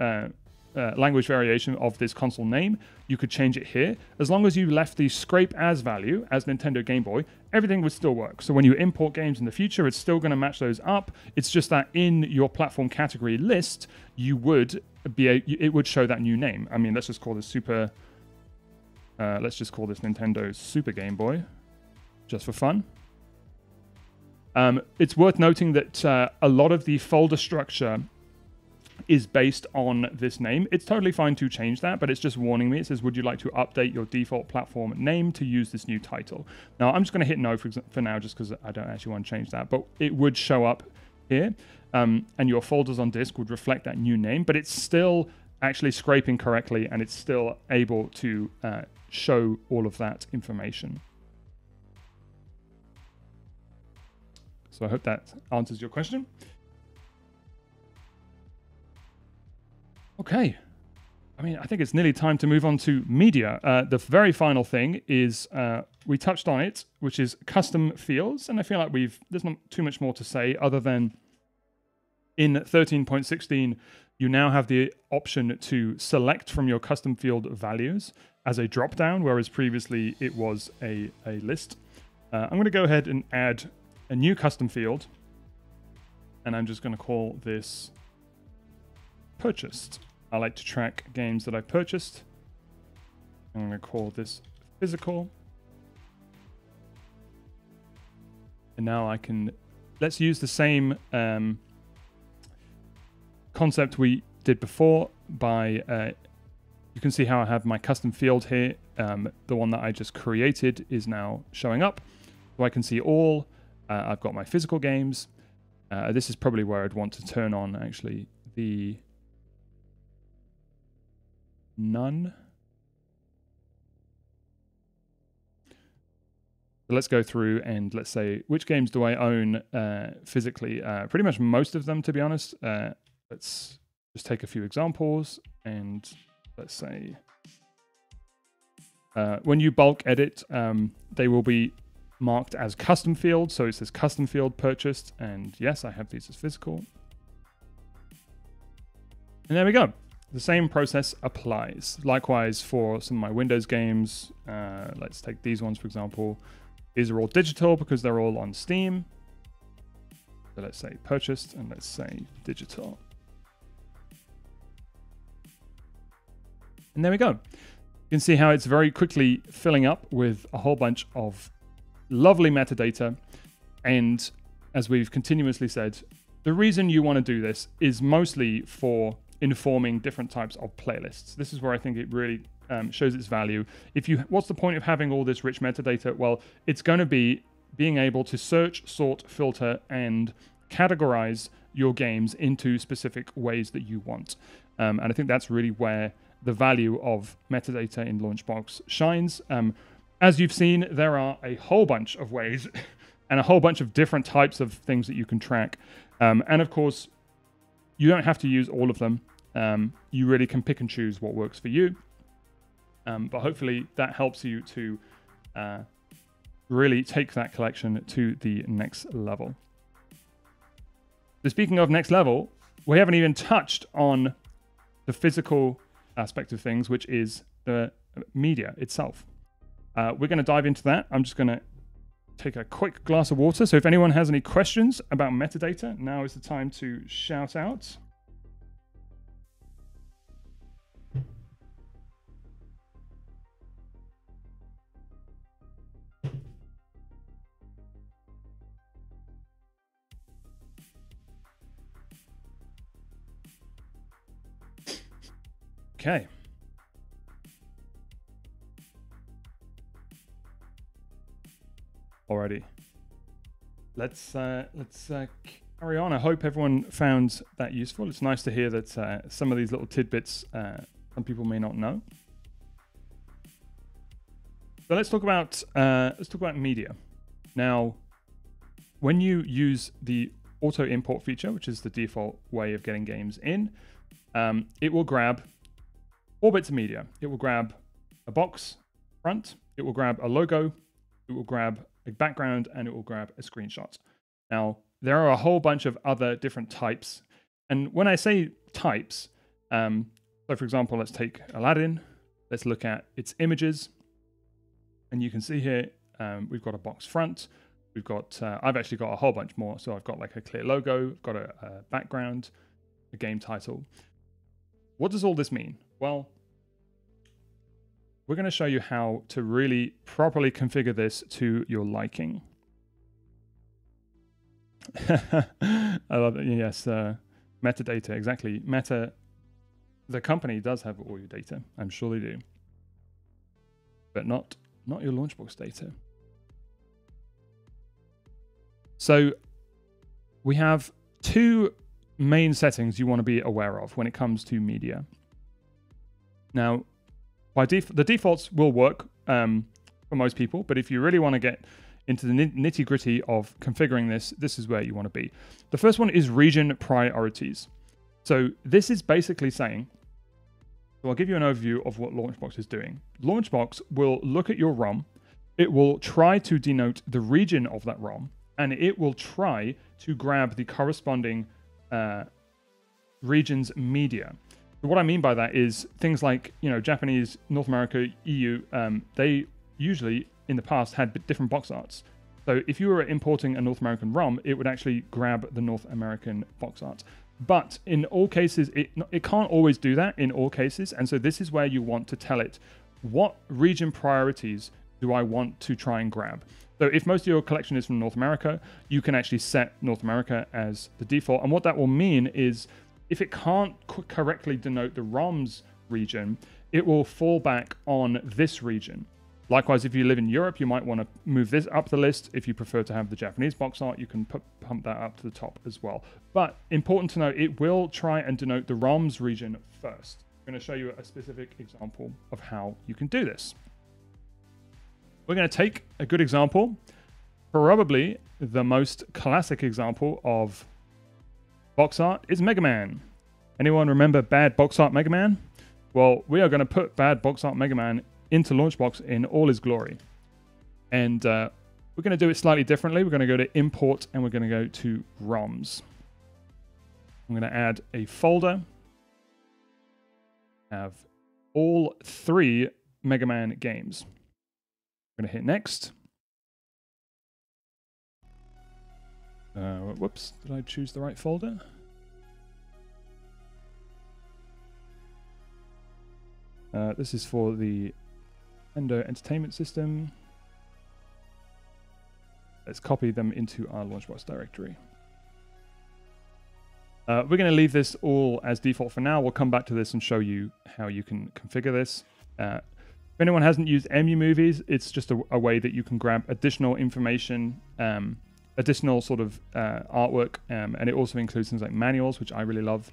language variation of this console name, you could change it here. As long as you left the scrape as value as Nintendo Game Boy, everything would still work. So when you import games in the future, it's still going to match those up. It's just that in your platform category list, you would it would show that new name. I mean, let's just call this let's just call this Nintendo Super Game Boy, just for fun. It's worth noting that a lot of the folder structure is based on this name. It's totally fine to change that, but it's just warning me. It says, would you like to update your default platform name to use this new title? Now, I'm just going to hit no for now, just because I don't actually want to change that, but it would show up here, and your folders on disk would reflect that new name, but it's still actually scraping correctly, and it's still able to show all of that information. So I hope that answers your question. Okay. I mean, I think it's nearly time to move on to media. The very final thing is, we touched on it, which is custom fields. And I feel like there's not too much more to say other than in 13.16, you now have the option to select from your custom field values as a drop-down, whereas previously it was a list. I'm going to go ahead and add a new custom field, and I'm just going to call this purchased. I like to track games that I purchased. I'm going to call this physical. And now I can, let's use the same concept we did before by, you can see how I have my custom field here. The one that I just created is now showing up. So I can see all, I've got my physical games. This is probably where I'd want to turn on actually the none. So let's go through and let's say, which games do I own physically? Pretty much most of them, to be honest. Let's just take a few examples and let's say, when you bulk edit, they will be marked as custom field. So it says custom field purchased. And yes, I have these as physical. And there we go. The same process applies. Likewise for some of my Windows games. Let's take these ones, for example. These are all digital because they're all on Steam. So let's say purchased and let's say digital. And there we go. You can see how it's very quickly filling up with a whole bunch of lovely metadata. And as we've continuously said, the reason you want to do this is mostly for informing different types of playlists. This is where I think it really shows its value. What's the point of having all this rich metadata? Well, it's going to be being able to search, sort, filter, and categorize your games into specific ways that you want. And I think that's really where the value of metadata in LaunchBox shines. As you've seen, there are a whole bunch of ways and a whole bunch of different types of things that you can track. And of course, you don't have to use all of them. You really can pick and choose what works for you. But hopefully that helps you to really take that collection to the next level. So speaking of next level, we haven't even touched on the physical aspect of things, which is the media itself. We're going to dive into that. I'm just going to take a quick glass of water. So if anyone has any questions about metadata, now is the time to shout out. Okay. Alrighty. Let's carry on. I hope everyone found that useful. It's nice to hear that some of these little tidbits some people may not know. So let's talk about media. Now, when you use the auto import feature, which is the default way of getting games in, it will grab 4 bits of media. It will grab a box front, it will grab a logo, it will grab a background, and it will grab a screenshot. Now, there are a whole bunch of other different types. And when I say types, so for example, let's take Aladdin. Let's look at its images. And you can see here, we've got a box front. We've got, I've actually got a whole bunch more. So I've got like a clear logo, I've got a background, a game title. What does all this mean? Well, we're going to show you how to really properly configure this to your liking. I love it. Yes, metadata, exactly. The company does have all your data. I'm sure they do. But not your LaunchBox data. So we have 2 main settings you want to be aware of when it comes to media. Now, by the defaults will work for most people, but if you really want to get into the nitty-gritty of configuring this, this is where you want to be. The first one is region priorities. So this is basically saying, so I'll give you an overview of what LaunchBox is doing. LaunchBox will look at your ROM, it will try to denote the region of that ROM, and it will try to grab the corresponding region's media. What I mean by that is things like, Japanese, North America, EU, they usually in the past had different box arts. So if you were importing a North American ROM, it would actually grab the North American box art. But in all cases, it can't always do that in all cases. And so this is where you want to tell it what region priorities do I want to try and grab? So if most of your collection is from North America, you can actually set North America as the default. And what that will mean is if it can't correctly denote the ROM's region, it will fall back on this region. Likewise, if you live in Europe, you might want to move this up the list. If you prefer to have the Japanese box art, you can pump that up to the top as well. But important to note, it will try and denote the ROM's region first. I'm going to show you a specific example of how you can do this. We're going to take a good example, probably the most classic example of box art is Mega Man. Anyone remember bad box art Mega Man? Well, we are going to put bad box art Mega Man into LaunchBox in all his glory. And we're going to do it slightly differently. We're going to go to Import and we're going to go to ROMs. I'm going to add a folder. Have all 3 Mega Man games. I'm going to hit Next. Whoops, did I choose the right folder? This is for the Nintendo Entertainment System. Let's copy them into our LaunchBox directory. We're going to leave this all as default for now. We'll come back to this and show you how you can configure this. If anyone hasn't used EMU Movies, it's just a way that you can grab additional information, additional sort of artwork, and it also includes things like manuals, which I really love.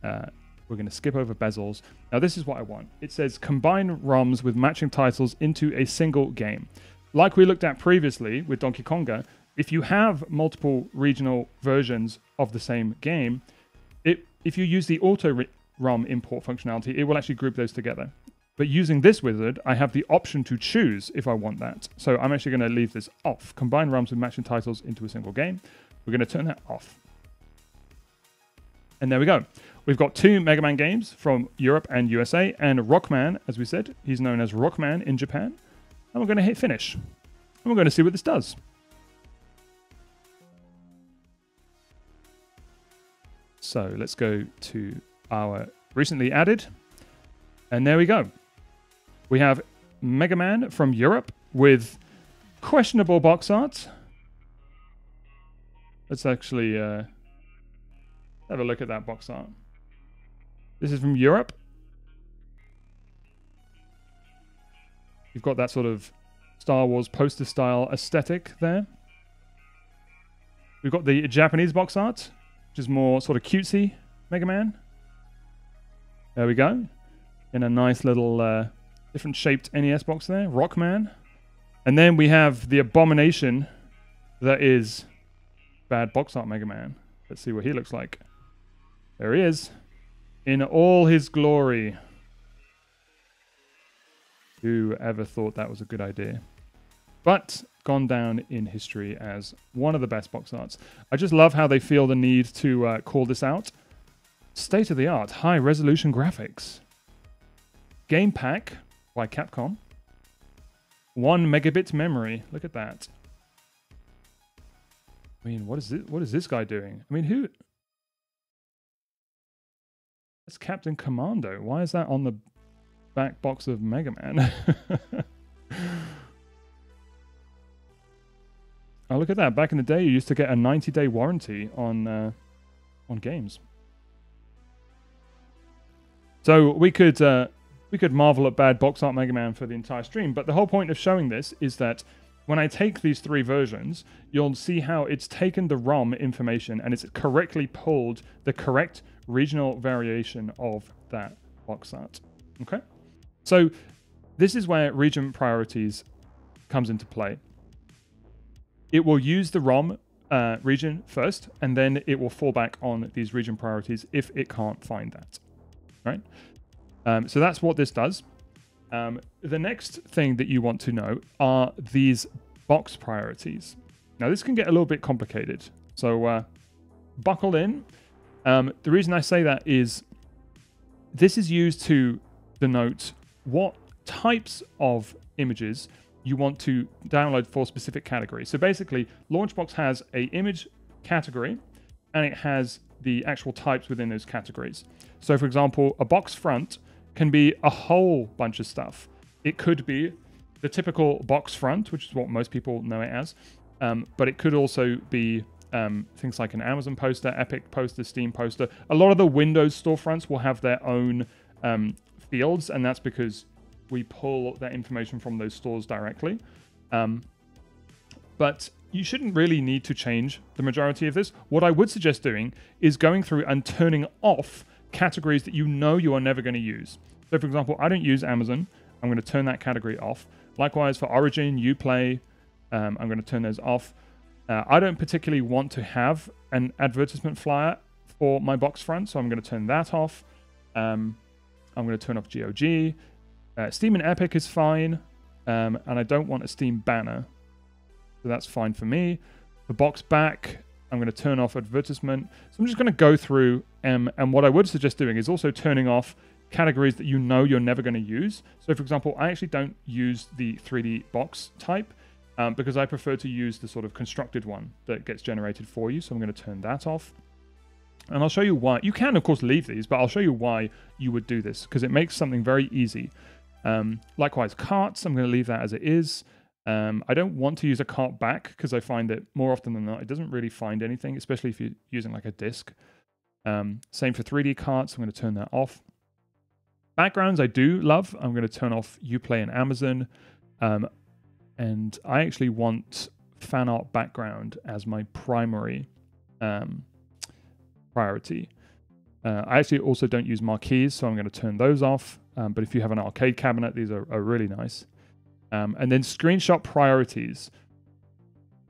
We're going to skip over bezels. Now, this is what I want. It says combine ROMs with matching titles into a single game. Like we looked at previously with Donkey Konga, if you have multiple regional versions of the same game, if you use the auto ROM import functionality, it will actually group those together. But using this wizard, I have the option to choose if I want that. So I'm actually going to leave this off. Combine ROMs with matching titles into a single game. We're going to turn that off. And there we go. We've got 2 Mega Man games from Europe and USA, and Rockman, as we said, he's known as Rockman in Japan. And we're going to hit finish. And we're going to see what this does. So let's go to our recently added. And there we go. We have Mega Man from Europe with questionable box art. Let's actually have a look at that box art. This is from Europe. You've got that sort of Star Wars poster style aesthetic there. We've got the Japanese box art, which is more sort of cutesy Mega Man. There we go. In a nice little different shaped NES box there. Rockman. And then we have the abomination that is bad box art Mega Man. Let's see what he looks like. There he is. In all his glory. Who ever thought that was a good idea? But gone down in history as one of the best box arts. I just love how they feel the need to call this out. State-of-the-art, high-resolution graphics. Game pack by Capcom. 1 megabit memory. Look at that. I mean, what is it? What is this guy doing? I mean, who? That's Captain Commando. Why is that on the back box of Mega Man? Oh, look at that. Back in the day, you used to get a 90-day warranty on games. So we could marvel at bad box art Mega Man for the entire stream, but the whole point of showing this is that when I take these 3 versions, you'll see how it's taken the ROM information and it's correctly pulled the correct regional variation of that box art. Okay? So this is where region priorities comes into play. It will use the ROM region first, and then it will fall back on these region priorities if it can't find that. Right? So that's what this does. The next thing that you want to know are these box priorities. Now, this can get a little bit complicated. So buckle in. The reason I say that is this is used to denote what types of images you want to download for specific categories. So basically, LaunchBox has an image category, and it has the actual types within those categories. So for example, a box front can be a whole bunch of stuff. it could be the typical box front, which is what most people know it as, but it could also be things like an Amazon poster, Epic poster, Steam poster. A lot of the Windows storefronts will have their own fields, and that's because we pull that information from those stores directly. But you shouldn't really need to change the majority of this. What I would suggest doing is going through and turning off categories that you know you are never going to use. So for example, I don't use Amazon. I'm going to turn that category off. Likewise for Origin, Uplay, I'm going to turn those off. I don't particularly want to have an advertisement flyer for my box front, so I'm going to turn that off. I'm going to turn off GOG. Steam and Epic is fine, and I don't want a Steam banner, so that's fine for me. The box back, I'm going to turn off advertisement. So I'm just going to go through, and what I would suggest doing is also turning off categories that you know you're never going to use. So for example, I actually don't use the 3D box type because I prefer to use the sort of constructed one that gets generated for you. So I'm going to turn that off. And I'll show you why. You can, of course, leave these, but I'll show you why you would do this because it makes something very easy. Likewise, carts, I'm going to leave that as it is. I don't want to use a cart back because I find that more often than not, it doesn't really find anything, especially if you're using like a disk. Same for 3D carts. I'm going to turn that off. Backgrounds I do love. I'm going to turn off Uplay and Amazon. And I actually want fan art background as my primary priority. I actually also don't use marquees, so I'm going to turn those off. But if you have an arcade cabinet, these are really nice. And then screenshot priorities.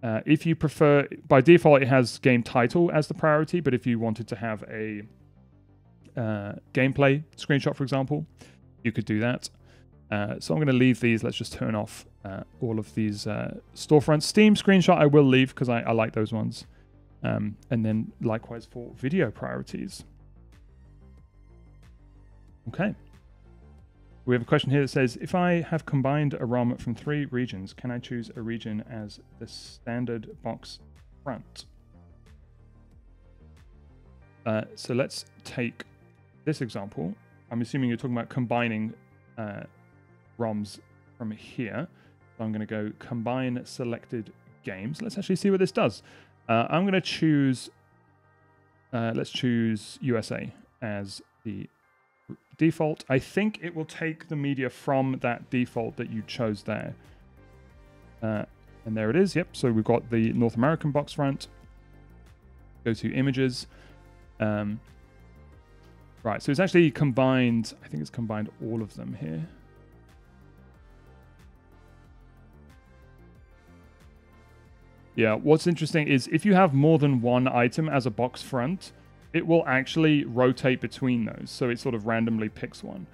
If you prefer, by default, it has game title as the priority, but if you wanted to have a gameplay screenshot, for example, you could do that. So I'm going to leave these. Let's just turn off all of these storefronts. Steam screenshot I will leave because I like those ones. And then likewise for video priorities. Okay. We have a question here that says, if I have combined a ROM from 3 regions, can I choose a region as the standard box front? So let's take this example. I'm assuming you're talking about combining ROMs from here. So I'm going to go combine selected games. Let's actually see what this does. I'm going to choose, let's choose USA as the default. I think it will take the media from that default that you chose there. And there it is. Yep. So we've got the North American box front. Go to images. Right. So it's actually combined. I think it's combined all of them here. Yeah. What's interesting is if you have more than one item as a box front, it will actually rotate between those. So it sort of randomly picks one.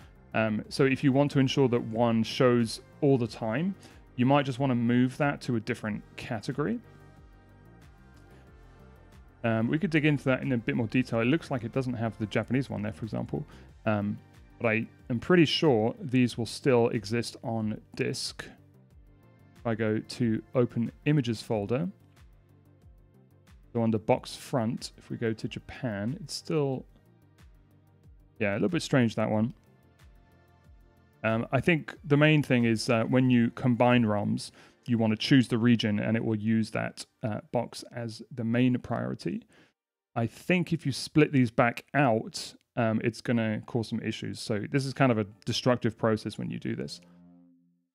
So if you want to ensure that one shows all the time, you might just want to move that to a different category. We could dig into that in a bit more detail. It looks like it doesn't have the Japanese one there, for example. But I am pretty sure these will still exist on disk. If I go to Open Images folder, so under box front, if we go to Japan, it's still, yeah, a little bit strange, that one. I think the main thing is when you combine ROMs, you want to choose the region and it will use that box as the main priority. I think if you split these back out, it's going to cause some issues. So this is kind of a destructive process when you do this.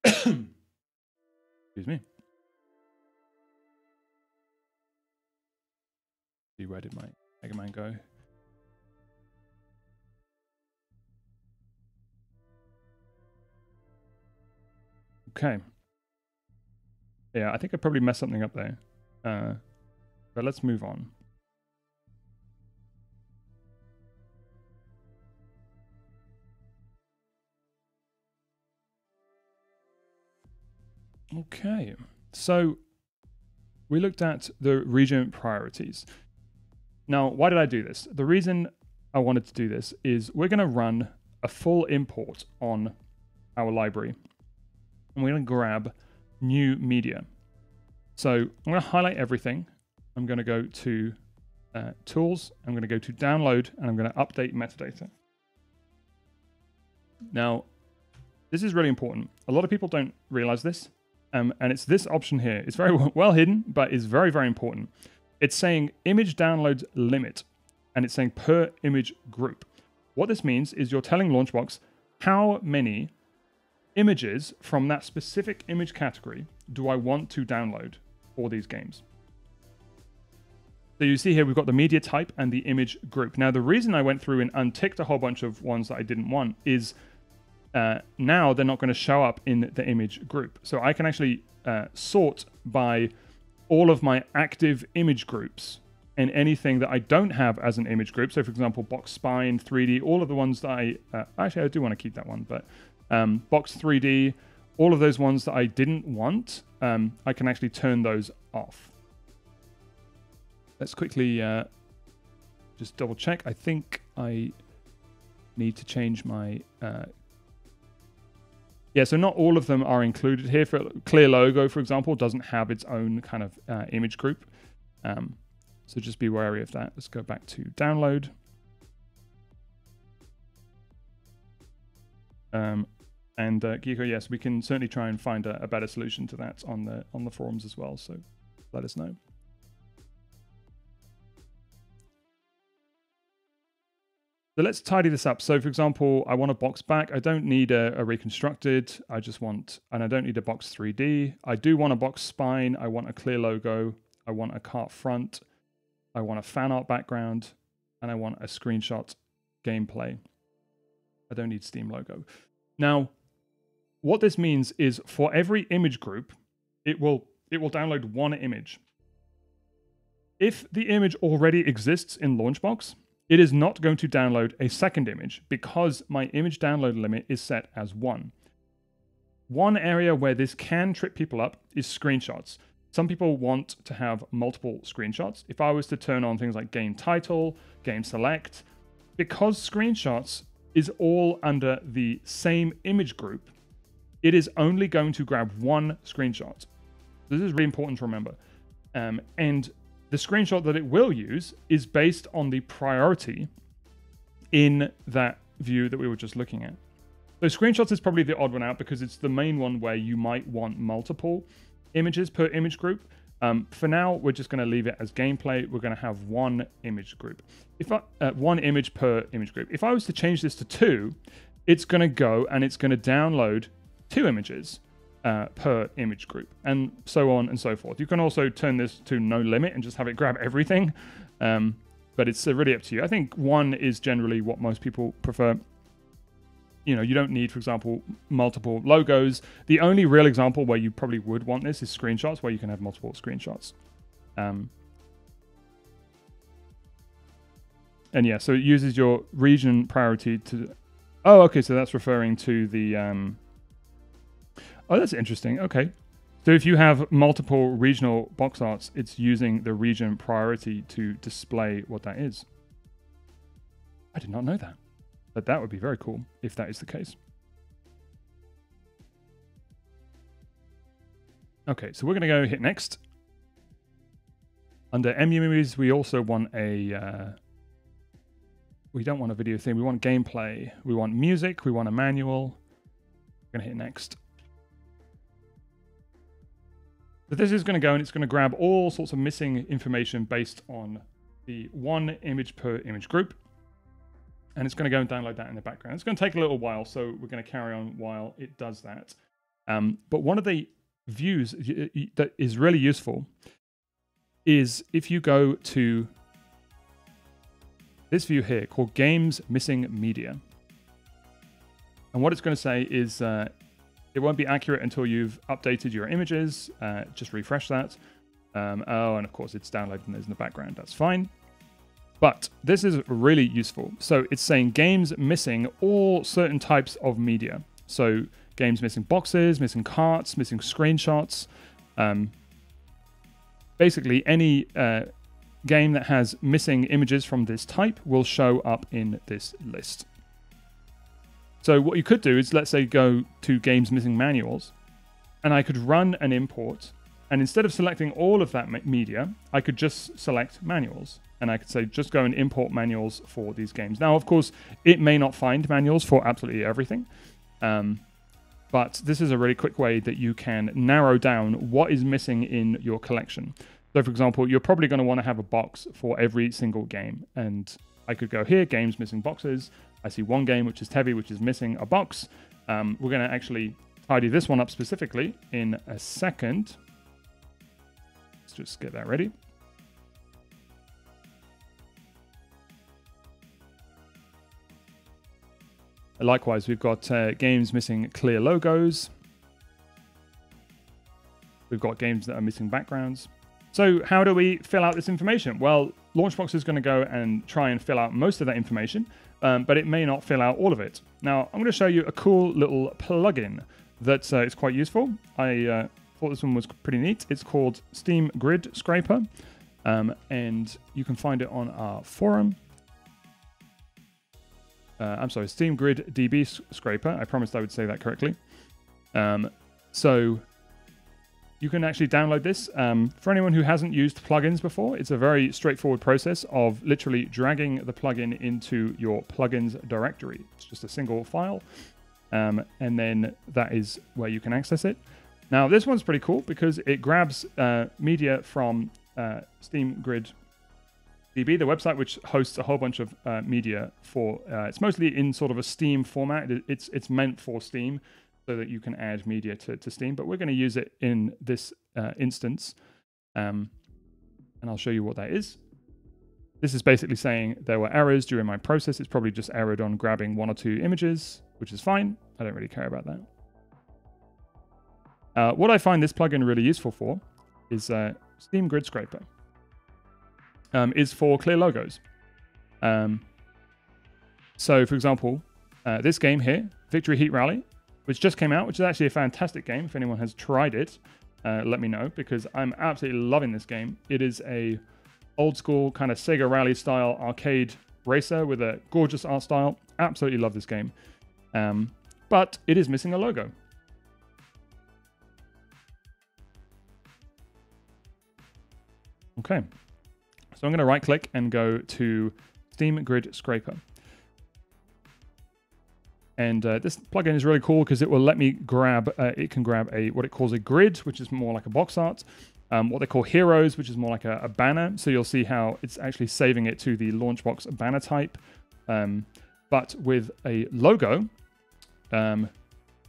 Excuse me. Where did my Mega Man go? Okay. Yeah, I think I probably messed something up there. But let's move on. Okay. So we looked at the region priorities. Now, why did I do this? The reason I wanted to do this is we're going to run a full import on our library. And we're going to grab new media. So I'm going to highlight everything. I'm going to go to Tools. I'm going to go to Download, and I'm going to update metadata. Now, This is really important. A lot of people don't realize this. And it's this option here. It's very well hidden, but it's very, very important. It's saying image download limit, and it's saying per image group. What this means is you're telling LaunchBox how many images from that specific image category do I want to download for these games. So you see here, we've got the media type and the image group. Now, the reason I went through and unticked a whole bunch of ones that I didn't want is now they're not going to show up in the image group. So I can actually sort by all of my active image groups and anything that I don't have as an image group. So for example, box spine, 3D, all of the ones that actually I do want to keep that one, but box 3D, all of those ones that I didn't want, I can actually turn those off. Let's quickly just double check. I think I need to change my yeah, so not all of them are included here. For Clear Logo, for example, doesn't have its own kind of image group. So just be wary of that. Let's go back to download. And Geeko, yes, we can certainly try and find a better solution to that on the forums as well. So let us know. So let's tidy this up. So for example, I want a box back. I don't need a reconstructed. I just want, and I don't need a box 3D. I do want a box spine. I want a clear logo. I want a cart front. I want a fan art background. And I want a screenshot gameplay. I don't need Steam logo. Now, what this means is for every image group, it will download one image. If the image already exists in LaunchBox, it is not going to download a second image because my image download limit is set as 1. One area where this can trip people up is screenshots. Some people want to have multiple screenshots. If I was to turn on things like game title, game select, because screenshots is all under the same image group, it is only going to grab one screenshot. This is really important to remember. And the screenshot that it will use is based on the priority in that view that we were just looking at. So screenshots is probably the odd one out because it's the main one where you might want multiple images per image group. For now, we're just going to leave it as gameplay. We're going to have one image group. One image per image group. If I was to change this to 2, it's going to go and it's going to download 2 images per image group, and so on and so forth. You can also turn this to no limit and just have it grab everything, but it's really up to you. I think 1 is generally what most people prefer. You know, you don't need, for example, multiple logos. The only real example where you probably would want this is screenshots, where you can have multiple screenshots. And yeah, so it uses your region priority to... Oh, okay, so that's referring to the... Oh, that's interesting. Okay. So if you have multiple regional box arts, it's using the region priority to display what that is. I did not know that. But that would be very cool if that is the case. Okay, so we're going to go hit next. Under MUMs, we also want a... we don't want a video theme. We want gameplay. We want music. We want a manual. We're going to hit next. So this is going to go and it's going to grab all sorts of missing information based on the one image per image group. And it's going to go and download that in the background. It's going to take a little while, so we're going to carry on while it does that. But one of the views that is really useful is if you go to this view here called Games Missing Media. And what it's going to say is it won't be accurate until you've updated your images. Just refresh that. Oh, and of course it's downloading those in the background. That's fine. But this is really useful. So it's saying games missing all certain types of media. So games missing boxes, missing carts, missing screenshots. Basically, any game that has missing images from this type will show up in this list. So what you could do is, let's say, go to games missing manuals, and I could run an import. And instead of selecting all of that media, I could just select manuals. And I could say, just go and import manuals for these games. Now, of course, it may not find manuals for absolutely everything. but this is a really quick way that you can narrow down what is missing in your collection. So for example, you're probably going to want to have a box for every single game. And I could go here, games missing boxes. I see one game, which is Tevi, which is missing a box. We're going to actually tidy this one up specifically in a second. Let's just get that ready. Likewise, we've got games missing clear logos. We've got games that are missing backgrounds. So how do we fill out this information? Well, LaunchBox is going to go and try and fill out most of that information, but it may not fill out all of it. Now, I'm going to show you a cool little plugin that is quite useful. I thought this one was pretty neat. It's called Steam Grid Scraper, and you can find it on our forum. I'm sorry, Steam Grid DB Scraper. I promised I would say that correctly. So you can actually download this. For anyone who hasn't used plugins before, it's a very straightforward process of literally dragging the plugin into your plugins directory. It's just a single file, and then that is where you can access it. Now, this one's pretty cool because it grabs media from Steam Grid DB, the website which hosts a whole bunch of media for, it's mostly in sort of a Steam format. It's meant for Steam, so that you can add media to Steam, but we're going to use it in this instance, and I'll show you what that is. This is basically saying there were errors during my process. It's probably just errored on grabbing 1 or 2 images, which is fine. I don't really care about that. What I find this plugin really useful for is Steam Grid Scraper. Is for clear logos. So, for example, this game here, Victory Heat Rally, which just came out, which is actually a fantastic game. If anyone has tried it, let me know, because I'm absolutely loving this game. It is a old school kind of Sega Rally style arcade racer with a gorgeous art style. Absolutely love this game. But it is missing a logo. Okay. So I'm going to right click and go to Steam Grid Scraper. And this plugin is really cool because it will let me grab, it can grab what it calls a grid, which is more like a box art. What they call heroes, which is more like a banner. So you'll see how it's actually saving it to the LaunchBox banner type, but with a logo. And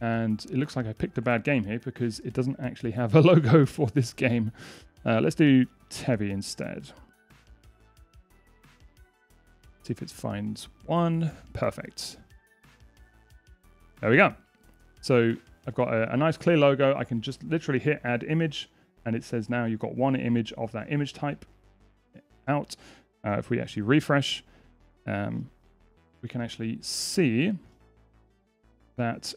it looks like I picked a bad game here because it doesn't actually have a logo for this game. Let's do Tevi instead. See if it finds one. Perfect. There we go. So I've got a nice clear logo. I can just literally hit add image, and it says now you've got one image of that image type out. If we actually refresh, we can actually see that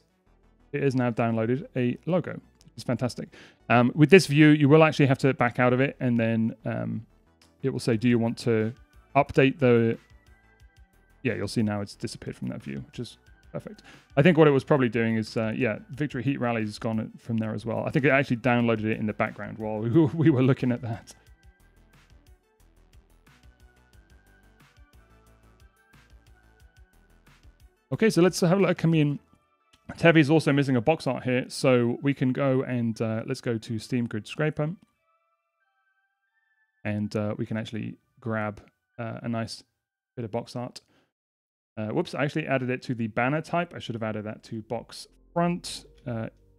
it has now downloaded a logo. It's fantastic. With this view, you will actually have to back out of it, and then it will say, do you want to update the... Yeah, you'll see now it's disappeared from that view, which is perfect. I think what it was probably doing is, yeah, Victory Heat Rally has gone from there as well. I think it actually downloaded it in the background while we were looking at that. Okay, so let's have a look at Commune. Tevi is also missing a box art here, so we can go and let's go to Steam Grid Scraper. And we can actually grab a nice bit of box art. Whoops, I actually added it to the banner type. I should have added that to box front.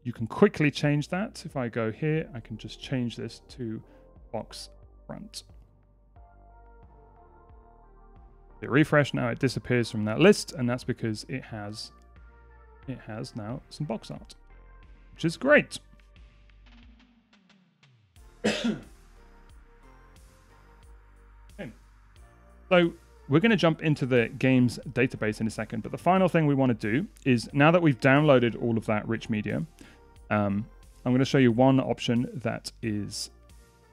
You can quickly change that. If I go here, I can just change this to box front. Hit refresh, now it disappears from that list, and that's because it has now some box art, which is great. Okay. So we're going to jump into the games database in a second, but the final thing we want to do is, now that we've downloaded all of that rich media, I'm going to show you one option that is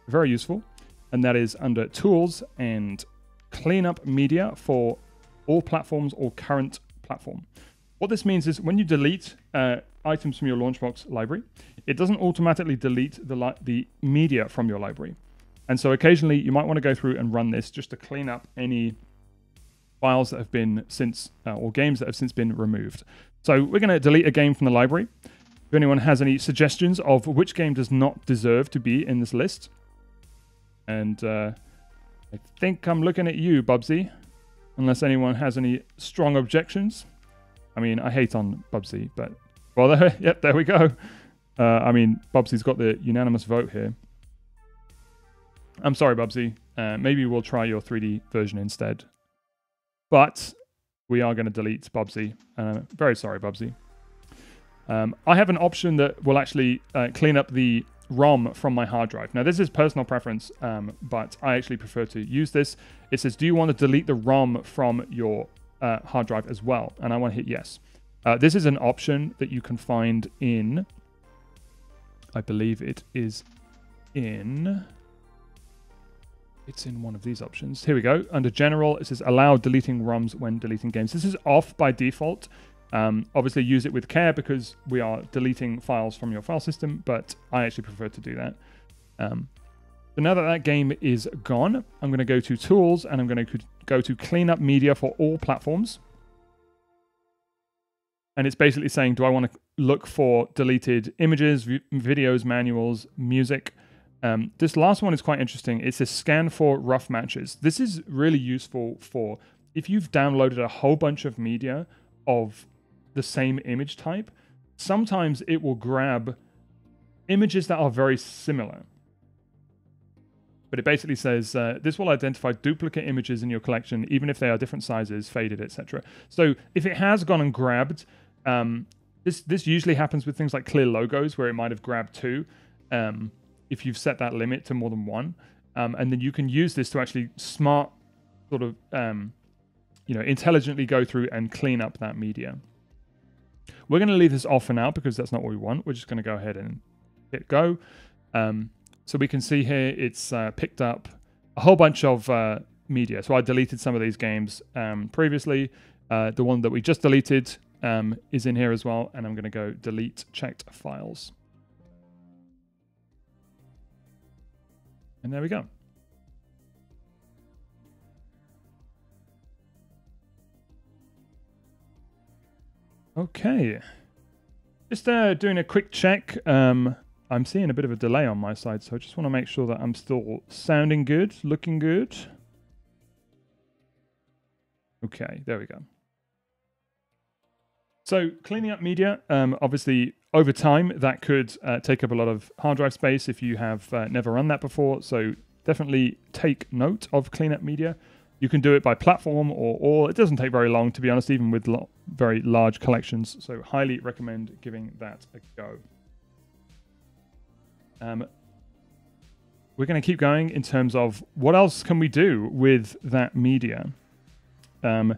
very useful, and that is under Tools and Clean Up Media for all platforms or current platform. What this means is when you delete items from your LaunchBox library, it doesn't automatically delete the media from your library. And so occasionally you might want to go through and run this just to clean up any files that have been since, or games that have since been removed. So we're going to delete a game from the library. If anyone has any suggestions of which game does not deserve to be in this list. And I think I'm looking at you, Bubsy, unless anyone has any strong objections. I mean, I hate on Bubsy, but... Well, yep, there we go. I mean, Bubsy's got the unanimous vote here. I'm sorry, Bubsy. Maybe we'll try your 3D version instead. But we are going to delete Bubsy. Very sorry, Bubsy. I have an option that will actually clean up the ROM from my hard drive. Now, this is personal preference, but I actually prefer to use this. It says, do you want to delete the ROM from your hard drive as well? And I want to hit yes. This is an option that you can find in, I believe it is in, it's in one of these options. Here we go. Under General, it says allow deleting ROMs when deleting games. This is off by default. Obviously use it with care because we are deleting files from your file system, but I actually prefer to do that. So now that that game is gone, I'm going to go to Tools and I'm going to go to Clean Up Media for all platforms. And it's basically saying, do I want to look for deleted images, videos, manuals, music? This last one is quite interesting. It says scan for rough matches. This is really useful for if you've downloaded a whole bunch of media of the same image type. Sometimes it will grab images that are very similar. But it basically says this will identify duplicate images in your collection, even if they are different sizes, faded, etc. So if it has gone and grabbed, this usually happens with things like clear logos, where it might have grabbed two, if you've set that limit to more than one, and then you can use this to actually sort of intelligently go through and clean up that media. We're going to leave this off for now because that's not what we want. We're just going to go ahead and hit go. So we can see here it's picked up a whole bunch of media. So I deleted some of these games previously. The one that we just deleted is in here as well. And I'm going to go delete checked files. And there we go. Okay. Just doing a quick check. I'm seeing a bit of a delay on my side, so I just want to make sure that I'm still sounding good, looking good. Okay, there we go. So cleaning up media, obviously over time that could take up a lot of hard drive space if you have never run that before. So definitely take note of clean up media. You can do it by platform or all. It doesn't take very long, to be honest, even with very large collections. So highly recommend giving that a go. We're going to keep going in terms of what else can we do with that media. But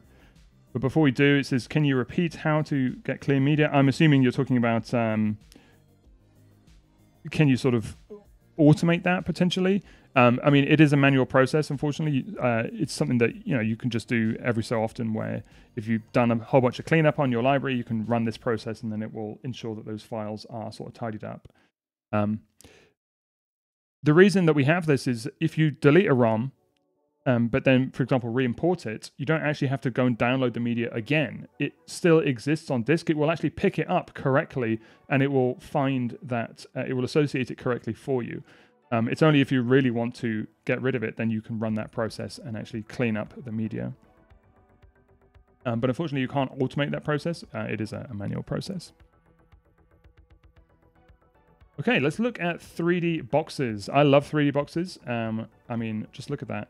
before we do, it says, can you repeat how to get clear media? I'm assuming you're talking about, can you sort of automate that potentially? I mean, it is a manual process, unfortunately. It's something that, you can just do every so often, where if you've done a whole bunch of cleanup on your library, you can run this process and then it will ensure that those files are sort of tidied up. The reason that we have this is if you delete a ROM, but then, for example, re-import it, you don't actually have to go and download the media again. It still exists on disk. It will actually pick it up correctly, and it will find that it will associate it correctly for you. It's only if you really want to get rid of it, then you can run that process and actually clean up the media. But unfortunately, you can't automate that process. It is a manual process. Okay, let's look at 3D boxes. I love 3D boxes. I mean, just look at that.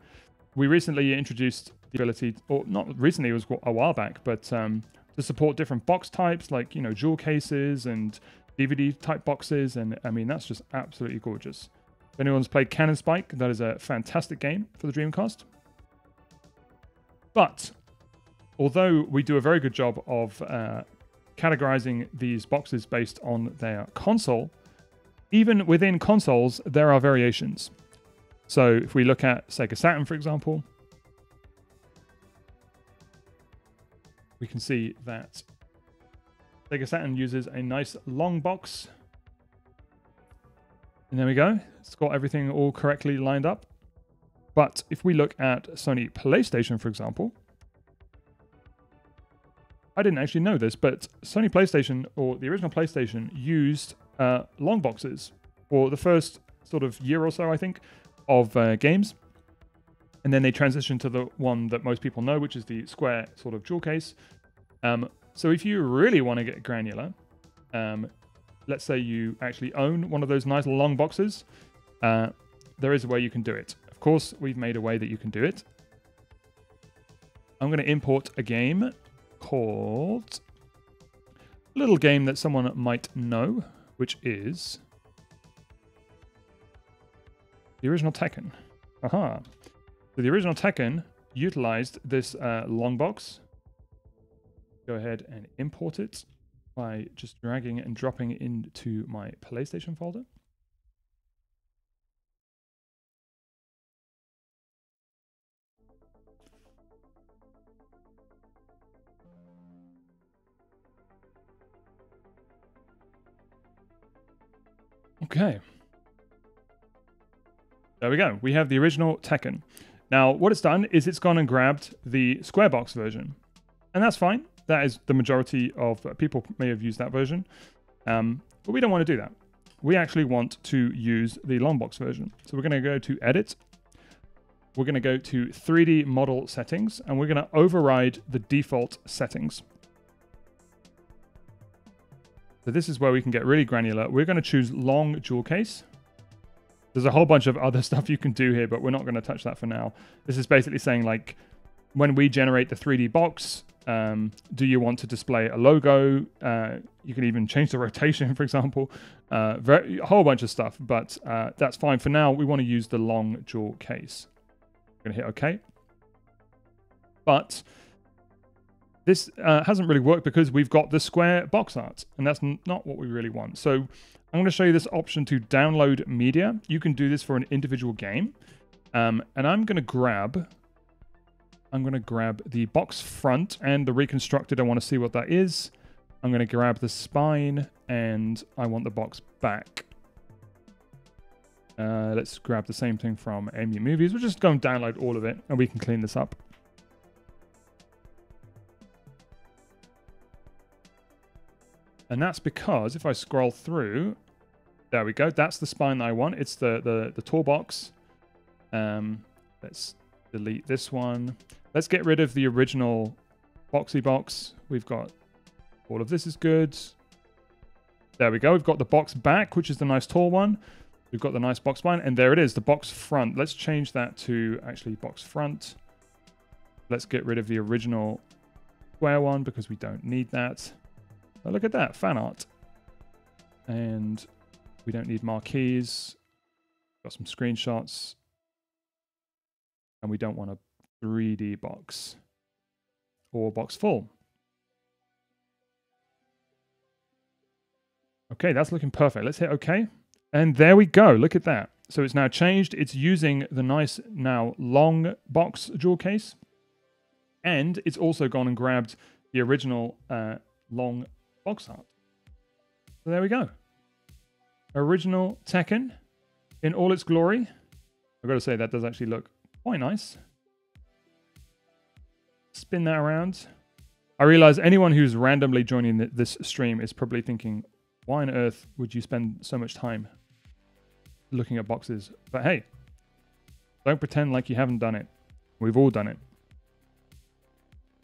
We recently introduced the ability, or not recently, it was a while back, but to support different box types like, jewel cases and DVD type boxes. And I mean, that's just absolutely gorgeous. If anyone's played Cannon Spike, that is a fantastic game for the Dreamcast. But although we do a very good job of categorizing these boxes based on their console, even within consoles, there are variations. So if we look at Sega Saturn, for example, we can see that Sega Saturn uses a nice long box. And there we go. It's got everything all correctly lined up. But if we look at Sony PlayStation, for example, I didn't actually know this, but Sony PlayStation, or the original PlayStation, used long boxes for the first sort of year or so, I think, of games. And then they transitioned to the one that most people know, which is the square sort of jewel case. So if you really want to get granular, let's say you actually own one of those nice long boxes, there is a way you can do it. Of course, we've made a way that you can do it. I'm going to import a game called a little game that someone might know, which is the original Tekken. Aha. So the original Tekken utilized this long box. Go ahead and import it by just dragging and dropping it into my PlayStation folder. Okay. There we go. We have the original Tekken. Now, what it's done is it's gone and grabbed the square box version. And that's fine. That is the majority of people may have used that version. But we don't want to do that. We actually want to use the long box version. So we're going to go to Edit. We're going to go to 3D Model Settings, and we're going to override the default settings. So this is where we can get really granular. We're going to choose long jewel case. There's a whole bunch of other stuff you can do here, but we're not going to touch that for now. This is basically saying, like, when we generate the 3D box, do you want to display a logo? You can even change the rotation, for example. A whole bunch of stuff, but that's fine. For now, we want to use the long jewel case. I'm going to hit OK. But this hasn't really worked because we've got the square box art, and that's not what we really want. So I'm going to show you this option to download media. You can do this for an individual game. And I'm going to grab the box front and the reconstructed. I want to see what that is. I'm going to grab the spine, and I want the box back. Let's grab the same thing from Amy Movies. We'll just go and download all of it, and we can clean this up. And that's because if I scroll through, there we go. That's the spine that I want. It's the toolbox. Let's delete this one. Let's get rid of the original boxy box. We've got all of this is good. There we go. We've got the box back, which is the nice tall one. We've got the nice box spine, and there it is, the box front. Let's change that to actually box front. Let's get rid of the original square one because we don't need that. Oh, look at that, fan art. And we don't need marquees. Got some screenshots. And we don't want a 3D box or box full. Okay, that's looking perfect. Let's hit OK. And there we go. Look at that. So it's now changed. It's using the nice now long box jewel case. And it's also gone and grabbed the original long box art. So there we go. Original Tekken in all its glory. I've got to say that does actually look quite nice. Spin that around. I realize anyone who's randomly joining this stream is probably thinking, why on earth would you spend so much time looking at boxes? But hey, don't pretend like you haven't done it. We've all done it.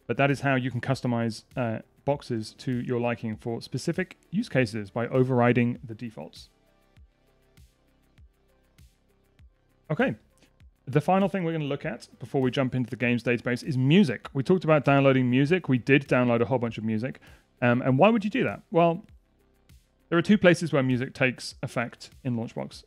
But that is how you can customize boxes to your liking for specific use cases by overriding the defaults. Okay, the final thing we're going to look at before we jump into the games database is music. We talked about downloading music. We did download a whole bunch of music. And why would you do that? Well, there are two places where music takes effect in LaunchBox.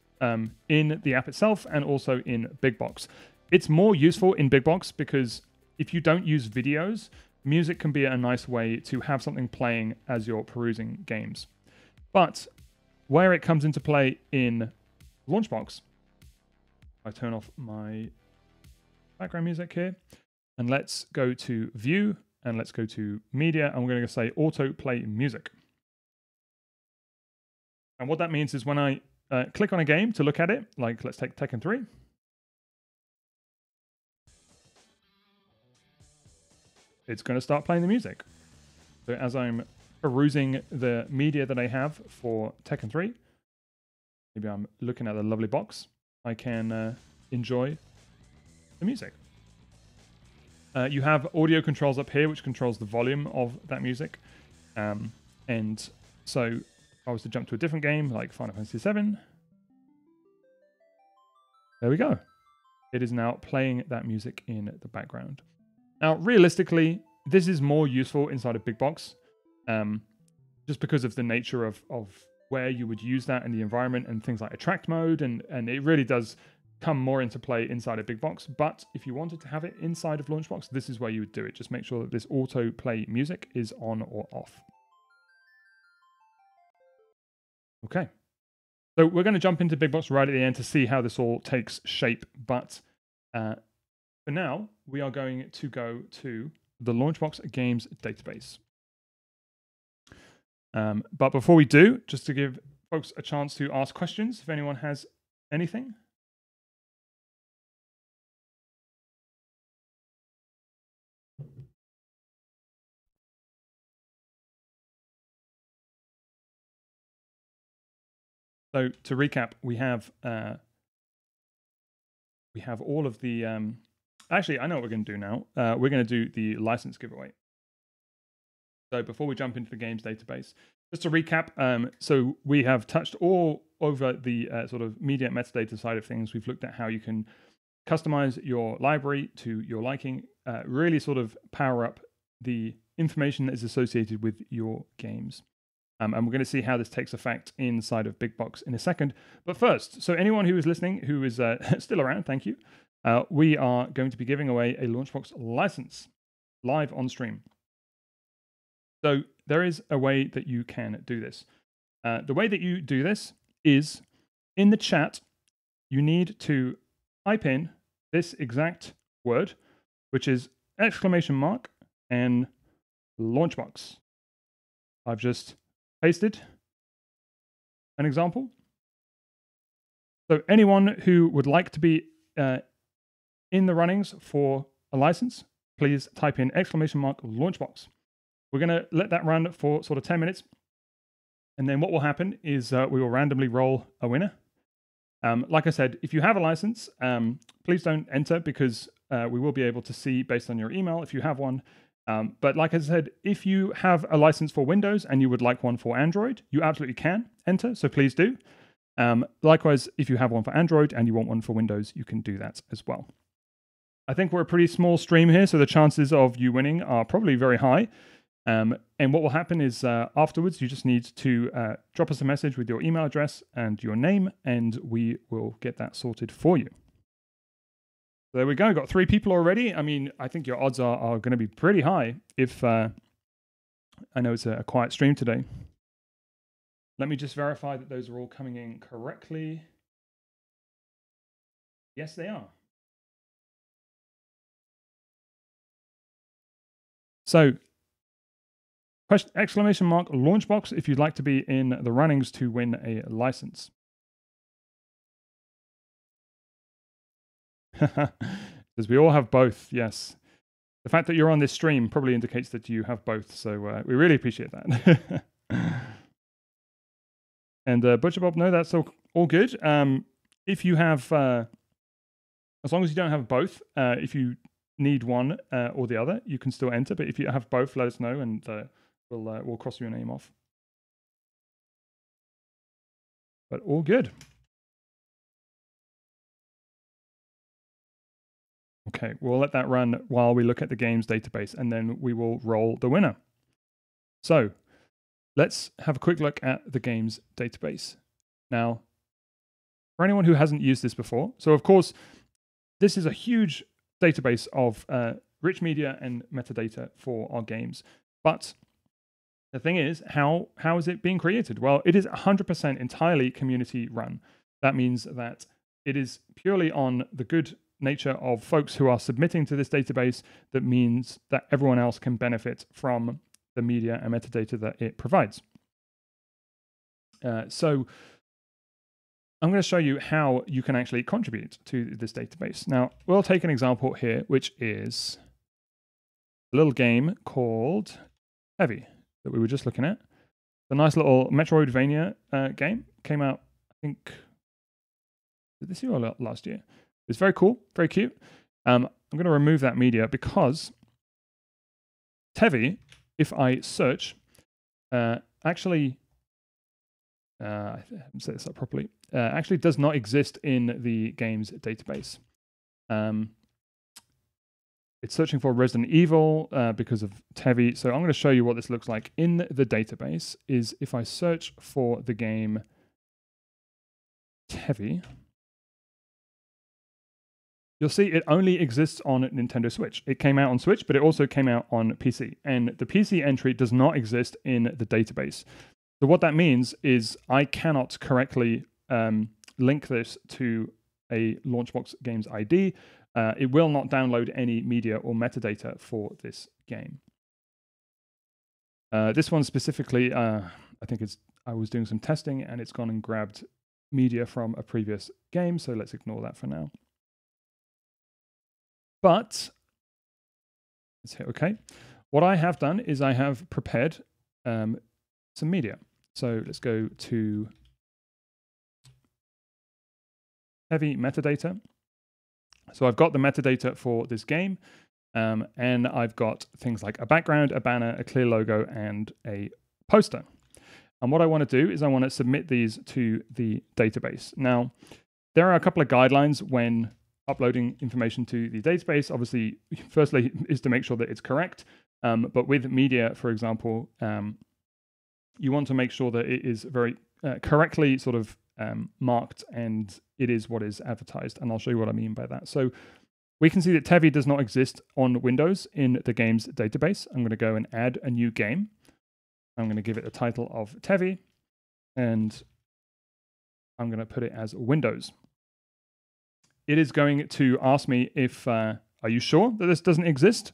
In the app itself and also in Big Box. It's more useful in Big Box because if you don't use videos, music can be a nice way to have something playing as you're perusing games. But where it comes into play in LaunchBox, I turn off my background music here, and let's go to View, and let's go to Media, and we're going to say Auto Play Music. And what that means is when I click on a game to look at it, like let's take Tekken 3. It's going to start playing the music. So as I'm perusing the media that I have for Tekken 3, maybe I'm looking at the lovely box, I can enjoy the music. You have audio controls up here, which controls the volume of that music. And so if I was to jump to a different game, like Final Fantasy VII, there we go. It is now playing that music in the background. Now, realistically, this is more useful inside of Big Box, just because of the nature of where you would use that in the environment and things like attract mode, and it really does come more into play inside of Big Box. But if you wanted to have it inside of LaunchBox, this is where you would do it. Just make sure that this auto play music is on or off. Okay. So we're going to jump into Big Box right at the end to see how this all takes shape. But for now, we are going to go to the LaunchBox Games database. But before we do, just to give folks a chance to ask questions, if anyone has anything. So to recap, we have all of the. Actually, I know what we're going to do now. We're going to do the license giveaway. So before we jump into the games database, just to recap, so we have touched all over the sort of media metadata side of things. We've looked at how you can customize your library to your liking, really sort of power up the information that is associated with your games. And we're going to see how this takes effect inside of Big Box in a second. But first, so anyone who is listening, who is still around, thank you. We are going to be giving away a LaunchBox license live on stream. So there is a way that you can do this. The way that you do this is in the chat, you need to type in this exact word, which is exclamation mark and LaunchBox. I've just pasted an example. So anyone who would like to be in the runnings for a license, please type in exclamation mark LaunchBox. We're going to let that run for sort of 10 minutes. And then what will happen is we will randomly roll a winner. Like I said, if you have a license, please don't enter because we will be able to see based on your email if you have one. But like I said, if you have a license for Windows and you would like one for Android, you absolutely can enter, so please do. Likewise, if you have one for Android and you want one for Windows, you can do that as well. I think we're a pretty small stream here, so the chances of you winning are probably very high. And what will happen is afterwards, you just need to drop us a message with your email address and your name, and we will get that sorted for you. There we go. Got 3 people already. I mean, I think your odds are going to be pretty high if I know it's a quiet stream today. Let me just verify that those are all coming in correctly. Yes, they are. So, exclamation mark LaunchBox if you'd like to be in the runnings to win a license. Because we all have both, yes. The fact that you're on this stream probably indicates that you have both, so we really appreciate that. And Butcher Bob, no, that's all good. If you have, as long as you don't have both, if you need one or the other, you can still enter. But if you have both, let us know, and we'll cross your name off. But all good. Okay, we'll let that run while we look at the games database, and then we will roll the winner. So let's have a quick look at the games database. Now, for anyone who hasn't used this before, so of course, this is a huge database of rich media and metadata for our games. But the thing is, how is it being created? Well, it is 100% entirely community run. That means that it is purely on the good nature of folks who are submitting to this database. That means that everyone else can benefit from the media and metadata that it provides. So I'm going to show you how you can actually contribute to this database. Now, we'll take an example here, which is a little game called Heavy. that we were just looking at. The nice little Metroidvania game came out, I think, this year or last year. It's very cool, very cute. I'm going to remove that media because Tevi, if I search, actually, I haven't set this up properly, actually does not exist in the game's database. It's searching for Resident Evil because of Tevi. So I'm going to show you what this looks like in the database. Is if I search for the game Tevi, you'll see it only exists on Nintendo Switch. It came out on Switch, but it also came out on PC. And the PC entry does not exist in the database. So what that means is I cannot correctly link this to a LaunchBox game's ID. It will not download any media or metadata for this game. This one specifically, I think I was doing some testing and it's gone and grabbed media from a previous game. So let's ignore that for now. But let's hit OK. What I have done is I have prepared some media. So let's go to heavy metadata. So I've got the metadata for this game, and I've got things like a background, a banner, a clear logo, and a poster. And what I want to do is I want to submit these to the database. Now, there are a couple of guidelines when uploading information to the database. Obviously, firstly, is to make sure that it's correct. But with media, for example, you want to make sure that it is very correctly sort of marked and it is what is advertised. And I'll show you what I mean by that. So we can see that Tevi does not exist on Windows in the game's database. I'm going to go and add a new game. I'm going to give it the title of Tevi, and I'm going to put it as Windows. It is going to ask me if, are you sure that this doesn't exist?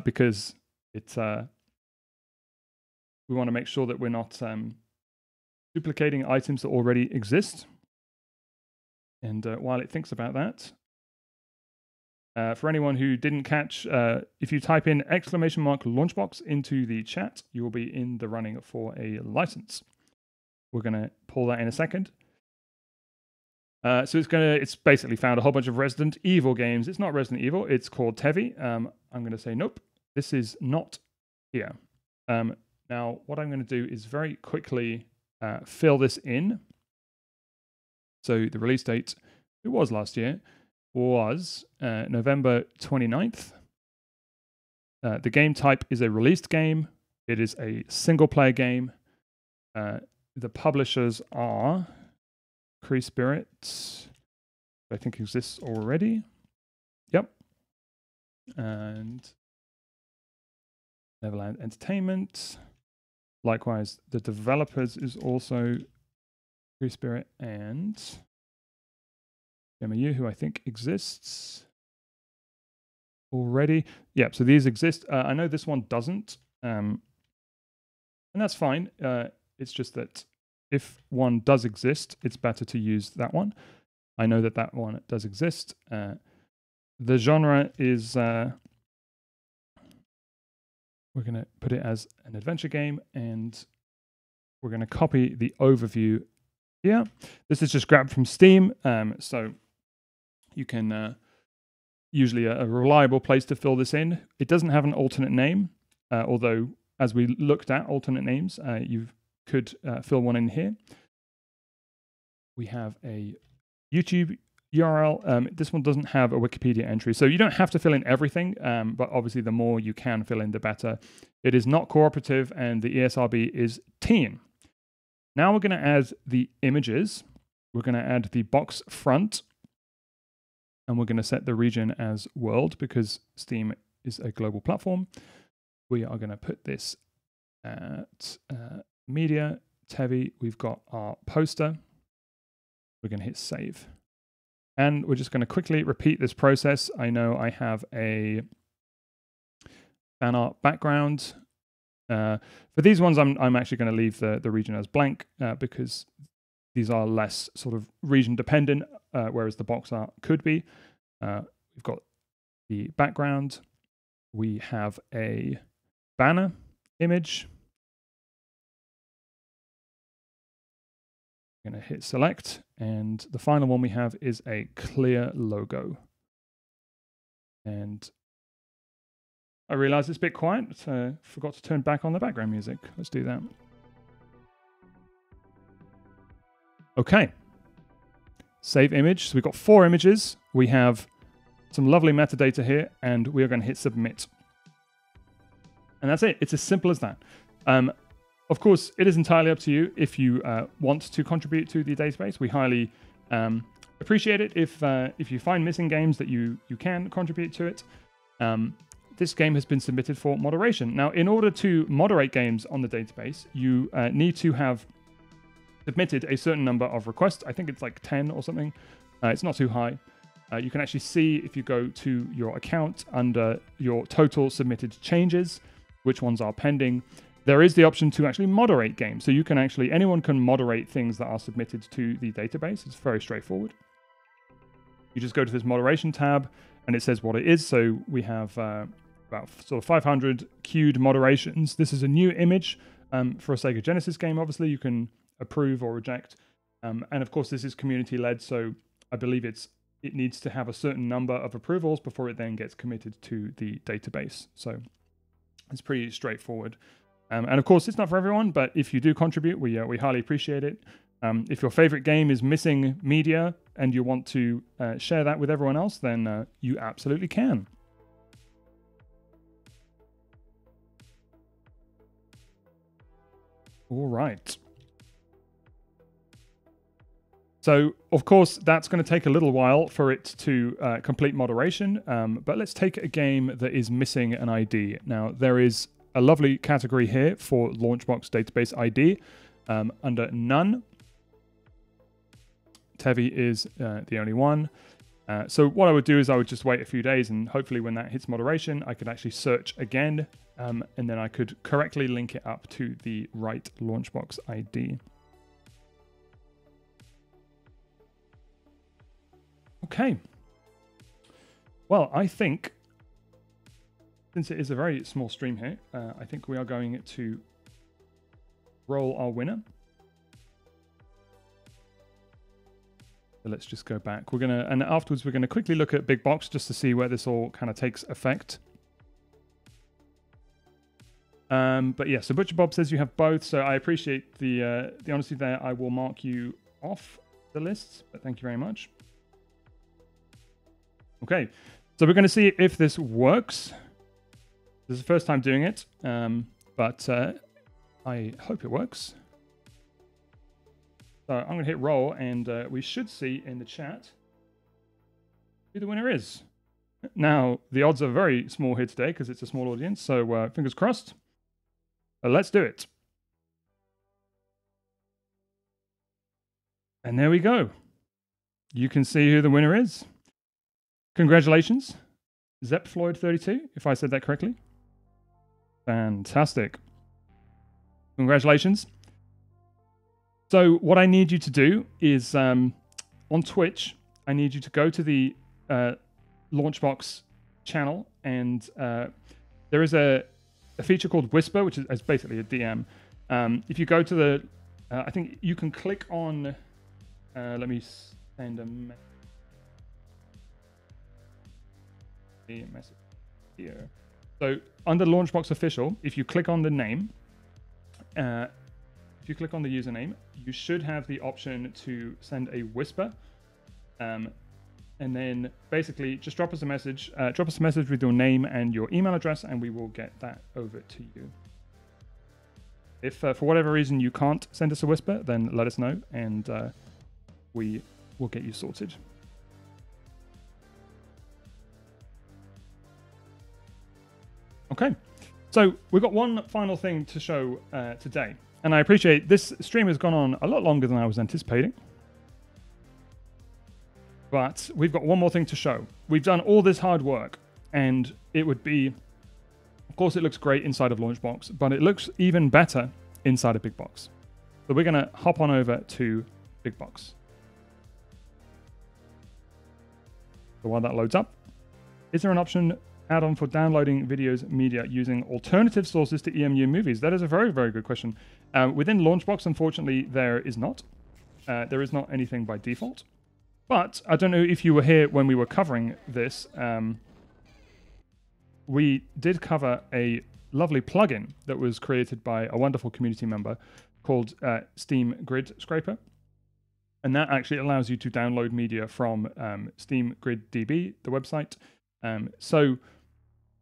Because it's, we want to make sure that we're not duplicating items that already exist. And while it thinks about that, for anyone who didn't catch, if you type in !LaunchBox into the chat, you will be in the running for a license. We're going to pull that in a second. So it's basically found a whole bunch of Resident Evil games. It's not Resident Evil. It's called Tevi. I'm going to say, nope, this is not here. Now, what I'm going to do is very quickly fill this in. So the release date, it was last year, was November 29th. The game type is a released game. It is a single-player game. The publishers are Cree Spirit, I think exists already. Yep. And Neverland Entertainment. Likewise, the developers is also Cree Spirit and MAU, who I think exists already. Yep, so these exist. I know this one doesn't, and that's fine. It's just that if one does exist, it's better to use that one. I know that that one does exist. The genre is, we're going to put it as an adventure game, and we're going to copy the overview here. This is just grabbed from Steam, so you can, usually a reliable place to fill this in. It doesn't have an alternate name, although as we looked at alternate names, you could fill one in here. We have a YouTube URL. This one doesn't have a Wikipedia entry, so you don't have to fill in everything, but obviously the more you can fill in, the better. It is not cooperative, and the ESRB is teen. Now we're going to add the images. We're going to add the box front, and we're going to set the region as world because Steam is a global platform. We are going to put this at media, Tevi. We've got our poster. We're going to hit save. And we're just going to quickly repeat this process. I know I have a fan art background. For these ones, I'm actually going to leave the region as blank because these are less sort of region dependent, whereas the box art could be. We've got the background. We have a banner image. I'm going to hit select, and the final one we have is a clear logo. And I realize it's a bit quiet, but forgot to turn back on the background music. Let's do that. Okay. Save image. So we've got 4 images. We have some lovely metadata here, and we are going to hit submit. And that's it. It's as simple as that. Of course, it is entirely up to you if you want to contribute to the database. We highly appreciate it if you find missing games that you can contribute to it. This game has been submitted for moderation. Now, in order to moderate games on the database, you need to have submitted a certain number of requests. I think it's like 10 or something. It's not too high. You can actually see if you go to your account under your total submitted changes, which ones are pending. There is the option to actually moderate games. So you can actually, anyone can moderate things that are submitted to the database. It's very straightforward. You just go to this moderation tab and it says what it is. So we have about sort of 500 queued moderations. This is a new image for a Sega Genesis game. Obviously, you can approve or reject. And of course, this is community led. So I believe it needs to have a certain number of approvals before it then gets committed to the database. So it's pretty straightforward. And of course, it's not for everyone, but if you do contribute, we highly appreciate it. If your favorite game is missing media and you want to share that with everyone else, then you absolutely can. All right. So, of course, that's going to take a little while for it to complete moderation, but let's take a game that is missing an ID. Now, there is a lovely category here for LaunchBox database ID under None. Tevi is the only one. So what I would do is I would just wait a few days, and hopefully when that hits moderation, I could actually search again, and then I could correctly link it up to the right LaunchBox ID. Okay. Well, I think, since it is a very small stream here, I think we are going to roll our winner. So let's just go back. And afterwards we're gonna quickly look at Big Box just to see where this all kind of takes effect. But yeah, so Butcher Bob says you have both, so I appreciate the honesty there. I will mark you off the list, but thank you very much. Okay, so we're going to see if this works. This is the first time doing it, but I hope it works. So I'm going to hit roll, and we should see in the chat who the winner is. Now, the odds are very small here today because it's a small audience, so fingers crossed. Let's do it. And there we go. You can see who the winner is. Congratulations, ZepFloyd32, if I said that correctly. Fantastic. Congratulations. So what I need you to do is, on Twitch, I need you to go to the LaunchBox channel, and there is a feature called Whisper, which is basically a DM. If you go to the, I think you can click on, let me send a message here. So under LaunchBox Official, if you click on the name, if you click on the username, you should have the option to send a whisper. And then basically just drop us a message with your name and your email address, and we will get that over to you. If for whatever reason you can't send us a whisper, then let us know, and we will get you sorted. Okay, so we've got one final thing to show today, and I appreciate this stream has gone on a lot longer than I was anticipating, but we've got one more thing to show. We've done all this hard work, and it would be, of course it looks great inside of LaunchBox, but it looks even better inside of Big Box. So we're going to hop on over to Big Box. So while that loads up, is there an option add-on for downloading videos media using alternative sources to EMU movies? That is a very, very good question. Within LaunchBox, unfortunately, there is not. there is not anything by default. But I don't know if you were here when we were covering this. We did cover a lovely plugin that was created by a wonderful community member called Steam Grid Scraper. And that actually allows you to download media from Steam Grid DB, the website. So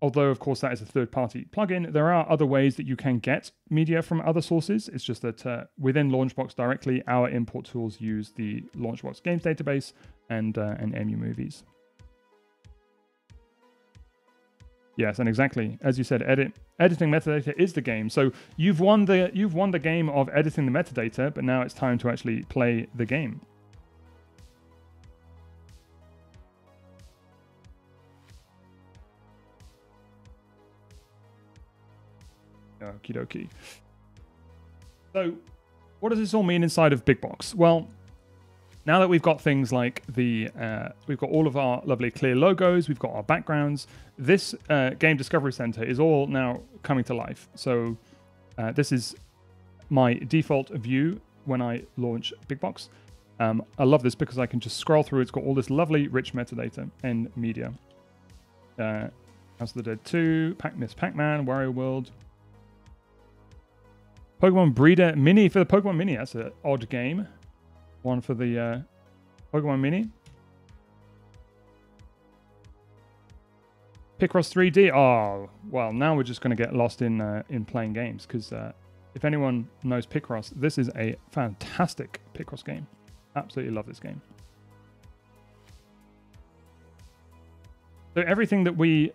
although, of course, that is a third-party plugin, there are other ways that you can get media from other sources. It's just that within LaunchBox directly, our import tools use the LaunchBox Games database and EMU Movies. Yes, and exactly as you said, editing metadata is the game. So you've won the game of editing the metadata, but now it's time to actually play the game. Okie dokie. So, what does this all mean inside of Big Box? Well, now that we've got things like we've got all of our lovely clear logos, we've got our backgrounds, this Game Discovery Center is all now coming to life. So this is my default view when I launch Big Box. I love this because I can just scroll through. It's got all this lovely rich metadata and media. House of the Dead 2, Miss Pac-Man, Wario World. Pokemon Breeder Mini for the Pokemon Mini. That's an odd game. One for the Pokemon Mini. Picross 3D. Oh, well, now we're just going to get lost in playing games because if anyone knows Picross, this is a fantastic Picross game. Absolutely love this game. So everything that we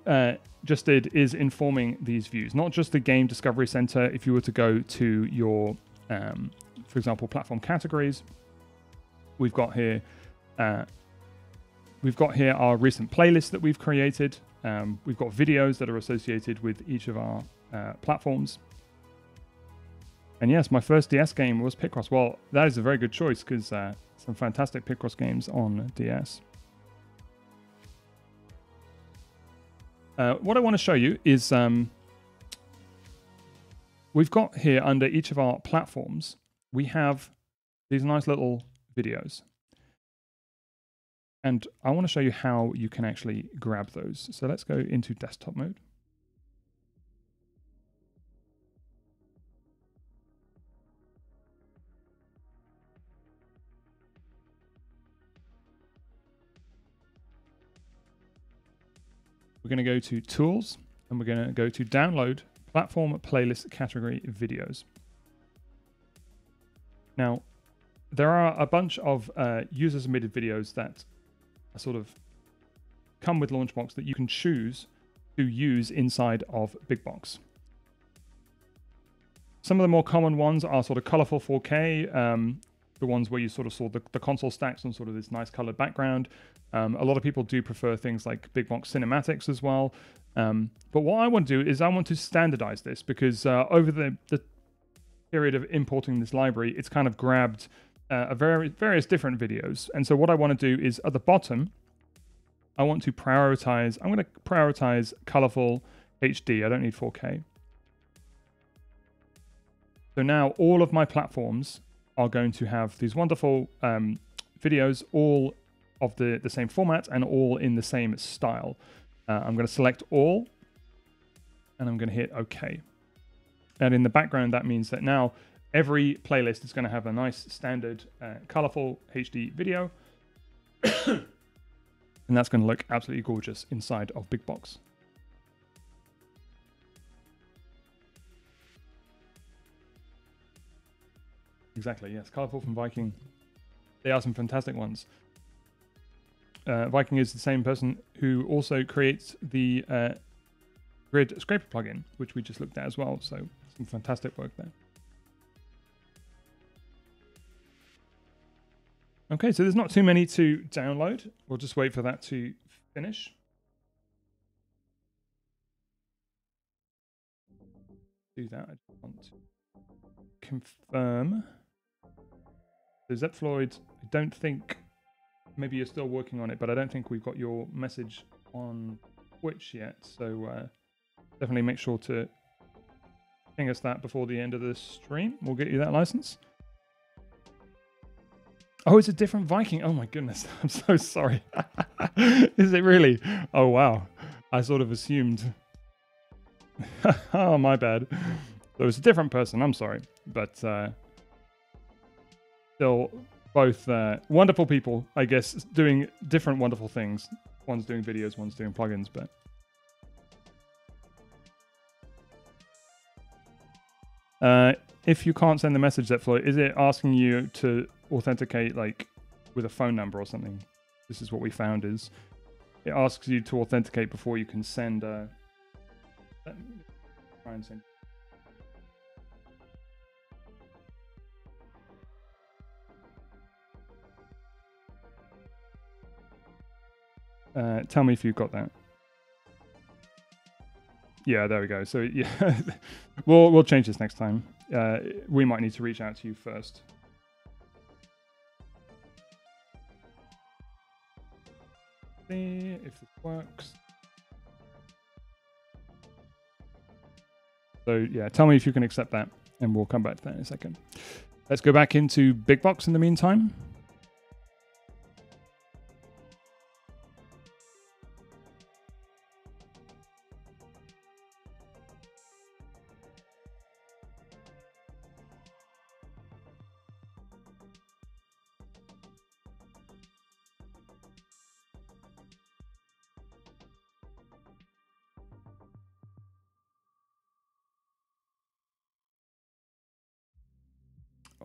just did is informing these views, not just the Game Discovery Center. If you were to go to your, for example, platform categories, we've got here our recent playlist that we've created. We've got videos that are associated with each of our platforms. And yes, my first DS game was Picross. Well, that is a very good choice because some fantastic Picross games on DS. What I want to show you is we've got here under each of our platforms, we have these nice little videos. And I want to show you how you can actually grab those. So let's go into desktop mode. We're going to go to Tools, and we're going to go to Download Platform Playlist Category Videos. Now, there are a bunch of user-submitted videos that are sort of come with LaunchBox that you can choose to use inside of Big Box. Some of the more common ones are sort of colorful 4K, the ones where you sort of saw the console stacks on sort of this nice colored background. A lot of people do prefer things like Big Box cinematics as well. But what I want to do is I want to standardize this because over the period of importing this library, it's kind of grabbed various different videos. And so what I want to do is at the bottom, I want to prioritize, I'm going to prioritize colorful HD. I don't need 4K. So now all of my platforms are going to have these wonderful videos, all of the same format and all in the same style. I'm going to select all, and I'm going to hit OK. And in the background, that means that now every playlist is going to have a nice standard colorful HD video. And that's going to look absolutely gorgeous inside of Big Box. Exactly, yes. Colorful from Viking. They are some fantastic ones. Viking is the same person who also creates the Grid Scraper plugin, which we just looked at as well. So some fantastic work there. Okay, so there's not too many to download. We'll just wait for that to finish. Do that. I just want to confirm. So Zepfloyd, I don't think, maybe you're still working on it, but I don't think we've got your message on Twitch yet. So definitely make sure to ping us that before the end of the stream. We'll get you that license. Oh, it's a different Viking. Oh my goodness. I'm so sorry. Is it really? Oh, wow. I sort of assumed. Oh, my bad. So it's a different person. I'm sorry. But still both wonderful people, I guess, doing different wonderful things. One's doing videos, one's doing plugins, but... if you can't send the message that flow, is it asking you to authenticate like with a phone number or something? This is what we found is it asks you to authenticate before you can send try and send. Tell me if you've got that. Yeah, there we go. So yeah, we'll change this next time. We might need to reach out to you first. See if this works. So yeah, tell me if you can accept that, and we'll come back to that in a second. Let's go back into Big Box in the meantime.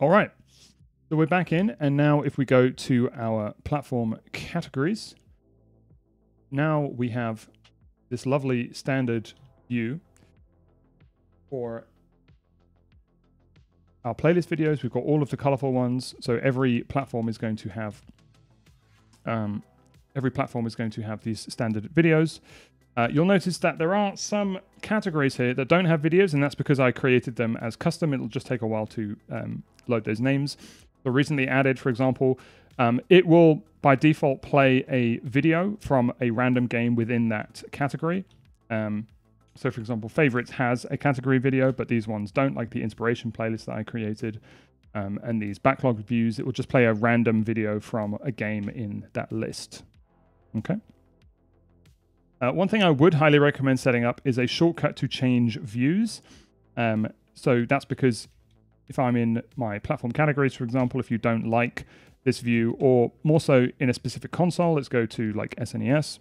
All right, so we're back in, and now if we go to our platform categories, now we have this lovely standard view for our playlist videos. We've got all of the colorful ones, so every platform is going to have these standard videos. You'll notice that there are some categories here that don't have videos, and that's because I created them as custom. It'll just take a while to load those names. So recently added, for example, it will by default play a video from a random game within that category. So for example, favorites has a category video, but these ones don't, like the inspiration playlist that I created. And these backlog views, it will just play a random video from a game in that list. Okay. One thing I would highly recommend setting up is a shortcut to change views. So that's because if I'm in my platform categories, for example, if you don't like this view, or more so in a specific console, let's go to like SNES.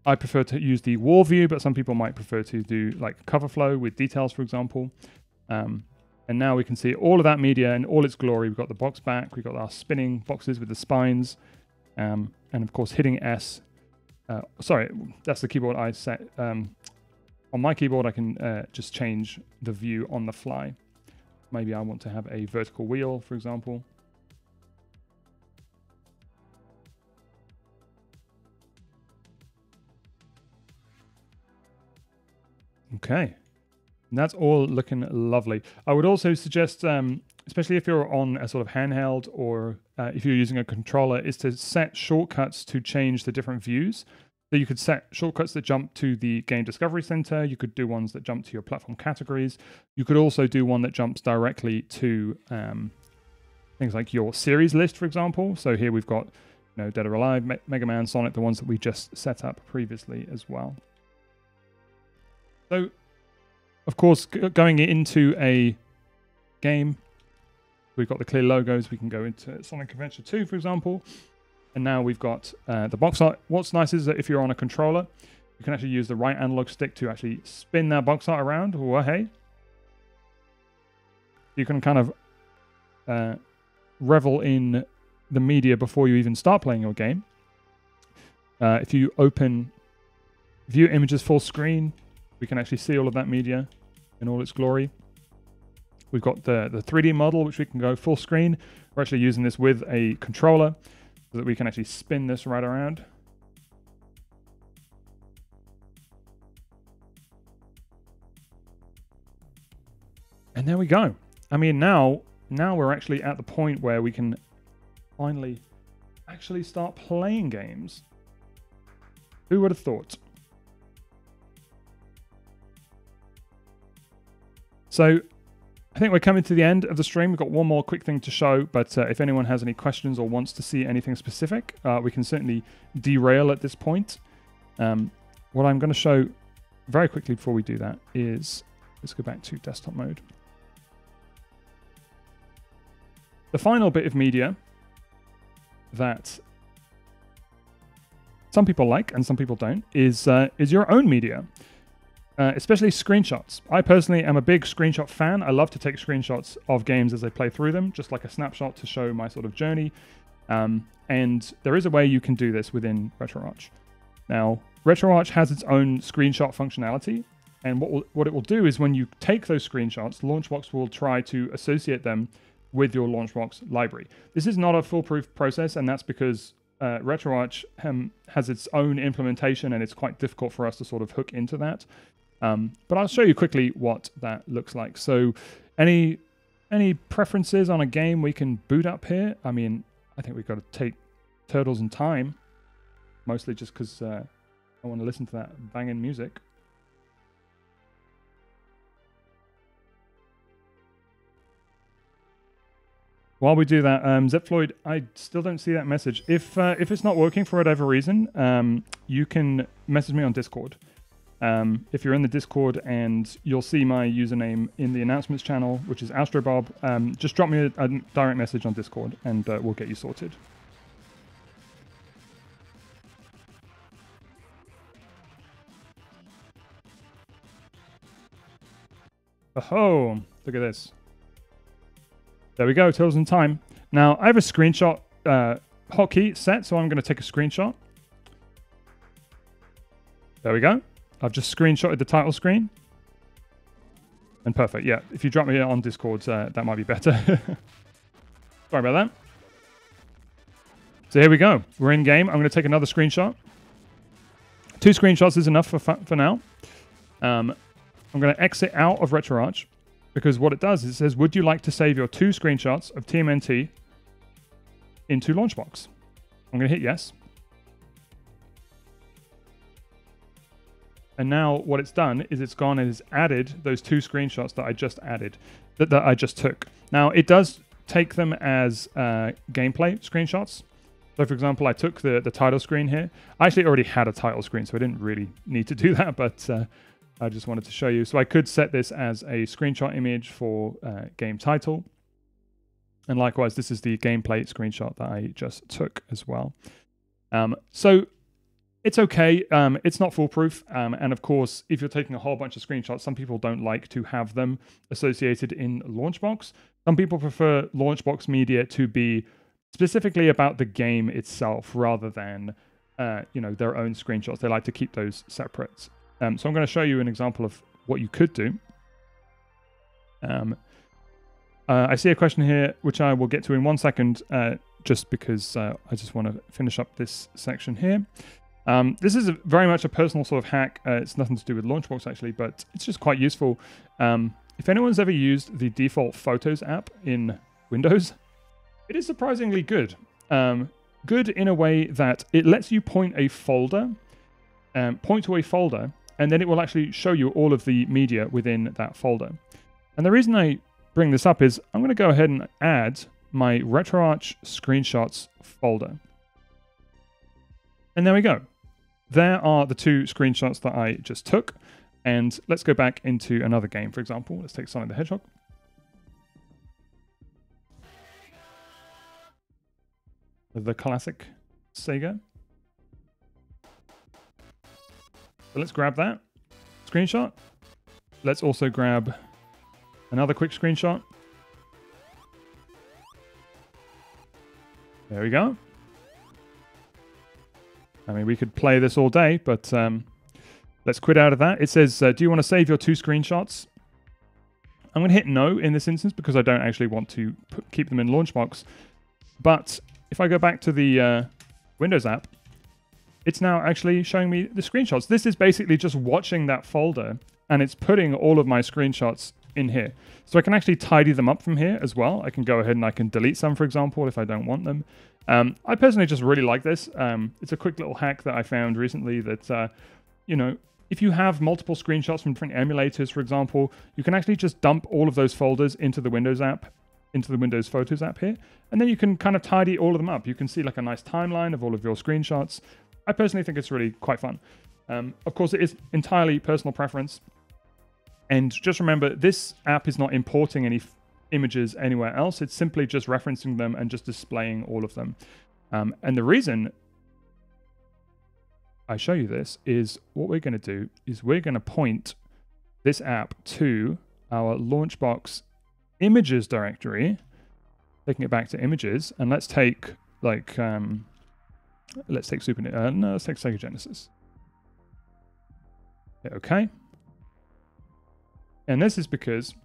I prefer to use the wall view, but some people might prefer to do like cover flow with details, for example. And now we can see all of that media in all its glory. We've got the box back, we've got our spinning boxes with the spines, and of course hitting S. Sorry, that's the keyboard I set. On my keyboard, I can just change the view on the fly. Maybe I want to have a vertical wheel, for example. Okay, and that's all looking lovely. I would also suggest, especially if you're on a sort of handheld or if you're using a controller, is to set shortcuts to change the different views. So you could set shortcuts that jump to the Game Discovery Center. You could do ones that jump to your platform categories. You could also do one that jumps directly to things like your series list, for example. So here we've got, Dead or Alive, Mega Man, Sonic, the ones that we just set up previously as well. So, of course, going into a game, we've got the clear logos. We can go into Sonic Adventure 2, for example. And now we've got the box art. What's nice is that if you're on a controller, you can actually use the right analog stick to actually spin that box art around. Oh, hey. You can kind of revel in the media before you even start playing your game. If you open View Images Full Screen, we can actually see all of that media in all its glory. We've got the 3D model, which we can go full screen. We're actually using this with a controller so that we can actually spin this right around. And there we go. I mean, now we're actually at the point where we can finally actually start playing games. Who would have thought? So I think we're coming to the end of the stream. We've got one more quick thing to show, but if anyone has any questions or wants to see anything specific, we can certainly derail at this point. What I'm going to show very quickly before we do that is, let's go back to desktop mode. The final bit of media that some people like and some people don't is your own media. Especially screenshots. I personally am a big screenshot fan. I love to take screenshots of games as I play through them, just like a snapshot to show my sort of journey. And there is a way you can do this within Rewatch. Now, Rewatch has its own screenshot functionality, and what it will do is when you take those screenshots, LaunchBox will try to associate them with your LaunchBox library. This is not a foolproof process, and that's because Rewatch has its own implementation, and it's quite difficult for us to sort of hook into that. But I'll show you quickly what that looks like. So any preferences on a game we can boot up here? I mean, I think we've got to take Turtles in Time, mostly just because I want to listen to that banging music. While we do that, Zepfloyd, I still don't see that message. If it's not working for whatever reason, you can message me on Discord. If you're in the Discord, and you'll see my username in the announcements channel, which is AstroBob, just drop me a direct message on Discord, and we'll get you sorted. Oh, look at this. There we go, Turtles in Time. Now, I have a screenshot hotkey set, so I'm going to take a screenshot. There we go. I've just screenshotted the title screen. And perfect, yeah. If you drop me on Discord, that might be better. Sorry about that. So here we go. We're in game. I'm going to take another screenshot. 2 screenshots is enough for now. I'm going to exit out of Rewatch, because what it does is it says, would you like to save your 2 screenshots of TMNT into LaunchBox? I'm going to hit yes. And now what it's done is it's gone and has added those 2 screenshots that I just added, that I just took. Now, it does take them as gameplay screenshots. So, for example, I took the title screen here. I actually already had a title screen, so I didn't really need to do that, but I just wanted to show you. So I could set this as a screenshot image for game title. And likewise, this is the gameplay screenshot that I just took as well. So it's okay. It's not foolproof. And of course, if you're taking a whole bunch of screenshots, some people don't like to have them associated in LaunchBox. Some people prefer LaunchBox media to be specifically about the game itself rather than their own screenshots. They like to keep those separate. So I'm going to show you an example of what you could do. I see a question here, which I will get to in 1 second, just because I just want to finish up this section here. This is very much a personal sort of hack. It's nothing to do with LaunchBox, actually, but it's just quite useful. If anyone's ever used the default Photos app in Windows, it is surprisingly good. Good in a way that it lets you point to a folder, and then it will actually show you all of the media within that folder. And the reason I bring this up is I'm going to go ahead and add my Rewatch screenshots folder. And there we go. There are the 2 screenshots that I just took. And let's go back into another game, for example. Let's take Sonic the Hedgehog. The classic Sega. So let's grab that screenshot. Let's also grab another quick screenshot. There we go. I mean, we could play this all day, but let's quit out of that. It says, do you want to save your 2 screenshots? I'm going to hit no in this instance because I don't actually want to keep them in LaunchBox. But if I go back to the Windows app, it's now actually showing me the screenshots. This is basically just watching that folder, and it's putting all of my screenshots in here. So I can actually tidy them up from here as well. I can go ahead and I can delete some, for example, if I don't want them. I personally just really like this. It's a quick little hack that I found recently that, If you have multiple screenshots from different emulators, for example, you can actually just dump all of those folders into the Windows app, into the Windows Photos app here, and then you can kind of tidy all of them up. You can see like a nice timeline of all of your screenshots. I personally think it's really quite fun. Of course, it is entirely personal preference. And just remember, this app is not importing any images anywhere else. It's simply just referencing them and just displaying all of them. And the reason I show you this is what we're going to do is we're going to point this app to our LaunchBox images directory, taking it back to images, and let's take like let's take Sega Genesis. Okay. And this is because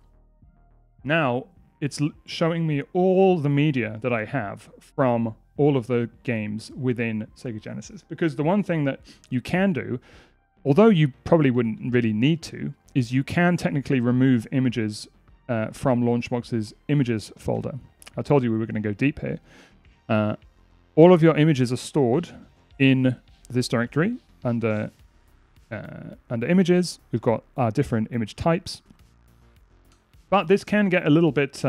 now it's showing me all the media that I have from all of the games within Sega Genesis. Because the one thing that you can do, although you probably wouldn't really need to, is you can technically remove images from LaunchBox's images folder. I told you we were going to go deep here. All of your images are stored in this directory under images. We've got our different image types. But this can get a little bit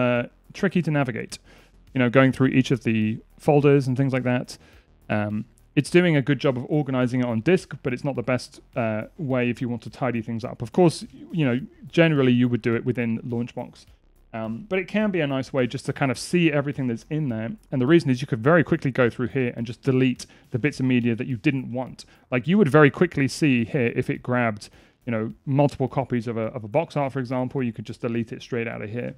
tricky to navigate, you know, going through each of the folders and things like that. It's doing a good job of organizing it on disk, but it's not the best way if you want to tidy things up. Of course, you know, generally you would do it within LaunchBox. But it can be a nice way just to kind of see everything that's in there. And the reason is you could very quickly go through here and just delete the bits of media that you didn't want. Like you would very quickly see here if it grabbed, you know, multiple copies of a box art, for example, you could just delete it straight out of here,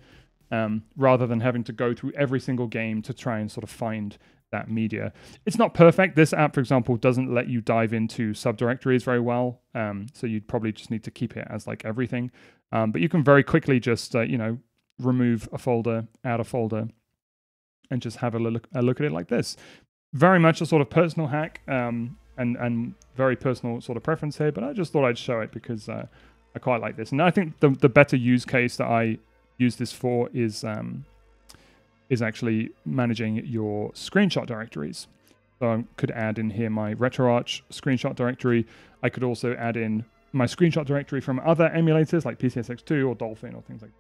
rather than having to go through every single game to try and sort of find that media. It's not perfect. This app, for example, doesn't let you dive into subdirectories very well, so you'd probably just need to keep it as like everything. But you can very quickly just, you know, remove a folder, add a folder, and just have a look at it like this. Very much a sort of personal hack, and very personal sort of preference here, but I just thought I'd show it because I quite like this. And I think the better use case that I use this for is actually managing your screenshot directories. So I could add in here my RetroArch screenshot directory. I could also add in my screenshot directory from other emulators like PCSX2 or Dolphin or things like that.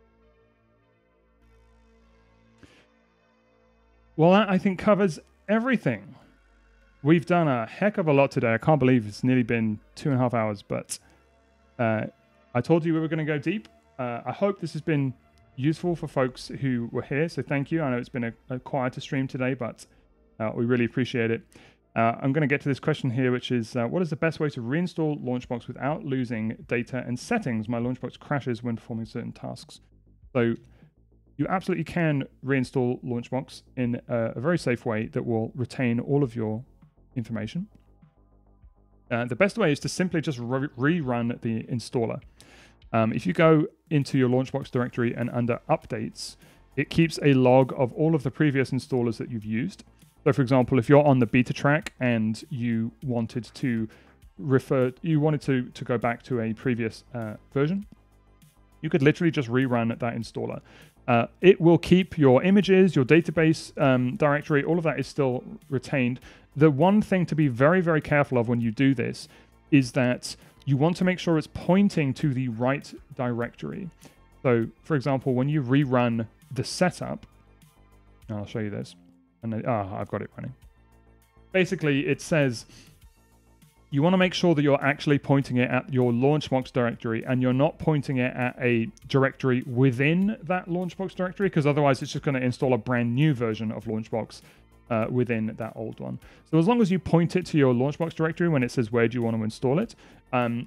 Well, that I think covers everything. We've done a heck of a lot today. I can't believe it's nearly been 2.5 hours, but I told you we were going to go deep. I hope this has been useful for folks who were here, so thank you. I know it's been a quieter stream today, but we really appreciate it. I'm going to get to this question here, which is, what is the best way to reinstall LaunchBox without losing data and settings? My LaunchBox crashes when performing certain tasks. So you absolutely can reinstall LaunchBox in a very safe way that will retain all of your information. The best way is to simply just rerun the installer. If you go into your LaunchBox directory and under updates, it keeps a log of all of the previous installers that you've used. So for example, if you're on the beta track and you wanted to go back to a previous version, you could literally just rerun that installer. It will keep your images, your database directory, all of that is still retained. The one thing to be very, very careful of when you do this is that you want to make sure it's pointing to the right directory. So, for example, when you rerun the setup, I'll show you this. And then, I've got it running. Basically, it says you want to make sure that you're actually pointing it at your LaunchBox directory and you're not pointing it at a directory within that LaunchBox directory, because otherwise it's just going to install a brand new version of LaunchBox within that old one. So as long as you point it to your LaunchBox directory when it says where do you want to install it,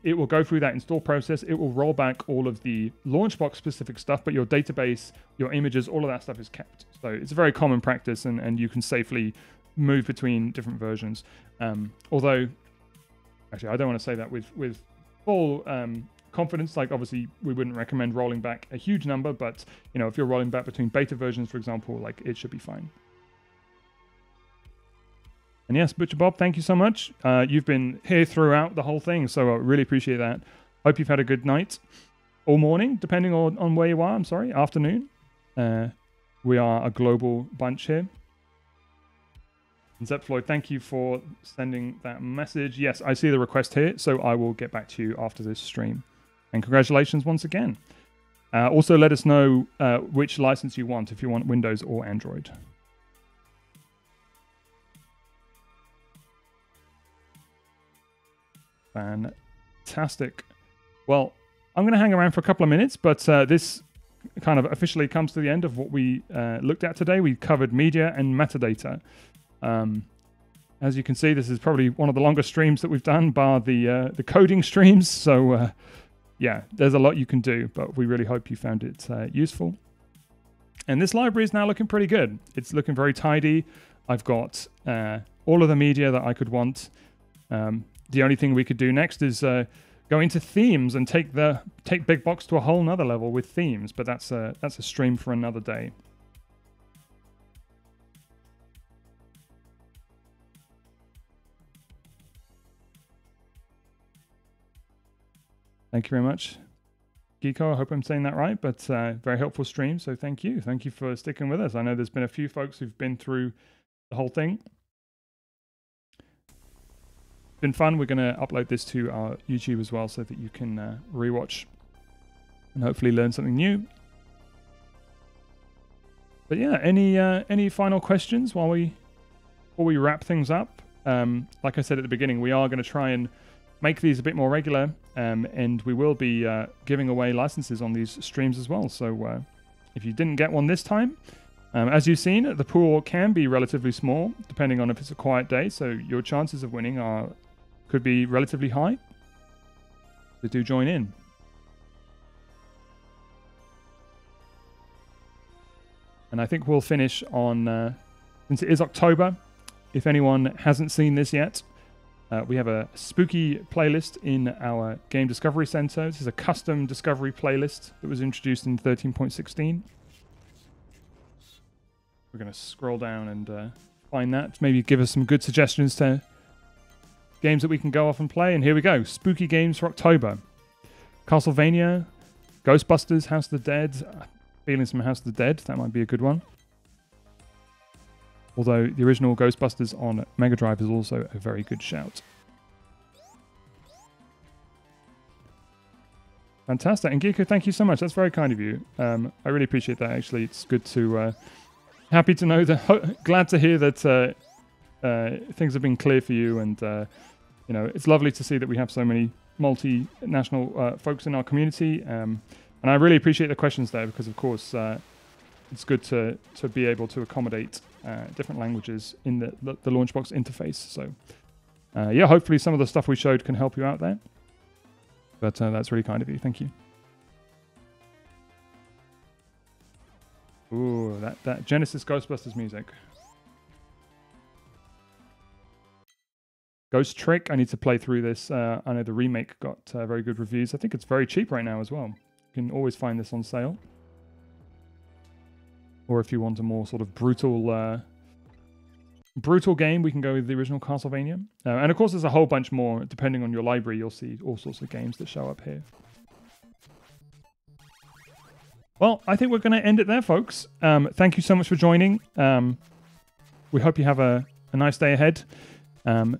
it will go through that install process. It will roll back all of the LaunchBox specific stuff, but your database, your images, all of that stuff is kept. So it's a very common practice, and you can safely move between different versions. Although, actually, I don't want to say that with full confidence. Like, obviously, we wouldn't recommend rolling back a huge number, but you know, if you're rolling back between beta versions, for example, like it should be fine. And yes, Butcher Bob, thank you so much. You've been here throughout the whole thing, so I really appreciate that. Hope you've had a good night or morning, depending on where you are. I'm sorry, afternoon. We are a global bunch here. Zepfloyd, thank you for sending that message. Yes, I see the request here, so I will get back to you after this stream. And congratulations once again. Also, let us know which license you want, if you want Windows or Android. Fantastic. Well, I'm going to hang around for a couple of minutes, but this kind of officially comes to the end of what we looked at today. We covered media and metadata. As you can see, this is probably one of the longest streams that we've done, bar the coding streams. So yeah, there's a lot you can do, but we really hope you found it useful. And this library is now looking pretty good. It's looking very tidy. I've got all of the media that I could want. The only thing we could do next is go into themes and take Big Box to a whole nother level with themes, but that's a stream for another day. Thank you very much, Geeko. I hope I'm saying that right, but very helpful stream, so thank you. Thank you for sticking with us. I know there's been a few folks who've been through the whole thing. Been fun. We're going to upload this to our YouTube as well so that you can rewatch and hopefully learn something new. But yeah, any final questions before we wrap things up? Like I said at the beginning, we are going to try and make these a bit more regular, and we will be giving away licenses on these streams as well. So if you didn't get one this time, as you've seen, the pool can be relatively small depending on if it's a quiet day. So your chances of winning could be relatively high. So do join in. And I think we'll finish on, since it is October, if anyone hasn't seen this yet, we have a spooky playlist in our Game Discovery Center. This is a custom discovery playlist that was introduced in 13.16. We're going to scroll down and find that. Maybe give us some good suggestions to games that we can go off and play. And here we go. Spooky games for October. Castlevania, Ghostbusters, House of the Dead. Feeling some House of the Dead. That might be a good one. Although the original Ghostbusters on Mega Drive is also a very good shout. Fantastic. And Geeko, thank you so much. That's very kind of you. I really appreciate that, actually. It's good to... happy to know that... glad to hear that things have been clear for you. And, you know, it's lovely to see that we have so many multinational folks in our community. And I really appreciate the questions there because, of course, it's good to be able to accommodate different languages in the LaunchBox interface. So, yeah, hopefully some of the stuff we showed can help you out there. But that's really kind of you. Thank you. Ooh, that Genesis Ghostbusters music. Ghost Trick. I need to play through this. I know the remake got very good reviews. I think it's very cheap right now as well. You can always find this on sale. Or if you want a more sort of brutal game, we can go with the original Castlevania. And of course, there's a whole bunch more. Depending on your library, you'll see all sorts of games that show up here. Well, I think we're going to end it there, folks. Thank you so much for joining. We hope you have a nice day ahead. And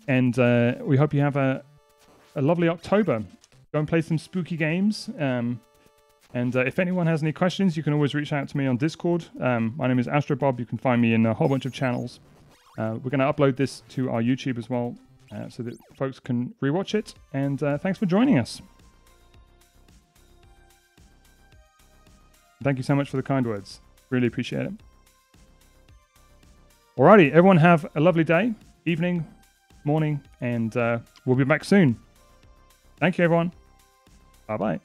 we hope you have a lovely October. Go and play some spooky games. And if anyone has any questions, you can always reach out to me on Discord. My name is AstroBob. You can find me in a whole bunch of channels. We're going to upload this to our YouTube as well, so that folks can rewatch it. And thanks for joining us. Thank you so much for the kind words. Really appreciate it. Alrighty, everyone have a lovely day, evening, morning, and we'll be back soon. Thank you, everyone. Bye-bye.